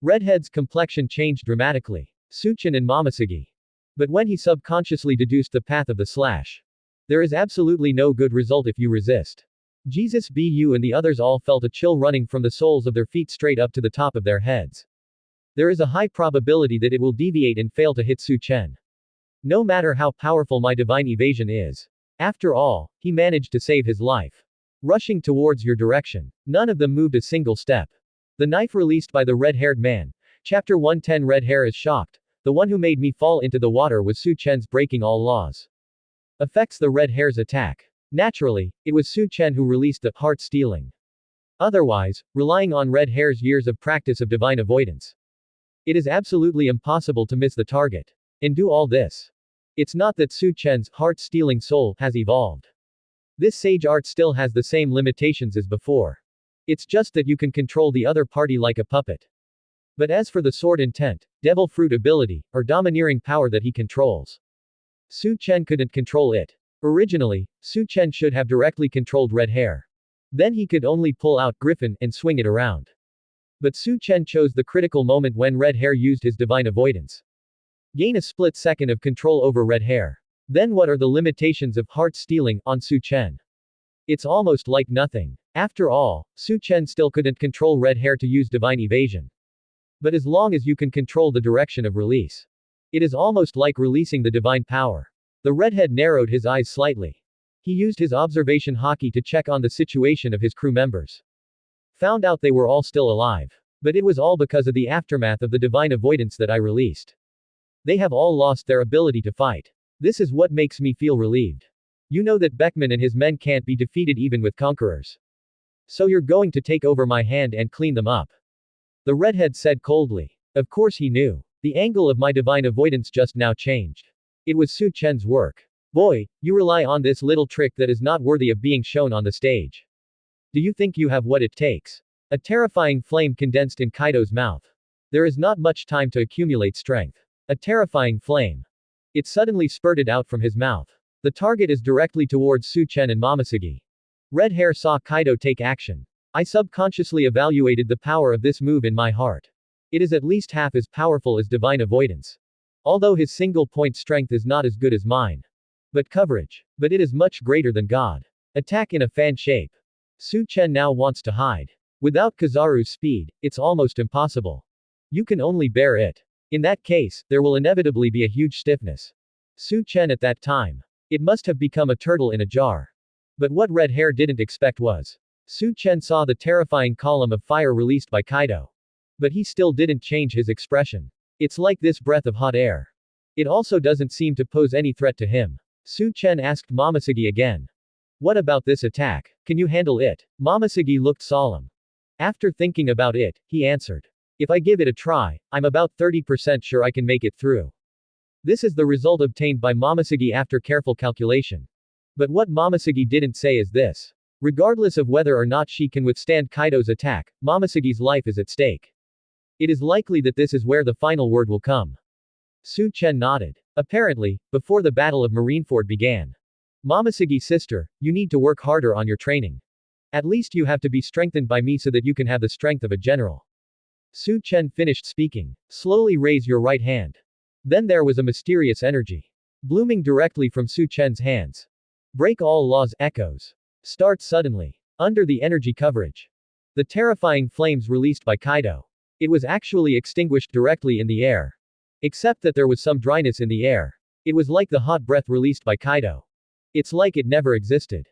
Redhead's complexion changed dramatically. Su Chen and Momoshiki. But when he subconsciously deduced the path of the slash. There is absolutely no good result if you resist. Jesus Bu and the others all felt a chill running from the soles of their feet straight up to the top of their heads. There is a high probability that it will deviate and fail to hit Su Chen. No matter how powerful my divine evasion is. After all, he managed to save his life. Rushing towards your direction. None of them moved a single step. The knife released by the red-haired man. Chapter 110. Red Hair is shocked. The one who made me fall into the water was Su Chen's breaking all laws. Affects the red hair's attack. Naturally, it was Su Chen who released the heart stealing. Otherwise, relying on red hair's years of practice of divine avoidance. It is absolutely impossible to miss the target. And do all this. It's not that Su Chen's heart-stealing soul has evolved. This sage art still has the same limitations as before. It's just that you can control the other party like a puppet. But as for the sword intent, devil fruit ability, or domineering power that he controls, Su Chen couldn't control it. Originally, Su Chen should have directly controlled red hair. Then he could only pull out Griffin and swing it around. But Su Chen chose the critical moment when red hair used his divine avoidance. Gain a split second of control over red hair. Then what are the limitations of heart stealing on Su Chen? It's almost like nothing. After all, Su Chen still couldn't control red hair to use divine evasion. But as long as you can control the direction of release, it is almost like releasing the divine power. The redhead narrowed his eyes slightly. He used his observation haki to check on the situation of his crew members. Found out they were all still alive. But it was all because of the aftermath of the divine avoidance that I released. They have all lost their ability to fight. This is what makes me feel relieved. You know that Beckman and his men can't be defeated even with conquerors. So you're going to take over my hand and clean them up. The redhead said coldly. Of course he knew. The angle of my divine avoidance just now changed. It was Su Chen's work. Boy, you rely on this little trick that is not worthy of being shown on the stage. Do you think you have what it takes? A terrifying flame condensed in Kaido's mouth. There is not much time to accumulate strength. A terrifying flame. It suddenly spurted out from his mouth. The target is directly towards Su Chen and Momosuge. Red Hair saw Kaido take action. I subconsciously evaluated the power of this move in my heart. It is at least half as powerful as divine avoidance. Although his single point strength is not as good as mine. But it is much greater than God. Attack in a fan shape. Su Chen now wants to hide. Without Kizaru's speed, it's almost impossible. You can only bear it. In that case, there will inevitably be a huge stiffness. Su Chen at that time. It must have become a turtle in a jar. But what Red Hair didn't expect was. Su Chen saw the terrifying column of fire released by Kaido. But he still didn't change his expression. It's like this breath of hot air. It also doesn't seem to pose any threat to him. Su Chen asked Momosuge again. What about this attack? Can you handle it? Momosuge looked solemn. After thinking about it, he answered. If I give it a try, I'm about 30% sure I can make it through. This is the result obtained by Momosuge after careful calculation. But what Momosuge didn't say is this. Regardless of whether or not she can withstand Kaido's attack, Momosuge's life is at stake. It is likely that this is where the final word will come. Su Chen nodded. Apparently, before the Battle of Marineford began. Momosuge sister, you need to work harder on your training. At least you have to be strengthened by me so that you can have the strength of a general. Su Chen finished speaking. Slowly raise your right hand. Then there was a mysterious energy. Blooming directly from Su Chen's hands. Break all laws, echoes. Start suddenly. Under the energy coverage. The terrifying flames released by Kaido. It was actually extinguished directly in the air. Except that there was some dryness in the air. It was like the hot breath released by Kaido. It's like it never existed.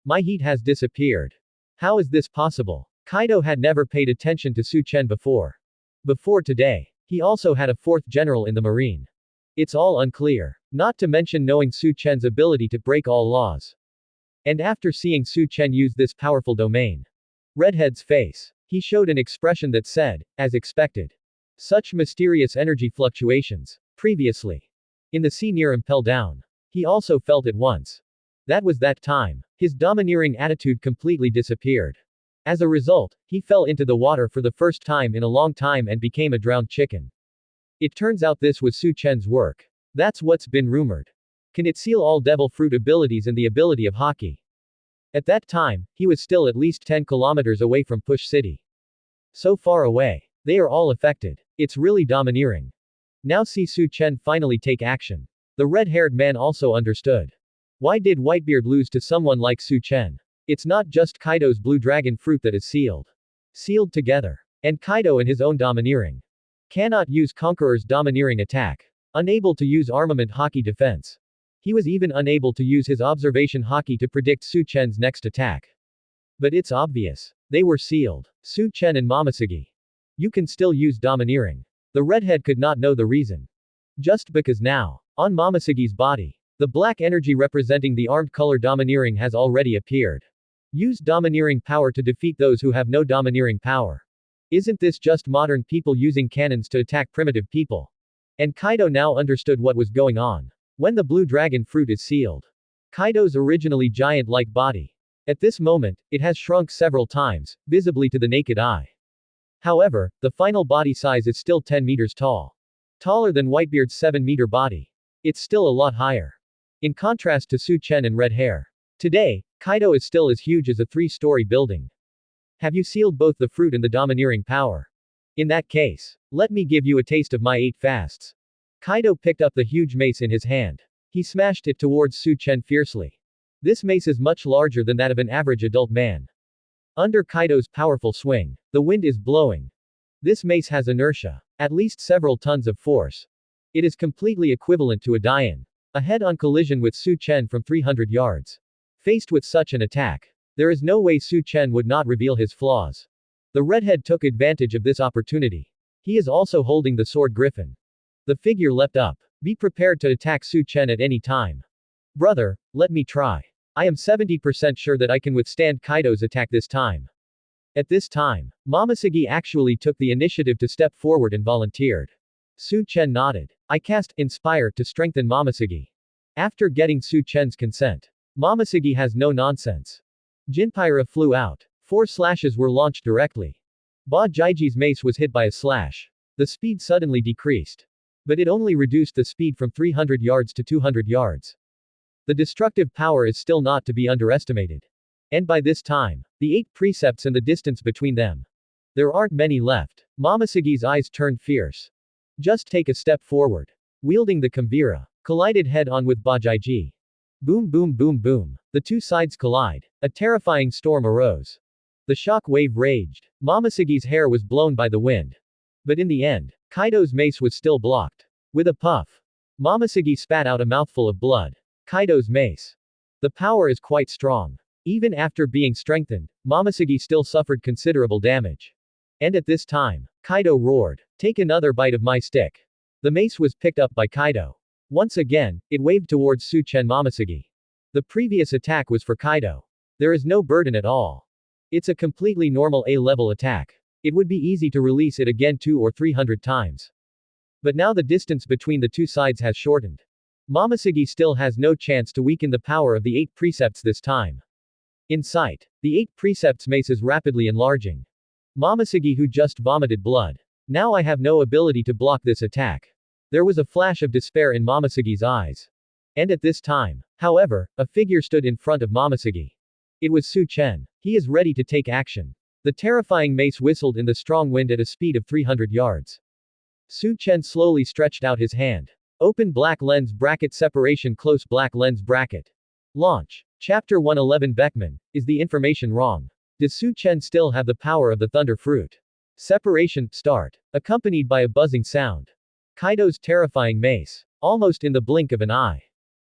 My heat has disappeared. How is this possible? Kaido had never paid attention to Su Chen before. Before today, he also had a fourth general in the marine. It's all unclear. Not to mention knowing Su Chen's ability to break all laws. And after seeing Su Chen use this powerful domain. Redhead's face. He showed an expression that said, as expected. Such mysterious energy fluctuations. Previously. In the sea near Impel Down. He also felt it once. That was that time. His domineering attitude completely disappeared. As a result, he fell into the water for the first time in a long time and became a drowned chicken. It turns out this was Su Chen's work. That's what's been rumored. Can it seal all devil fruit abilities and the ability of Haki? At that time, he was still at least 10 kilometers away from Push City. So far away. They are all affected. It's really domineering. Now see Su Chen finally take action. The red-haired man also understood. Why did Whitebeard lose to someone like Su Chen? It's not just Kaido's blue dragon fruit that is sealed. Sealed together. And Kaido and his own domineering. Cannot use Conqueror's domineering attack. Unable to use armament Haki defense. He was even unable to use his observation Haki to predict Su Chen's next attack. But it's obvious. They were sealed. Su Chen and Momosuge. You can still use domineering. The redhead could not know the reason. Just because now, on Momosuge's body, the black energy representing the armed color domineering has already appeared. Use domineering power to defeat those who have no domineering power. Isn't this just modern people using cannons to attack primitive people? And Kaido now understood what was going on. When the blue dragon fruit is sealed. Kaido's originally giant-like body. At this moment, it has shrunk several times, visibly to the naked eye. However, the final body size is still 10 meters tall. Taller than Whitebeard's 7-meter body. It's still a lot higher. In contrast to Su Chen and Red Hair. Today, Kaido is still as huge as a 3-story building. Have you sealed both the fruit and the domineering power? In that case, let me give you a taste of my 8 fasts. Kaido picked up the huge mace in his hand. He smashed it towards Su Chen fiercely. This mace is much larger than that of an average adult man. Under Kaido's powerful swing, the wind is blowing. This mace has inertia. At least several tons of force. It is completely equivalent to a Dian. A head-on collision with Su Chen from 300 yards. Faced with such an attack, there is no way Su Chen would not reveal his flaws. The redhead took advantage of this opportunity. He is also holding the sword griffin. The figure leapt up. Be prepared to attack Su Chen at any time. Brother, let me try. I am 70% sure that I can withstand Kaido's attack this time. At this time, Momosuge actually took the initiative to step forward and volunteered. Su Chen nodded. I cast Inspire to strengthen Momosuge. After getting Su Chen's consent, Momosuge has no nonsense. Jinpyra flew out. 4 slashes were launched directly. Ba Jiji's mace was hit by a slash. The speed suddenly decreased. But it only reduced the speed from 300 yards to 200 yards. The destructive power is still not to be underestimated. And by this time, the 8 precepts and the distance between them. There aren't many left. Momosegi's eyes turned fierce. Just take a step forward. Wielding the Kambira, collided head-on with Bajiji. Boom boom boom boom. The two sides collide. A terrifying storm arose. The shock wave raged. Momosegi's hair was blown by the wind. But in the end, Kaido's mace was still blocked. With a puff, Momosegi spat out a mouthful of blood. Kaido's mace. The power is quite strong. Even after being strengthened, Momosegi still suffered considerable damage. And at this time, Kaido roared, "Take another bite of my stick." The mace was picked up by Kaido. Once again, it waved towards Su Chen Momosegi. The previous attack was for Kaido. There is no burden at all. It's a completely normal A-level attack. It would be easy to release it again 200 or 300 times. But now the distance between the two sides has shortened. Momosegi still has no chance to weaken the power of the 8 precepts this time. In sight, the 8 precepts mace is rapidly enlarging. Momosegi who just vomited blood. Now I have no ability to block this attack. There was a flash of despair in Momosegi's eyes. And at this time, however, a figure stood in front of Momosegi. It was Su Chen. He is ready to take action. The terrifying mace whistled in the strong wind at a speed of 300 yards. Su Chen slowly stretched out his hand. Open black lens bracket separation close black lens bracket. Launch. Chapter 111 Beckman, is the information wrong? Does Su Chen still have the power of the Thunder Fruit? Separation, start. Accompanied by a buzzing sound. Kaido's terrifying mace. Almost in the blink of an eye.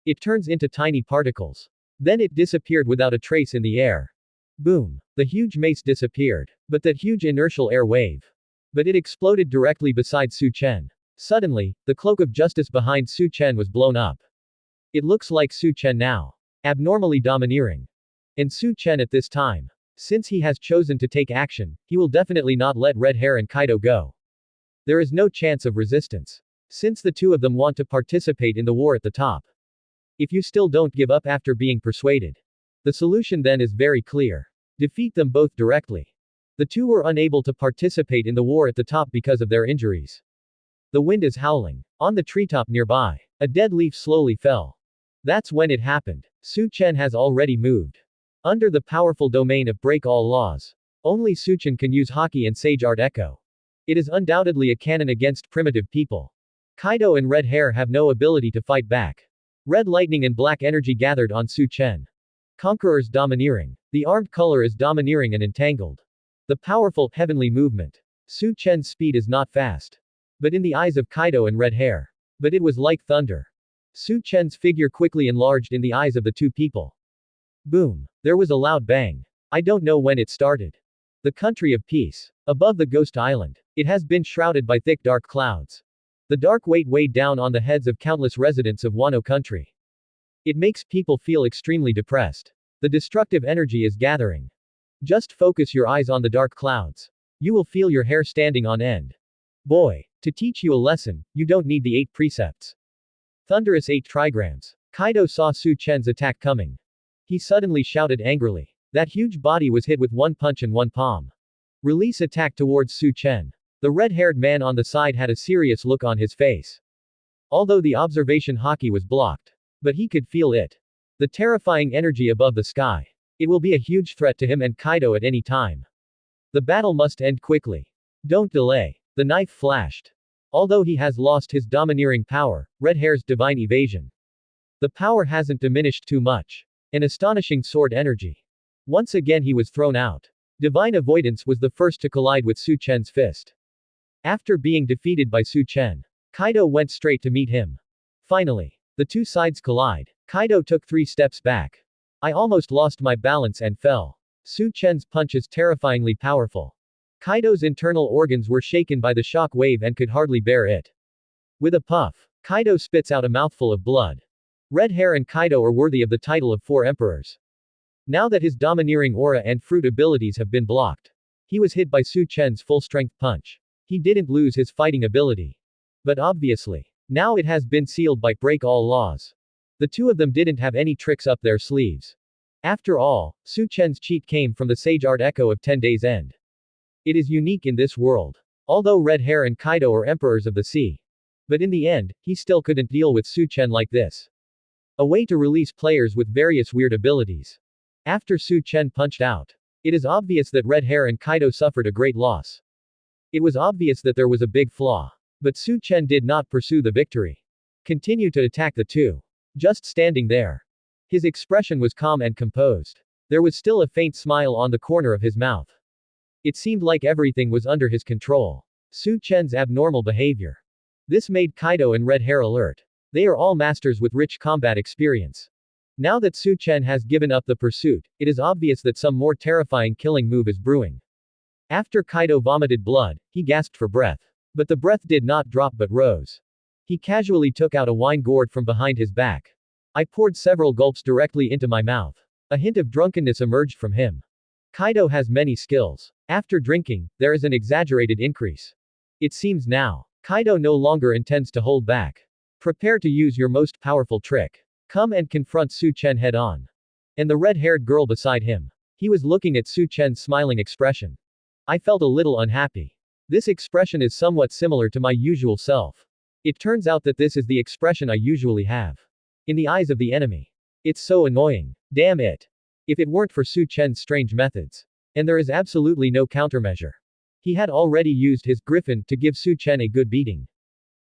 It turns into tiny particles. Then it disappeared without a trace in the air. Boom. The huge mace disappeared. But that huge inertial air wave. But it exploded directly beside Su Chen. Suddenly, the cloak of justice behind Su Chen was blown up. It looks like Su Chen now. Abnormally domineering. And Su Chen at this time. Since he has chosen to take action, he will definitely not let Red Hair and Kaido go. There is no chance of resistance. Since the two of them want to participate in the war at the top. If you still don't give up after being persuaded. The solution then is very clear. Defeat them both directly. The two were unable to participate in the war at the top because of their injuries. The wind is howling. On the treetop nearby, a dead leaf slowly fell. That's when it happened. Su Chen has already moved. Under the powerful domain of Break All Laws. Only Su Chen can use Haki and Sage Art Echo. It is undoubtedly a cannon against primitive people. Kaido and Red Hair have no ability to fight back. Red lightning and black energy gathered on Su Chen. Conqueror's domineering. The armed color is domineering and entangled. The powerful, heavenly movement. Su Chen's speed is not fast. But in the eyes of Kaido and Red Hair. But it was like thunder. Su Chen's figure quickly enlarged in the eyes of the two people. Boom. There was a loud bang. I don't know when it started. The country of peace. Above the ghost island. It has been shrouded by thick dark clouds. The dark weight weighed down on the heads of countless residents of Wano country. It makes people feel extremely depressed. The destructive energy is gathering. Just focus your eyes on the dark clouds. You will feel your hair standing on end. Boy. To teach you a lesson, you don't need the 8 precepts. Thunderous 8 trigrams. Kaido saw Su Chen's attack coming. He suddenly shouted angrily. That huge body was hit with one punch and one palm. Release attack towards Su Chen. The red-haired man on the side had a serious look on his face. Although the observation Haki was blocked. But he could feel it. The terrifying energy above the sky. It will be a huge threat to him and Kaido at any time. The battle must end quickly. Don't delay. The knife flashed. Although he has lost his domineering power, Red Hair's divine evasion. The power hasn't diminished too much. An astonishing sword energy. Once again he was thrown out. Divine avoidance was the first to collide with Su Chen's fist. After being defeated by Su Chen, Kaido went straight to meet him. Finally, the two sides collide. Kaido took 3 steps back. I almost lost my balance and fell. Su Chen's punch is terrifyingly powerful. Kaido's internal organs were shaken by the shock wave and could hardly bear it. With a puff, Kaido spits out a mouthful of blood. Red Hair and Kaido are worthy of the title of 4 emperors. Now that his domineering aura and fruit abilities have been blocked. He was hit by Su Chen's full-strength punch. He didn't lose his fighting ability. But obviously, now it has been sealed by Break All Laws. The two of them didn't have any tricks up their sleeves. After all, Su Chen's cheat came from the Sage Art Echo of 10 Days End. It is unique in this world. Although Red Hair and Kaido are emperors of the sea. But in the end, he still couldn't deal with Su Chen like this. A way to release players with various weird abilities. After Su Chen punched out, it is obvious that Red Hair and Kaido suffered a great loss. It was obvious that there was a big flaw. But Su Chen did not pursue the victory. Continue to attack the two. Just standing there. His expression was calm and composed. There was still a faint smile on the corner of his mouth. It seemed like everything was under his control. Su Chen's abnormal behavior. This made Kaido and Red Hair alert. They are all masters with rich combat experience. Now that Su Chen has given up the pursuit, it is obvious that some more terrifying killing move is brewing. After Kaido vomited blood, he gasped for breath. But the breath did not drop but rose. He casually took out a wine gourd from behind his back. I poured several gulps directly into my mouth. A hint of drunkenness emerged from him. Kaido has many skills. After drinking, there is an exaggerated increase. It seems now, Kaido no longer intends to hold back. Prepare to use your most powerful trick. Come and confront Su Chen head on. And the red-haired girl beside him. He was looking at Su Chen's smiling expression. I felt a little unhappy. This expression is somewhat similar to my usual self. It turns out that this is the expression I usually have. In the eyes of the enemy. It's so annoying. Damn it. If it weren't for Su Chen's strange methods. And there is absolutely no countermeasure. He had already used his griffin to give Su Chen a good beating.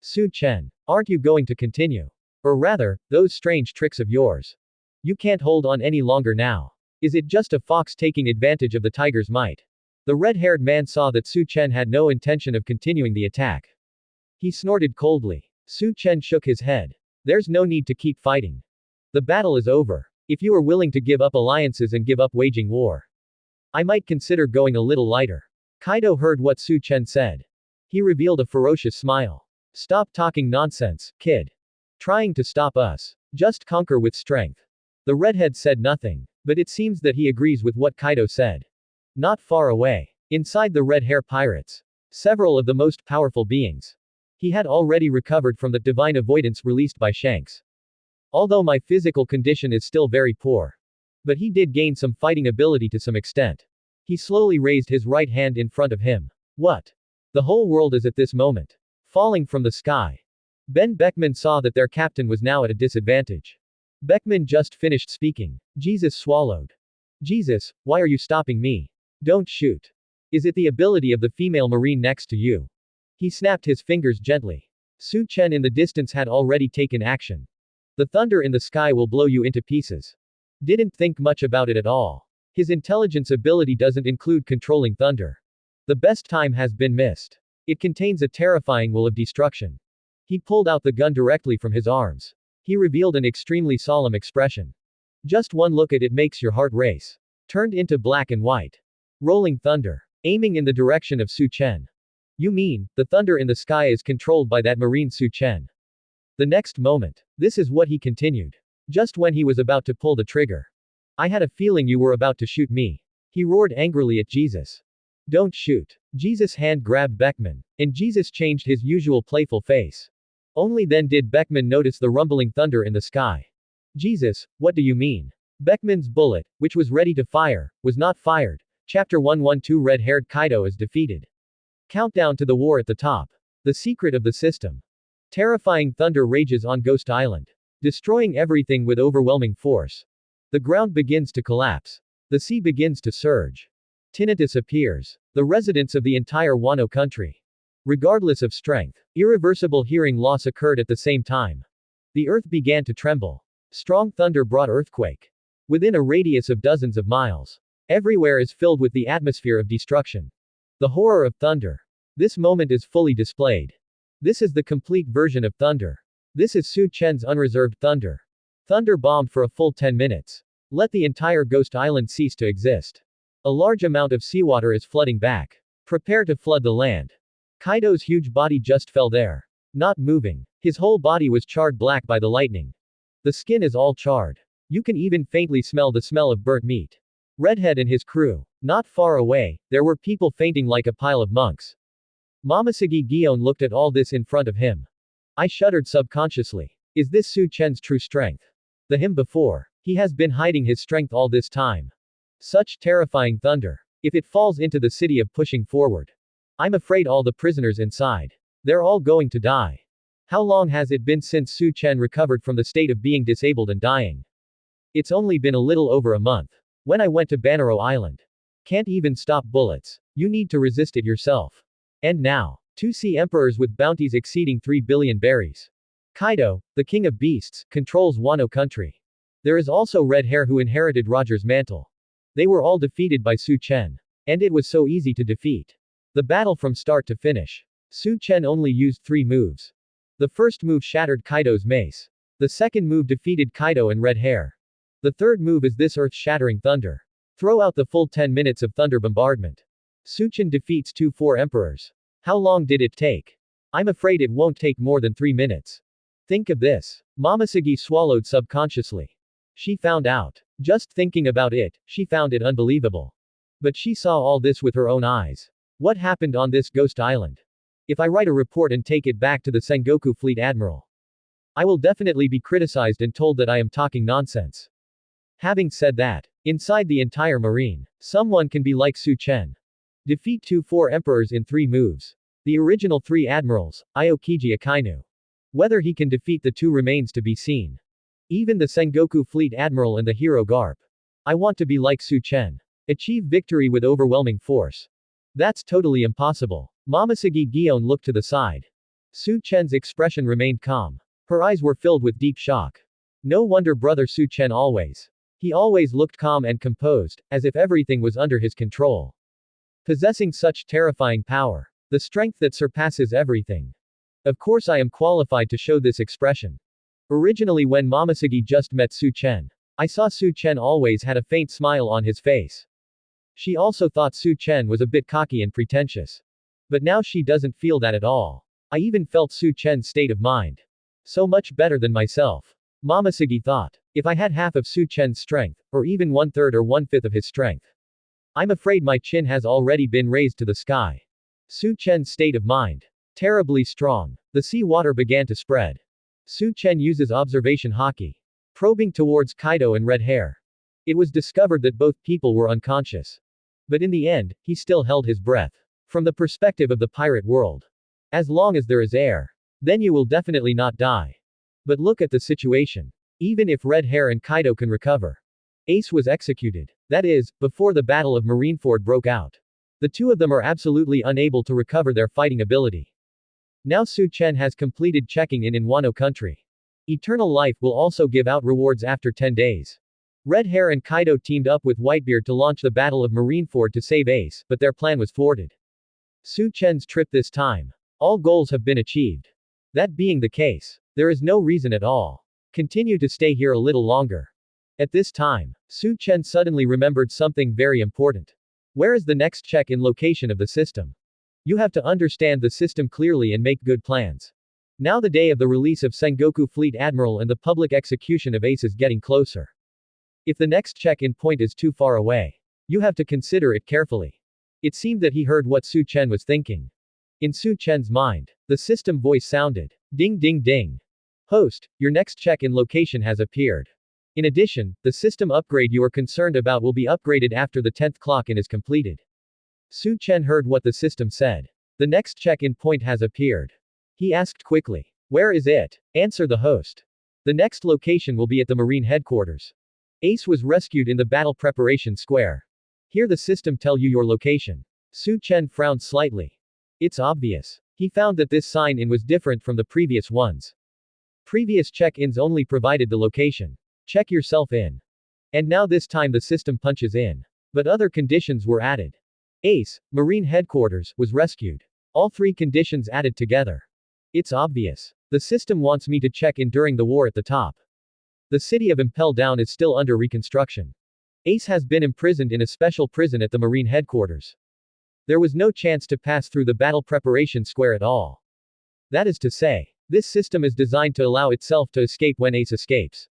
Su Chen, aren't you going to continue? Or rather, those strange tricks of yours. You can't hold on any longer now. Is it just a fox taking advantage of the tiger's might? The red-haired man saw that Su Chen had no intention of continuing the attack. He snorted coldly. Su Chen shook his head. There's no need to keep fighting. The battle is over. If you are willing to give up alliances and give up waging war, I might consider going a little lighter. Kaido heard what Su Chen said. He revealed a ferocious smile. Stop talking nonsense, kid. Trying to stop us. Just conquer with strength. The redhead said nothing, but it seems that he agrees with what Kaido said. Not far away. Inside the red hair pirates. Several of the most powerful beings. He had already recovered from the divine avoidance released by Shanks. Although my physical condition is still very poor. But he did gain some fighting ability to some extent. He slowly raised his right hand in front of him. What? The whole world is at this moment falling from the sky. Ben Beckman saw that their captain was now at a disadvantage. Beckman just finished speaking. Jesus swallowed. Jesus, why are you stopping me? Don't shoot. Is it the ability of the female marine next to you? He snapped his fingers gently. Su Chen in the distance had already taken action. The thunder in the sky will blow you into pieces. Didn't think much about it at all. His intelligence ability doesn't include controlling thunder. The best time has been missed. It contains a terrifying will of destruction. He pulled out the gun directly from his arms. He revealed an extremely solemn expression. Just one look at it makes your heart race. Turned into black and white. Rolling thunder. Aiming in the direction of Su Chen. You mean, the thunder in the sky is controlled by that marine Su Chen? The next moment. This is what he continued. Just when he was about to pull the trigger. I had a feeling you were about to shoot me. He roared angrily at Jesus. Don't shoot. Jesus' hand grabbed Beckman, and Jesus changed his usual playful face. Only then did Beckman notice the rumbling thunder in the sky. Jesus, what do you mean? Beckman's bullet, which was ready to fire, was not fired. Chapter 112 Red-haired Kaido is defeated. Countdown to the war at the top. The secret of the system. Terrifying thunder rages on Ghost Island. Destroying everything with overwhelming force. The ground begins to collapse. The sea begins to surge. Tinnitus appears. The residents of the entire Wano country. Regardless of strength, irreversible hearing loss occurred at the same time. The earth began to tremble. Strong thunder brought earthquake. Within a radius of dozens of miles. Everywhere is filled with the atmosphere of destruction. The horror of thunder. This moment is fully displayed. This is the complete version of thunder. This is Su Chen's unreserved thunder. Thunder bombed for a full 10 minutes. Let the entire Ghost Island cease to exist. A large amount of seawater is flooding back. Prepare to flood the land. Kaido's huge body just fell there. Not moving. His whole body was charred black by the lightning. The skin is all charred. You can even faintly smell the smell of burnt meat. Redhead and his crew. Not far away, there were people fainting like a pile of monks. Momoshiki Gion looked at all this in front of him. I shuddered subconsciously. Is this Su Chen's true strength? The him before. He has been hiding his strength all this time. Such terrifying thunder. If it falls into the city of pushing forward. I'm afraid all the prisoners inside. They're all going to die. How long has it been since Su Chen recovered from the state of being disabled and dying? It's only been a little over a month. When I went to Banaro Island. Can't even stop bullets. You need to resist it yourself. And now, 2 sea emperors with bounties exceeding 3 billion berries. Kaido, the king of beasts, controls Wano country. There is also Red Hair who inherited Roger's mantle. They were all defeated by Su Chen. And it was so easy to defeat. The battle from start to finish. Su Chen only used 3 moves. The first move shattered Kaido's mace. The second move defeated Kaido and Red Hair. The third move is this earth-shattering thunder. Throw out the full 10 minutes of thunder bombardment. Su Chen defeats 2 4 emperors. How long did it take? I'm afraid it won't take more than 3 minutes. Think of this. Momoshiki swallowed subconsciously. She found out. Just thinking about it, she found it unbelievable. But she saw all this with her own eyes. What happened on this ghost island? If I write a report and take it back to the Sengoku Fleet Admiral, I will definitely be criticized and told that I am talking nonsense. Having said that, inside the entire marine, someone can be like Su Chen. Defeat 2 4 emperors in 3 moves. The original 3 admirals, Aokiji Akainu. Whether he can defeat the 2 remains to be seen. Even the Sengoku Fleet Admiral and the hero Garp. I want to be like Su Chen. Achieve victory with overwhelming force. That's totally impossible. Momoshiki Gion looked to the side. Su Chen's expression remained calm. Her eyes were filled with deep shock. No wonder brother Su Chen always. He always looked calm and composed, as if everything was under his control. Possessing such terrifying power. The strength that surpasses everything. Of course I am qualified to show this expression. Originally when Momoshiki just met Su Chen, I saw Su Chen always had a faint smile on his face. She also thought Su Chen was a bit cocky and pretentious. But now she doesn't feel that at all. I even felt Su Chen's state of mind. So much better than myself. Momoshiki thought. If I had half of Su Chen's strength, or even 1/3 or 1/5 of his strength. I'm afraid my chin has already been raised to the sky. Su Chen's state of mind. Terribly strong. The sea water began to spread. Su Chen uses observation haki. Probing towards Kaido and Red Hair. It was discovered that both people were unconscious. But in the end, he still held his breath. From the perspective of the pirate world. As long as there is air. Then you will definitely not die. But look at the situation. Even if Red Hair and Kaido can recover. Ace was executed. That is, before the Battle of Marineford broke out. The 2 of them are absolutely unable to recover their fighting ability. Now Su Chen has completed checking in Wano country. Eternal Life will also give out rewards after 10 days. Red Hair and Kaido teamed up with Whitebeard to launch the Battle of Marineford to save Ace, but their plan was thwarted. Su Chen's trip this time. All goals have been achieved. That being the case, there is no reason at all. Continue to stay here a little longer. At this time, Su Chen suddenly remembered something very important. Where is the next check-in location of the system? You have to understand the system clearly and make good plans. Now the day of the release of Sengoku Fleet Admiral and the public execution of Ace is getting closer. If the next check-in point is too far away, you have to consider it carefully. It seemed that he heard what Su Chen was thinking. In Su Chen's mind, the system voice sounded. Ding ding ding. Host, your next check-in location has appeared. In addition, the system upgrade you are concerned about will be upgraded after the 10th clock-in is completed. Su Chen heard what the system said. The next check-in point has appeared. He asked quickly. Where is it? Answer the host. The next location will be at the Marine headquarters. Ace was rescued in the battle preparation square. Here the system tell you your location. Su Chen frowned slightly. It's obvious. He found that this sign-in was different from the previous ones. Previous check-ins only provided the location. Check yourself in. And now this time the system punches in. But other conditions were added. Ace, Marine Headquarters, was rescued. All 3 conditions added together. It's obvious. The system wants me to check in during the war at the top. The city of Impel Down is still under reconstruction. Ace has been imprisoned in a special prison at the Marine Headquarters. There was no chance to pass through the battle preparation square at all. That is to say, this system is designed to allow itself to escape when Ace escapes.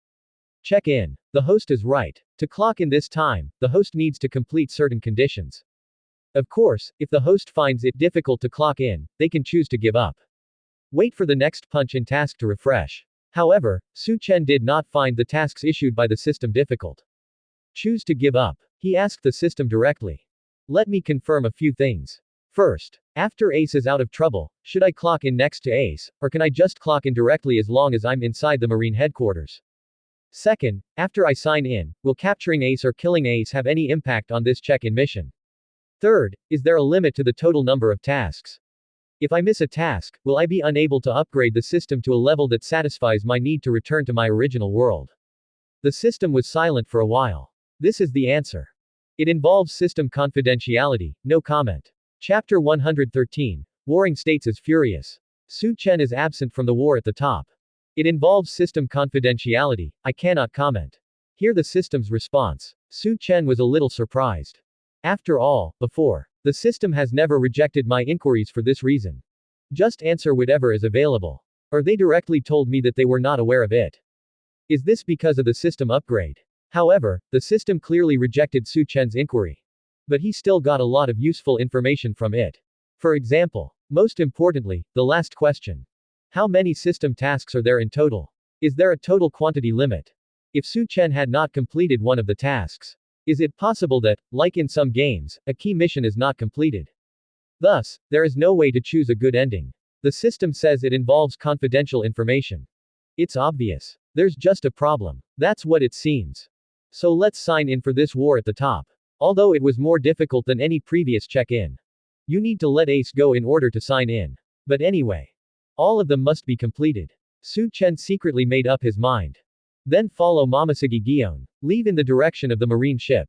Check in. The host is right. To clock in this time, the host needs to complete certain conditions. Of course, if the host finds it difficult to clock in, they can choose to give up. Wait for the next punch-in task to refresh. However, Su Chen did not find the tasks issued by the system difficult. Choose to give up. He asked the system directly. Let me confirm a few things. First, after Ace is out of trouble, should I clock in next to Ace, or can I just clock in directly as long as I'm inside the Marine headquarters? Second, after I sign in, will capturing Ace or killing Ace have any impact on this check-in mission? Third, is there a limit to the total number of tasks? If I miss a task, will I be unable to upgrade the system to a level that satisfies my need to return to my original world? The system was silent for a while. This is the answer. It involves system confidentiality, no comment. Chapter 113. Warring States is furious. Su Chen is absent from the war at the top. It involves system confidentiality, I cannot comment. Hear the system's response. Su Chen was a little surprised. After all, before, the system has never rejected my inquiries for this reason. Just answer whatever is available. Or they directly told me that they were not aware of it. Is this because of the system upgrade? However, the system clearly rejected Su Chen's inquiry. But he still got a lot of useful information from it. For example, most importantly, the last question. How many system tasks are there in total? Is there a total quantity limit? If Su Chen had not completed one of the tasks, is it possible that, like in some games, a key mission is not completed? Thus, there is no way to choose a good ending. The system says it involves confidential information. It's obvious. There's just a problem. That's what it seems. So let's sign in for this war at the top. Although it was more difficult than any previous check-in. You need to let Ace go in order to sign in. But anyway. All of them must be completed. Su Chen secretly made up his mind. Then follow Momoshiki Gion. Leave in the direction of the marine ship.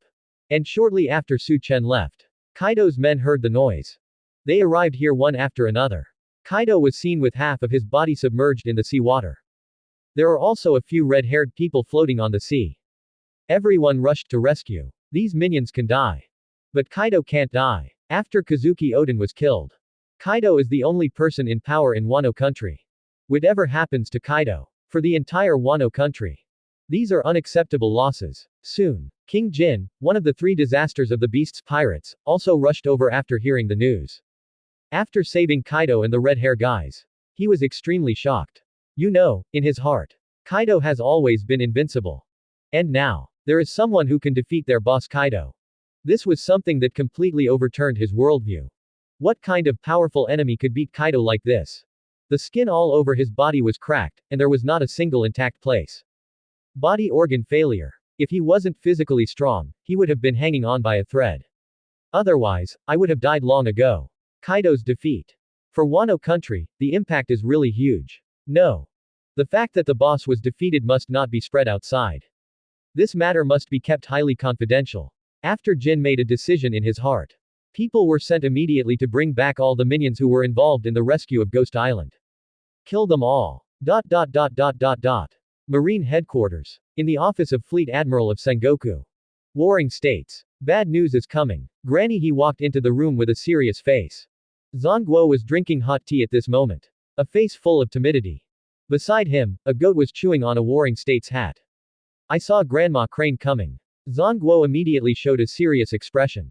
And shortly after Su Chen left, Kaido's men heard the noise. They arrived here one after another. Kaido was seen with half of his body submerged in the seawater. There are also a few red-haired people floating on the sea. Everyone rushed to rescue. These minions can die. But Kaido can't die. After Kazuki Oden was killed, Kaido is the only person in power in Wano country. Whatever happens to Kaido, for the entire Wano country. These are unacceptable losses. Soon, King Jin, one of the 3 disasters of the Beast's pirates, also rushed over after hearing the news. After saving Kaido and the red hair guys, he was extremely shocked. You know, in his heart, Kaido has always been invincible. And now, there is someone who can defeat their boss Kaido. This was something that completely overturned his worldview. What kind of powerful enemy could beat Kaido like this? The skin all over his body was cracked, and there was not a single intact place. Body organ failure. If he wasn't physically strong, he would have been hanging on by a thread. Otherwise, I would have died long ago. Kaido's defeat. For Wano country, the impact is really huge. No. The fact that the boss was defeated must not be spread outside. This matter must be kept highly confidential. After Jin made a decision in his heart, people were sent immediately to bring back all the minions who were involved in the rescue of Ghost Island. Kill them all. Marine headquarters. In the office of Fleet Admiral of Sengoku. Warring States. Bad news is coming. Granny he walked into the room with a serious face. Zongguo was drinking hot tea at this moment. A face full of timidity. Beside him, a goat was chewing on a Warring States hat. I saw Grandma Crane coming. Zongguo immediately showed a serious expression.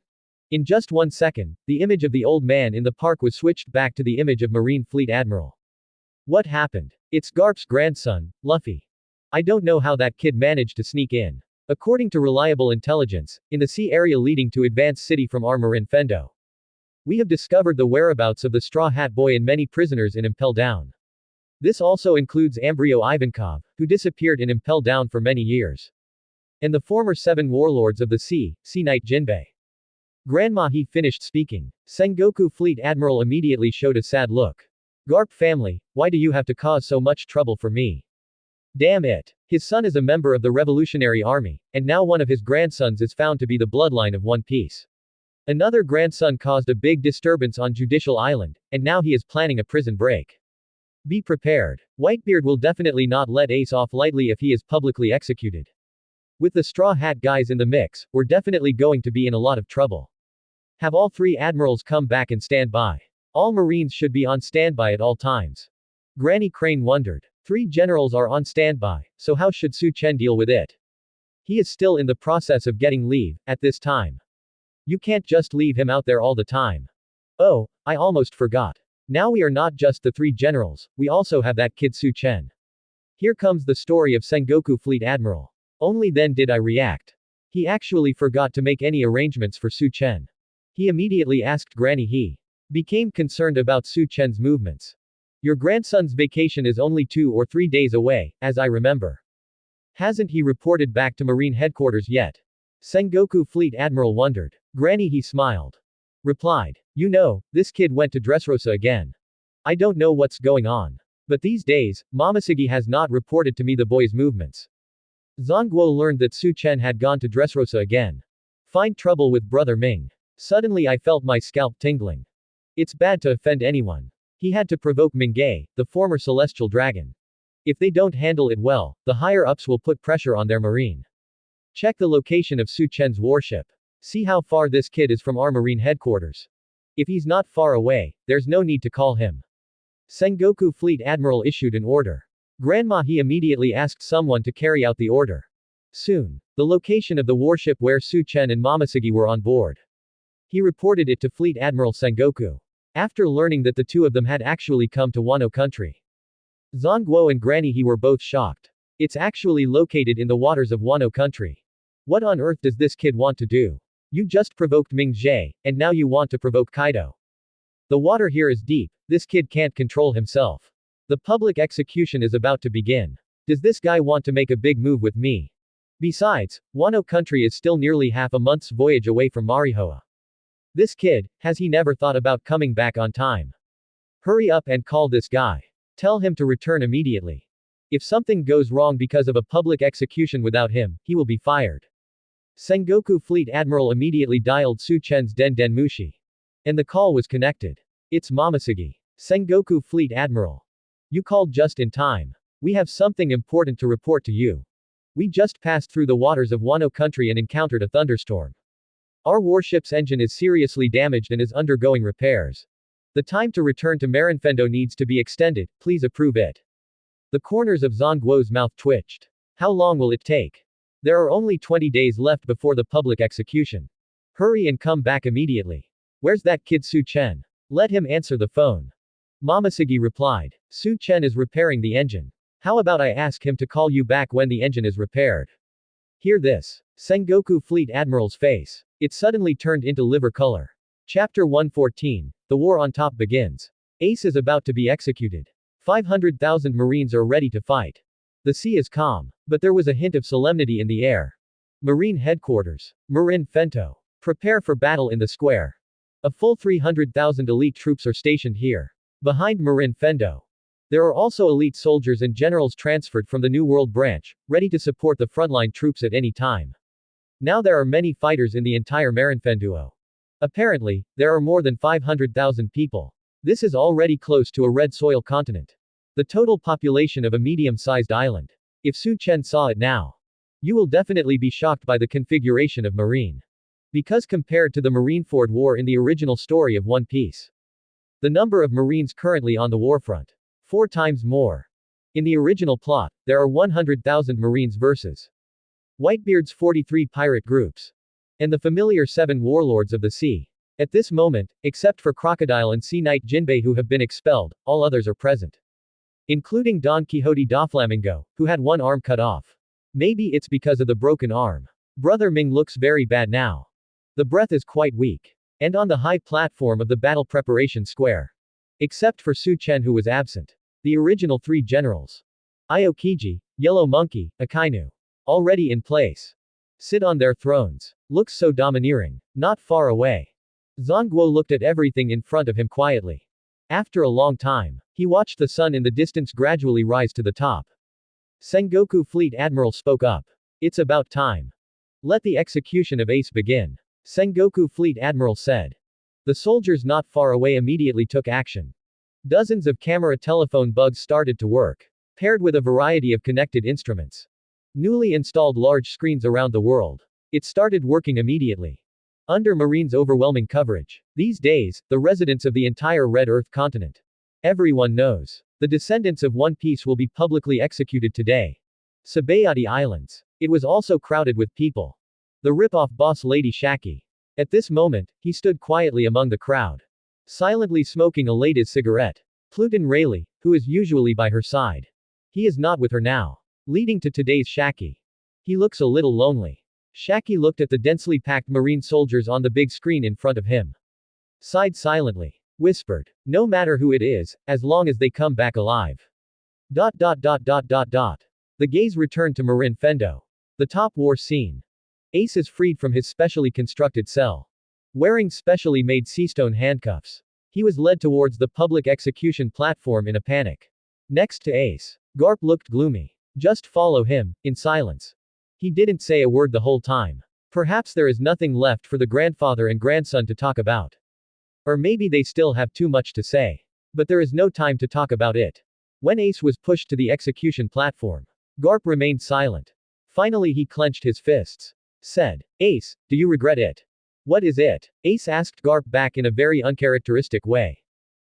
In just 1 second, the image of the old man in the park was switched back to the image of Marine Fleet Admiral. What happened? It's Garp's grandson, Luffy. I don't know how that kid managed to sneak in. According to reliable intelligence, in the sea area leading to Advanced City from our Marin Fendo. We have discovered the whereabouts of the Straw Hat Boy and many prisoners in Impel Down. This also includes Ambrio Ivankov, who disappeared in Impel Down for many years. And the former 7 warlords of the sea, Sea Knight Jinbei. Grandma he finished speaking. Sengoku Fleet Admiral immediately showed a sad look. Garp family, why do you have to cause so much trouble for me? Damn it. His son is a member of the Revolutionary Army, and now one of his grandsons is found to be the bloodline of One Piece. Another grandson caused a big disturbance on Judicial Island, and now he is planning a prison break. Be prepared. Whitebeard will definitely not let Ace off lightly if he is publicly executed. With the Straw Hat guys in the mix, we're definitely going to be in a lot of trouble. Have all 3 admirals come back and stand by. All Marines should be on standby at all times. Granny Crane wondered. 3 generals are on standby, so how should Su Chen deal with it? He is still in the process of getting leave, at this time. You can't just leave him out there all the time. Oh, I almost forgot. Now we are not just the 3 generals, we also have that kid Su Chen. Here comes the story of Sengoku Fleet Admiral. Only then did I react. He actually forgot to make any arrangements for Su Chen. He immediately asked Granny he. became concerned about Su Chen's movements. Your grandson's vacation is only 2 or 3 days away, as I remember. Hasn't he reported back to Marine headquarters yet? Sengoku Fleet Admiral wondered. Granny he smiled. Replied. You know, this kid went to Dressrosa again. I don't know what's going on. But these days, Momoshiki has not reported to me the boy's movements. Zongguo learned that Su Chen had gone to Dressrosa again. Find trouble with Brother Ming. Suddenly I felt my scalp tingling. It's bad to offend anyone. He had to provoke Mingay, the former celestial dragon. If they don't handle it well, the higher-ups will put pressure on their marine. Check the location of Su Chen's warship. See how far this kid is from our marine headquarters. If he's not far away, there's no need to call him. Sengoku Fleet Admiral issued an order. Grandma he immediately asked someone to carry out the order. Soon, the location of the warship where Su Chen and Momoshiki were on board. He reported it to Fleet Admiral Sengoku. After learning that the two of them had actually come to Wano country. Zongguo and Granny he were both shocked. It's actually located in the waters of Wano country. What on earth does this kid want to do? You just provoked Ming Jie, and now you want to provoke Kaido. The water here is deep, this kid can't control himself. The public execution is about to begin. Does this guy want to make a big move with me? Besides, Wano country is still nearly half a month's voyage away from Marihoa. This kid, has he never thought about coming back on time? Hurry up and call this guy. Tell him to return immediately. If something goes wrong because of a public execution without him, he will be fired. Sengoku Fleet Admiral immediately dialed Su Chen's Den Mushi. And the call was connected. It's Momoshiki. Sengoku Fleet Admiral. You called just in time. We have something important to report to you. We just passed through the waters of Wano country and encountered a thunderstorm. Our warship's engine is seriously damaged and is undergoing repairs. The time to return to Marinfendo needs to be extended, please approve it. The corners of Zongguo's mouth twitched. How long will it take? There are only 20 days left before the public execution. Hurry and come back immediately. Where's that kid Su Chen? Let him answer the phone. Momoshiki replied. Su Chen is repairing the engine. How about I ask him to call you back when the engine is repaired? Hear this. Sengoku Fleet Admiral's face. It suddenly turned into liver color. Chapter 114. The war on top begins. Ace is about to be executed. 500,000 Marines are ready to fight. The sea is calm, but there was a hint of solemnity in the air. Marine headquarters. Marin Fento. Prepare for battle in the square. A full 300,000 elite troops are stationed here. Behind Marin Fendo. There are also elite soldiers and generals transferred from the New World branch, ready to support the frontline troops at any time. Now there are many fighters in the entire Marinfenduo. Apparently, there are more than 500,000 people. This is already close to a red soil continent. The total population of a medium-sized island. If Su Chen saw it now, you will definitely be shocked by the configuration of Marine. Because compared to the Marineford War in the original story of One Piece, the number of Marines currently on the warfront, 4 times more. In the original plot, there are 100,000 Marines versus Whitebeard's 43 pirate groups. And the familiar 7 warlords of the sea. At this moment, except for Crocodile and Sea Knight Jinbei who have been expelled, all others are present. Including Don Quixote Doflamingo, who had one arm cut off. Maybe it's because of the broken arm. Brother Ming looks very bad now. The breath is quite weak. And on the high platform of the battle preparation square. Except for Su Chen who was absent. The original 3 generals. Aokiji, Yellow Monkey, Akainu. Already in place. Sit on their thrones. Looks so domineering. Not far away. Zongguo looked at everything in front of him quietly. After a long time, he watched the sun in the distance gradually rise to the top. Sengoku Fleet Admiral spoke up. It's about time. Let the execution of Ace begin. Sengoku Fleet Admiral said. The soldiers not far away immediately took action. Dozens of camera telephone bugs started to work. Paired with a variety of connected instruments. Newly installed large screens around the world. It started working immediately. Under Marine's overwhelming coverage. These days, the residents of the entire Red Earth continent. Everyone knows. The descendants of One Piece will be publicly executed today. Sabayati Islands. It was also crowded with people. The rip-off boss Lady Shaki. At this moment, he stood quietly among the crowd. Silently smoking a latest cigarette. Pluton Rayleigh, who is usually by her side. He is not with her now. Leading to today's Shaki. He looks a little lonely. Shaki looked at the densely packed Marine soldiers on the big screen in front of him. Sighed silently. Whispered. No matter who it is, as long as they come back alive. The gaze returned to Marin Fendo. The top war scene. Ace is freed from his specially constructed cell. Wearing specially made seastone handcuffs. He was led towards the public execution platform in a panic. Next to Ace. Garp looked gloomy. Just follow him, in silence. He didn't say a word the whole time. Perhaps there is nothing left for the grandfather and grandson to talk about. Or maybe they still have too much to say. But there is no time to talk about it. When Ace was pushed to the execution platform, Garp remained silent. Finally he clenched his fists. Said, Ace, do you regret it? What is it? Ace asked Garp back in a very uncharacteristic way.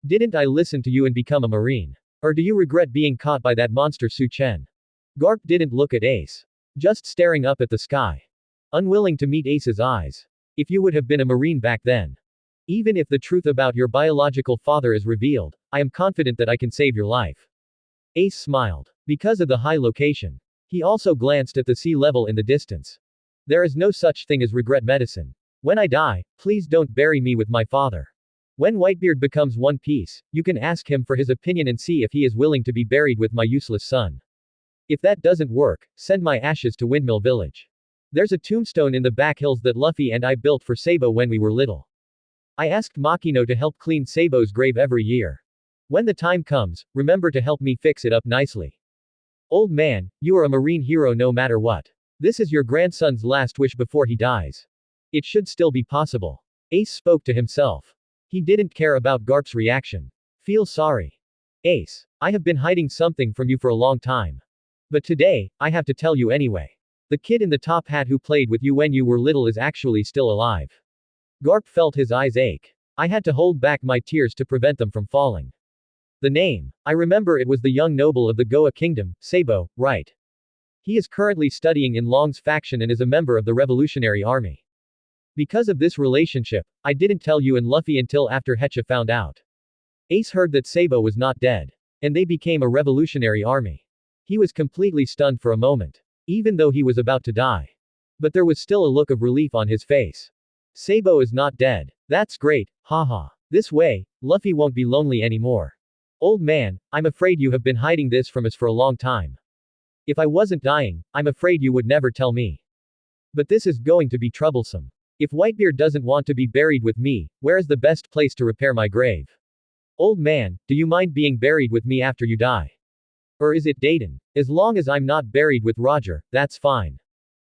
Didn't I listen to you and become a marine? Or do you regret being caught by that monster Su Chen? Garp didn't look at Ace. Just staring up at the sky. Unwilling to meet Ace's eyes. If you would have been a marine back then. Even if the truth about your biological father is revealed, I am confident that I can save your life. Ace smiled. Because of the high location. He also glanced at the sea level in the distance. There is no such thing as regret medicine. When I die, please don't bury me with my father. When Whitebeard becomes one piece, you can ask him for his opinion and see if he is willing to be buried with my useless son. If that doesn't work, send my ashes to Windmill Village. There's a tombstone in the back hills that Luffy and I built for Sabo when we were little. I asked Makino to help clean Sabo's grave every year. When the time comes, remember to help me fix it up nicely. Old man, you are a marine hero no matter what. This is your grandson's last wish before he dies. It should still be possible. Ace spoke to himself. He didn't care about Garp's reaction. Feel sorry. Ace, I have been hiding something from you for a long time. But today, I have to tell you anyway. The kid in the top hat who played with you when you were little is actually still alive. Garp felt his eyes ache. I had to hold back my tears to prevent them from falling. The name. I remember it was the young noble of the Goa Kingdom, Sabo, right? He is currently studying in Long's faction and is a member of the Revolutionary Army. Because of this relationship, I didn't tell you and Luffy until after Hecha found out. Ace heard that Sabo was not dead. And they became a revolutionary army. He was completely stunned for a moment. Even though he was about to die. But there was still a look of relief on his face. Sabo is not dead. That's great, haha. This way, Luffy won't be lonely anymore. Old man, I'm afraid you have been hiding this from us for a long time. If I wasn't dying, I'm afraid you would never tell me. But this is going to be troublesome. If Whitebeard doesn't want to be buried with me, where is the best place to repair my grave? Old man, do you mind being buried with me after you die? Or is it Dayton? As long as I'm not buried with Roger, that's fine.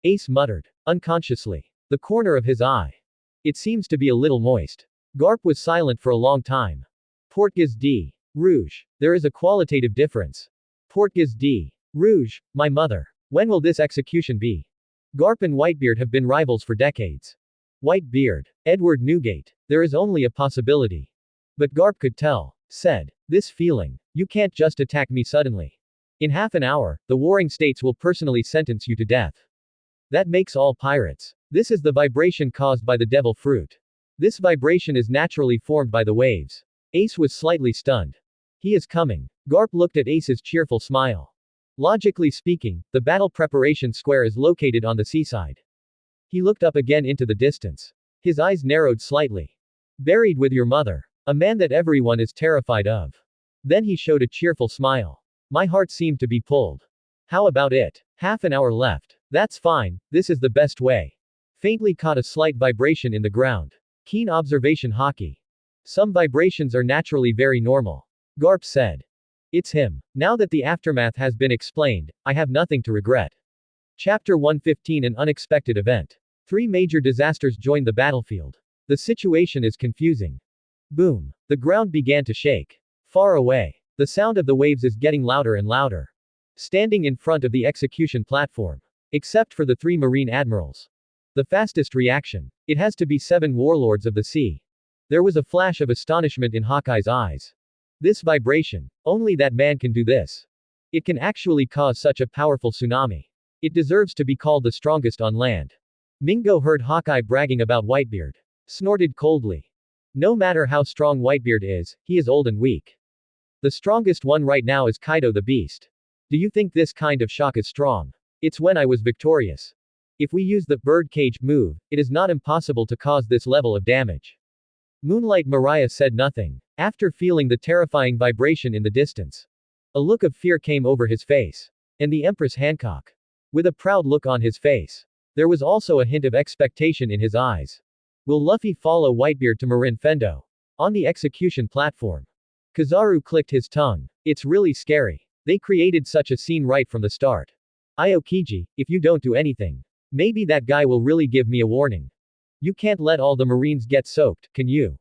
Ace muttered. Unconsciously. The corner of his eye. It seems to be a little moist. Garp was silent for a long time. Portgas d. Rouge. There is a qualitative difference. Portgas d. Rouge, my mother. When will this execution be? Garp and Whitebeard have been rivals for decades. Whitebeard. Edward Newgate. There is only a possibility. But Garp could tell. Said. This feeling. You can't just attack me suddenly. In half an hour, the warring states will personally sentence you to death. That makes all pirates. This is the vibration caused by the devil fruit. This vibration is naturally formed by the waves. Ace was slightly stunned. He is coming. Garp looked at Ace's cheerful smile. Logically speaking, the battle preparation square is located on the seaside. He looked up again into the distance. His eyes narrowed slightly. Buried with your mother. A man that everyone is terrified of. Then he showed a cheerful smile. My heart seemed to be pulled. How about it? Half an hour left. That's fine, this is the best way. Faintly caught a slight vibration in the ground. Keen observation hockey. Some vibrations are naturally very normal. Garp said. It's him. Now that the aftermath has been explained, I have nothing to regret. Chapter 115 An unexpected event. 3 major disasters joined the battlefield. The situation is confusing. Boom. The ground began to shake. Far away. The sound of the waves is getting louder and louder. Standing in front of the execution platform. Except for the 3 marine admirals. The fastest reaction. It has to be 7 warlords of the sea. There was a flash of astonishment in Hawkeye's eyes. This vibration. Only that man can do this. It can actually cause such a powerful tsunami. It deserves to be called the strongest on land. Mingo heard Hawkeye bragging about Whitebeard. Snorted coldly. No matter how strong Whitebeard is, he is old and weak. The strongest one right now is Kaido the Beast. Do you think this kind of shock is strong? It's when I was victorious. If we use the birdcage move, it is not impossible to cause this level of damage. Moonlight Mariah said nothing. After feeling the terrifying vibration in the distance, a look of fear came over his face. And the Empress Hancock, with a proud look on his face. There was also a hint of expectation in his eyes. Will Luffy follow Whitebeard to Marin Fendo? On the execution platform, Kizaru clicked his tongue. It's really scary. They created such a scene right from the start. Aokiji, if you don't do anything, maybe that guy will really give me a warning. You can't let all the Marines get soaked, can you?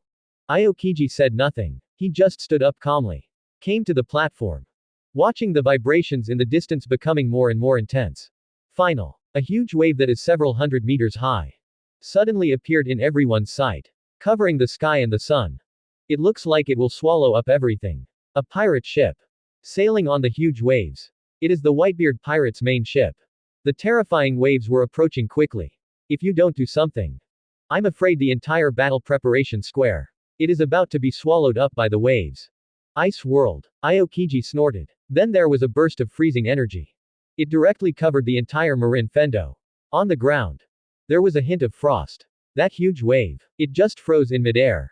Aokiji said nothing. He just stood up calmly. Came to the platform. Watching the vibrations in the distance becoming more and more intense. A huge wave that is several hundred meters high suddenly appeared in everyone's sight, covering the sky and the sun. It looks like it will swallow up everything. A pirate ship. Sailing on the huge waves. It is the Whitebeard pirates' main ship. The terrifying waves were approaching quickly. If you don't do something, I'm afraid the entire battle preparation square. It is about to be swallowed up by the waves. Ice world. Aokiji snorted. Then there was a burst of freezing energy. It directly covered the entire Marin Fendo. On the ground, there was a hint of frost. That huge wave. It just froze in midair.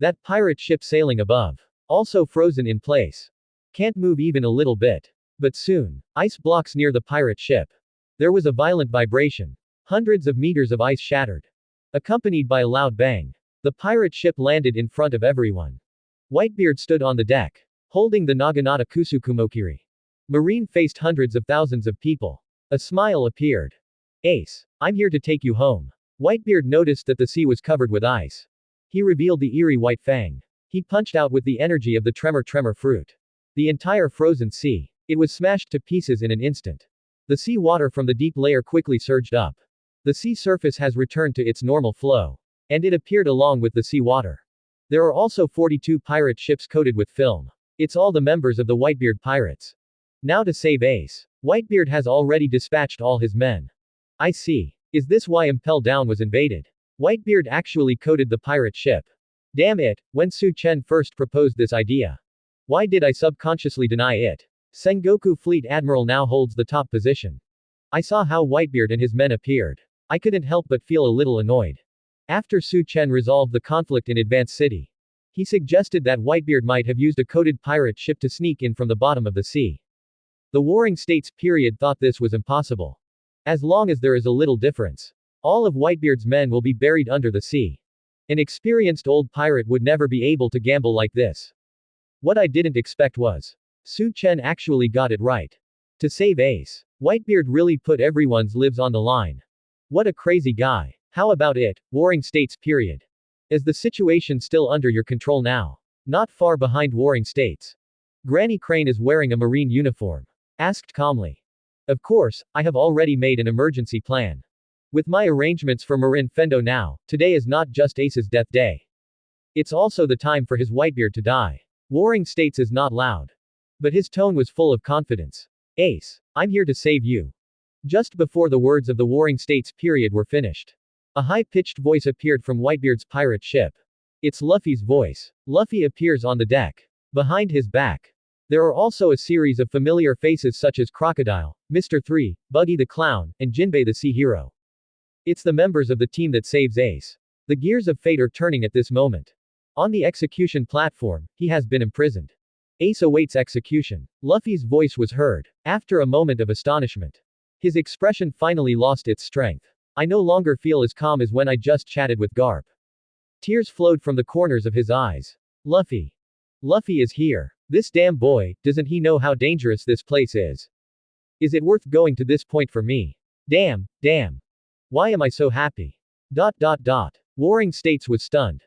That pirate ship sailing above. Also frozen in place. Can't move even a little bit. But soon, ice blocks near the pirate ship. There was a violent vibration. Hundreds of meters of ice shattered. Accompanied by a loud bang. The pirate ship landed in front of everyone. Whitebeard stood on the deck, holding the Naginata Kusukumokiri. Marine faced hundreds of thousands of people. A smile appeared. Ace, I'm here to take you home. Whitebeard noticed that the sea was covered with ice. He revealed the eerie white fang. He punched out with the energy of the tremor fruit. The entire frozen sea. It was smashed to pieces in an instant. The sea water from the deep layer quickly surged up. The sea surface has returned to its normal flow. And it appeared along with the sea water. There are also 42 pirate ships coated with film. It's all the members of the Whitebeard pirates. Now to save Ace. Whitebeard has already dispatched all his men. I see. Is this why Impel Down was invaded? Whitebeard actually coated the pirate ship. Damn it, when Su Chen first proposed this idea. Why did I subconsciously deny it? Sengoku Fleet Admiral now holds the top position. I saw how Whitebeard and his men appeared. I couldn't help but feel a little annoyed. After Su Chen resolved the conflict in Advance City, he suggested that Whitebeard might have used a coated pirate ship to sneak in from the bottom of the sea. The Warring States period thought this was impossible. As long as there is a little difference, all of Whitebeard's men will be buried under the sea. An experienced old pirate would never be able to gamble like this. What I didn't expect was, Su Chen actually got it right. To save Ace, Whitebeard really put everyone's lives on the line. What a crazy guy. How about it, Warring States period? Is the situation still under your control now? Not far behind Warring States. Granny Crane is wearing a marine uniform. Asked calmly. Of course, I have already made an emergency plan. With my arrangements for Marin Fendo now, today is not just Ace's death day. It's also the time for his Whitebeard to die. Warring States is not loud. But his tone was full of confidence. Ace, I'm here to save you. Just before the words of the Warring States period were finished, a high-pitched voice appeared from Whitebeard's pirate ship. It's Luffy's voice. Luffy appears on the deck. Behind his back, there are also a series of familiar faces such as Crocodile, Mr. 3, Buggy the Clown, and Jinbei the Sea Hero. It's the members of the team that saves Ace. The gears of fate are turning at this moment. On the execution platform, he has been imprisoned. Ace awaits execution. Luffy's voice was heard. After a moment of astonishment, his expression finally lost its strength. I no longer feel as calm as when I just chatted with Garp. Tears flowed from the corners of his eyes. Luffy. Luffy is here. This damn boy, doesn't he know how dangerous this place is? Is it worth going to this point for me? Damn. Why am I so happy? Warring States was stunned.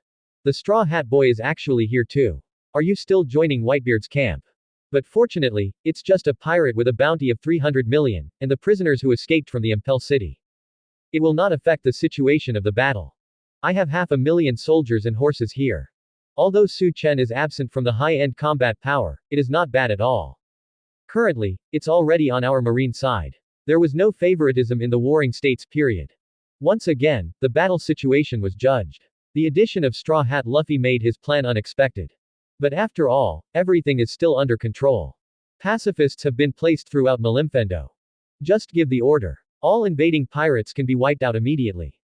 The Straw Hat Boy is actually here too. Are you still joining Whitebeard's camp? But fortunately, it's just a pirate with a bounty of 300 million, and the prisoners who escaped from the Impel City. It will not affect the situation of the battle. I have 500,000 soldiers and horses here. Although Su Chen is absent from the high-end combat power, it is not bad at all. Currently, it's already on our marine side. There was no favoritism in the Warring States period. Once again, the battle situation was judged. The addition of Straw Hat Luffy made his plan unexpected. But after all, everything is still under control. Pacifists have been placed throughout Malimfendo. Just give the order. All invading pirates can be wiped out immediately.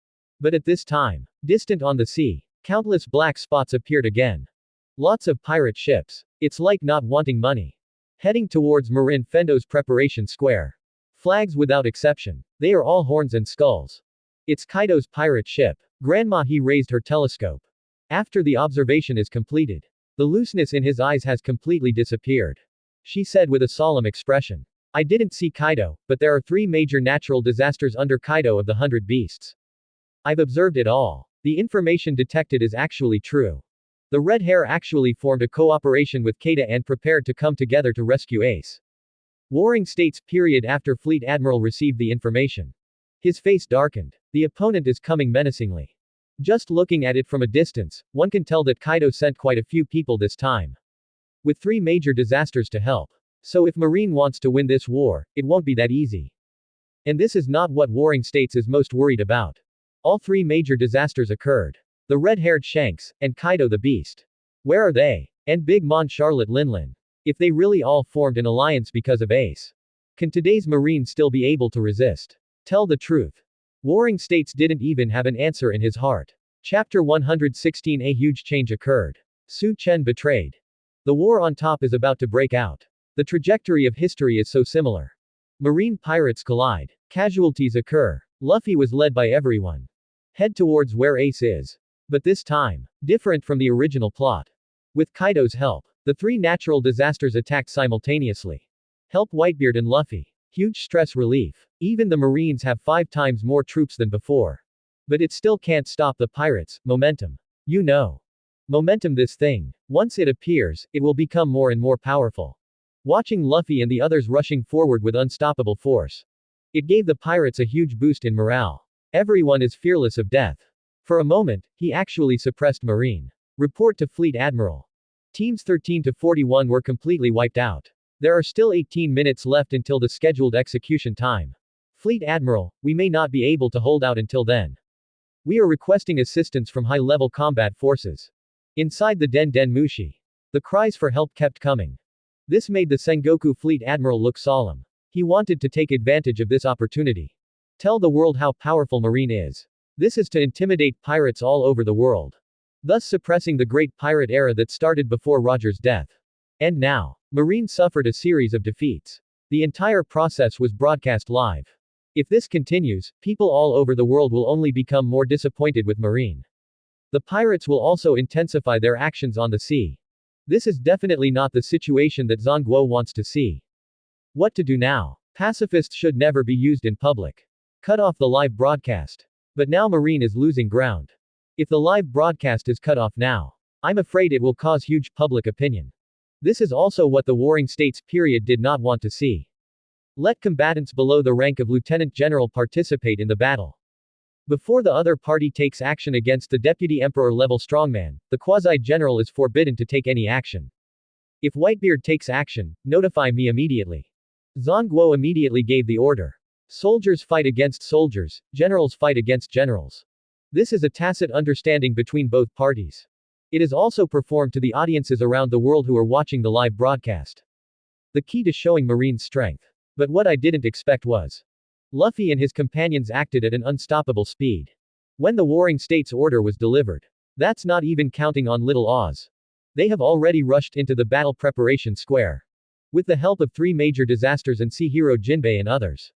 But at this time, distant on the sea, countless black spots appeared again. Lots of pirate ships. It's like not wanting money. Heading towards Marin Fendo's preparation square. Flags without exception. They are all horns and skulls. It's Kaido's pirate ship. Grandma he raised her telescope. After the observation is completed. The looseness in his eyes has completely disappeared. She said with a solemn expression. I didn't see Kaido, but there are 3 major natural disasters under Kaido of the 100 Beasts. I've observed it all. The information detected is actually true. The red hair actually formed a cooperation with Kata and prepared to come together to rescue Ace. Warring States period after Fleet Admiral received the information. His face darkened. The opponent is coming menacingly. Just looking at it from a distance, one can tell that Kaido sent quite a few people this time. With 3 major disasters to help. So if Marine wants to win this war, it won't be that easy. And this is not what Warring States is most worried about. All 3 major disasters occurred. The red-haired Shanks, and Kaido the Beast. Where are they? And Big Mom Charlotte Linlin. If they really all formed an alliance because of Ace. Can today's Marine still be able to resist? Tell the truth. Warring States didn't even have an answer in his heart. Chapter 116. A huge change occurred. Su Chen betrayed. The war on top is about to break out. The trajectory of history is so similar. Marine pirates collide. Casualties occur. Luffy was led by everyone. Head towards where Ace is. But this time, different from the original plot. With Kaido's help, the 3 natural disasters attacked simultaneously. Help Whitebeard and Luffy. Huge stress relief. Even the Marines have 5 times more troops than before. But it still can't stop the pirates. Momentum. You know. Momentum, this thing. Once it appears, it will become more and more powerful. Watching Luffy and the others rushing forward with unstoppable force. It gave the pirates a huge boost in morale. Everyone is fearless of death. For a moment, he actually suppressed Marine. Report to Fleet Admiral. Teams 13 to 41 were completely wiped out. There are still 18 minutes left until the scheduled execution time. Fleet Admiral, we may not be able to hold out until then. We are requesting assistance from high-level combat forces. Inside the Den Den Mushi. The cries for help kept coming. This made the Sengoku Fleet Admiral look solemn. He wanted to take advantage of this opportunity. Tell the world how powerful Marine is. This is to intimidate pirates all over the world. Thus suppressing the great pirate era that started before Roger's death. And now, Marine suffered a series of defeats. The entire process was broadcast live. If this continues, people all over the world will only become more disappointed with Marine. The pirates will also intensify their actions on the sea. This is definitely not the situation that Zhongguo wants to see. What to do now? Pacifists should never be used in public. Cut off the live broadcast. But now Marine is losing ground. If the live broadcast is cut off now, I'm afraid it will cause huge public opinion. This is also what the Warring States period did not want to see. Let combatants below the rank of Lieutenant General participate in the battle. Before the other party takes action against the Deputy Emperor level strongman, the Quasi-General is forbidden to take any action. If Whitebeard takes action, notify me immediately. Zhongguo immediately gave the order. Soldiers fight against soldiers, generals fight against generals. This is a tacit understanding between both parties. It is also performed to the audiences around the world who are watching the live broadcast. The key to showing Marine's strength. But what I didn't expect was Luffy and his companions acted at an unstoppable speed. When the Warring States order was delivered. That's not even counting on Little Oz. They have already rushed into the battle preparation square. With the help of 3 major disasters and sea hero Jinbei and others.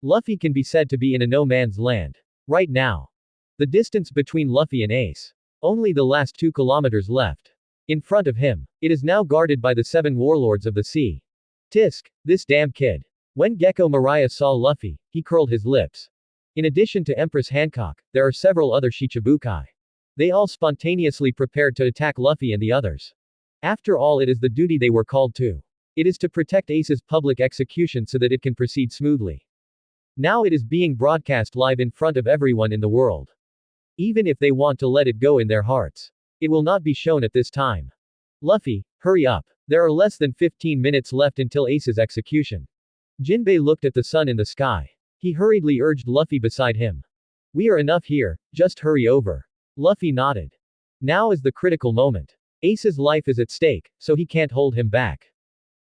Luffy can be said to be in a no-man's land. Right now. The distance between Luffy and Ace. Only the last 2 kilometers left. In front of him. It is now guarded by the 7 warlords of the sea. Tisk, this damn kid. When Gecko Mariah saw Luffy, he curled his lips. In addition to Empress Hancock, there are several other Shichibukai. They all spontaneously prepared to attack Luffy and the others. After all, it is the duty they were called to. It is to protect Ace's public execution so that it can proceed smoothly. Now it is being broadcast live in front of everyone in the world. Even if they want to let it go in their hearts. It will not be shown at this time. Luffy, hurry up. There are less than 15 minutes left until Ace's execution. Jinbei looked at the sun in the sky. He hurriedly urged Luffy beside him. We are enough here, just hurry over. Luffy nodded. Now is the critical moment. Ace's life is at stake, so he can't hold him back.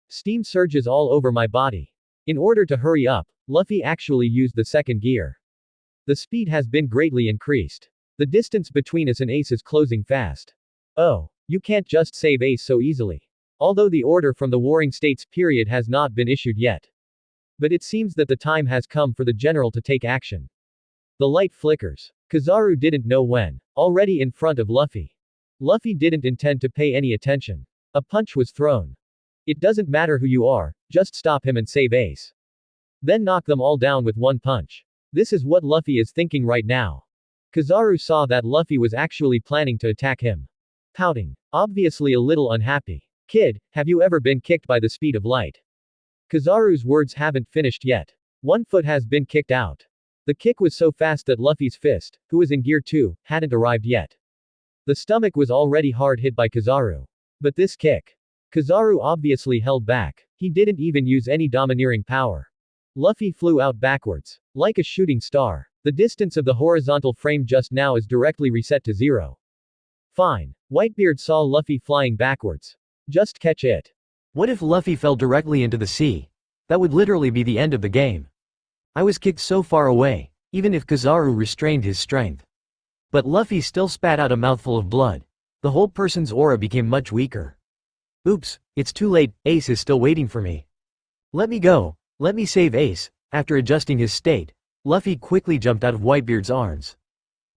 Steam surges all over my body. In order to hurry up, Luffy actually used the second gear. The speed has been greatly increased. The distance between us and Ace is closing fast. Oh, You can't just save Ace so easily. Although the order from the Warring States period has not been issued yet. But it seems that the time has come for the general to take action. The light flickers. Kizaru didn't know when. Already in front of Luffy. Luffy didn't intend to pay any attention. A punch was thrown. It doesn't matter who you are, just stop him and save Ace. Then knock them all down with one punch. This is what Luffy is thinking right now. Kizaru saw that Luffy was actually planning to attack him. Pouting. Obviously a little unhappy. Kid, have you ever been kicked by the speed of light? Kizaru's words haven't finished yet. One foot has been kicked out. The kick was so fast that Luffy's fist, who was in Gear 2, hadn't arrived yet. The stomach was already hard hit by Kizaru. But this kick. Kizaru obviously held back. He didn't even use any domineering power. Luffy flew out backwards. Like a shooting star. The distance of the horizontal frame just now is directly reset to 0. Fine. Whitebeard saw Luffy flying backwards. Just catch it. What if Luffy fell directly into the sea? That would literally be the end of the game. I was kicked so far away, even if Kizaru restrained his strength. But Luffy still spat out a mouthful of blood. The whole person's aura became much weaker. Oops, it's too late, Ace is still waiting for me. Let me go, let me save Ace. After adjusting his state, Luffy quickly jumped out of Whitebeard's arms.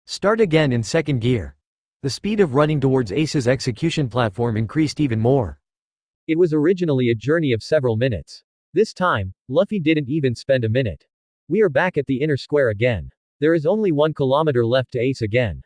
Start again in second gear. The speed of running towards Ace's execution platform increased even more. It was originally a journey of several minutes. This time, Luffy didn't even spend a minute. We are back at the inner square again. There is only 1 kilometer left to Ace again.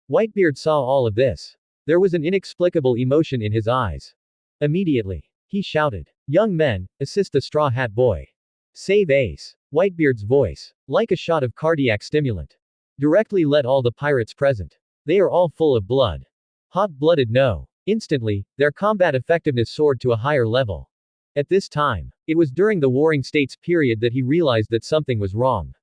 Whitebeard saw all of this. There was an inexplicable emotion in his eyes. Immediately, he shouted, "Young men, assist the Straw Hat Boy. Save Ace." Whitebeard's voice, like a shot of cardiac stimulant, directly let all the pirates present. They are all full of blood. Hot-blooded no. Instantly, their combat effectiveness soared to a higher level. At this time, it was during the Warring States period that he realized that something was wrong.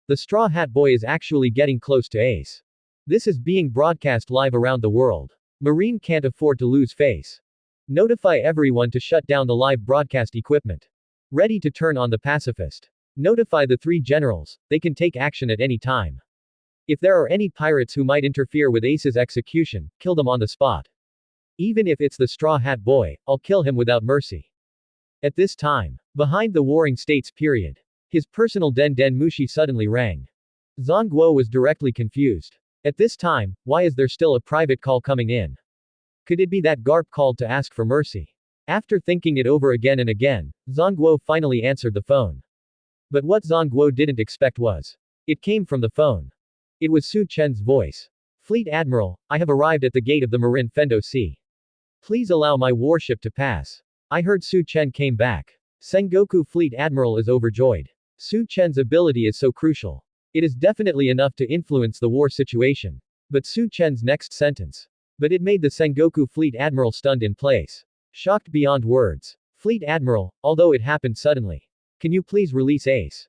The Straw Hat Boy is actually getting close to Ace. This is being broadcast live around the world. Marine can't afford to lose face. Notify everyone to shut down the live broadcast equipment. Ready to turn on the pacifist. Notify the 3 generals, they can take action at any time. If there are any pirates who might interfere with Ace's execution, kill them on the spot. Even if it's the Straw Hat Boy, I'll kill him without mercy. At this time, behind the Warring States period, his personal Den Den Mushi suddenly rang. Zhang was directly confused. At this time, why is there still a private call coming in? Could it be that Garp called to ask for mercy? After thinking it over again and again, Zhang finally answered the phone. But what Zhang didn't expect was, it came from the phone. It was Su Chen's voice. Fleet Admiral, I have arrived at the gate of the Marin Fendo Sea. Please allow my warship to pass. I heard Su Chen came back. Sengoku Fleet Admiral is overjoyed. Su Chen's ability is so crucial. It is definitely enough to influence the war situation. But Su Chen's next sentence. But it made the Sengoku Fleet Admiral stunned in place. Shocked beyond words. Fleet Admiral, although it happened suddenly. Can you please release Ace?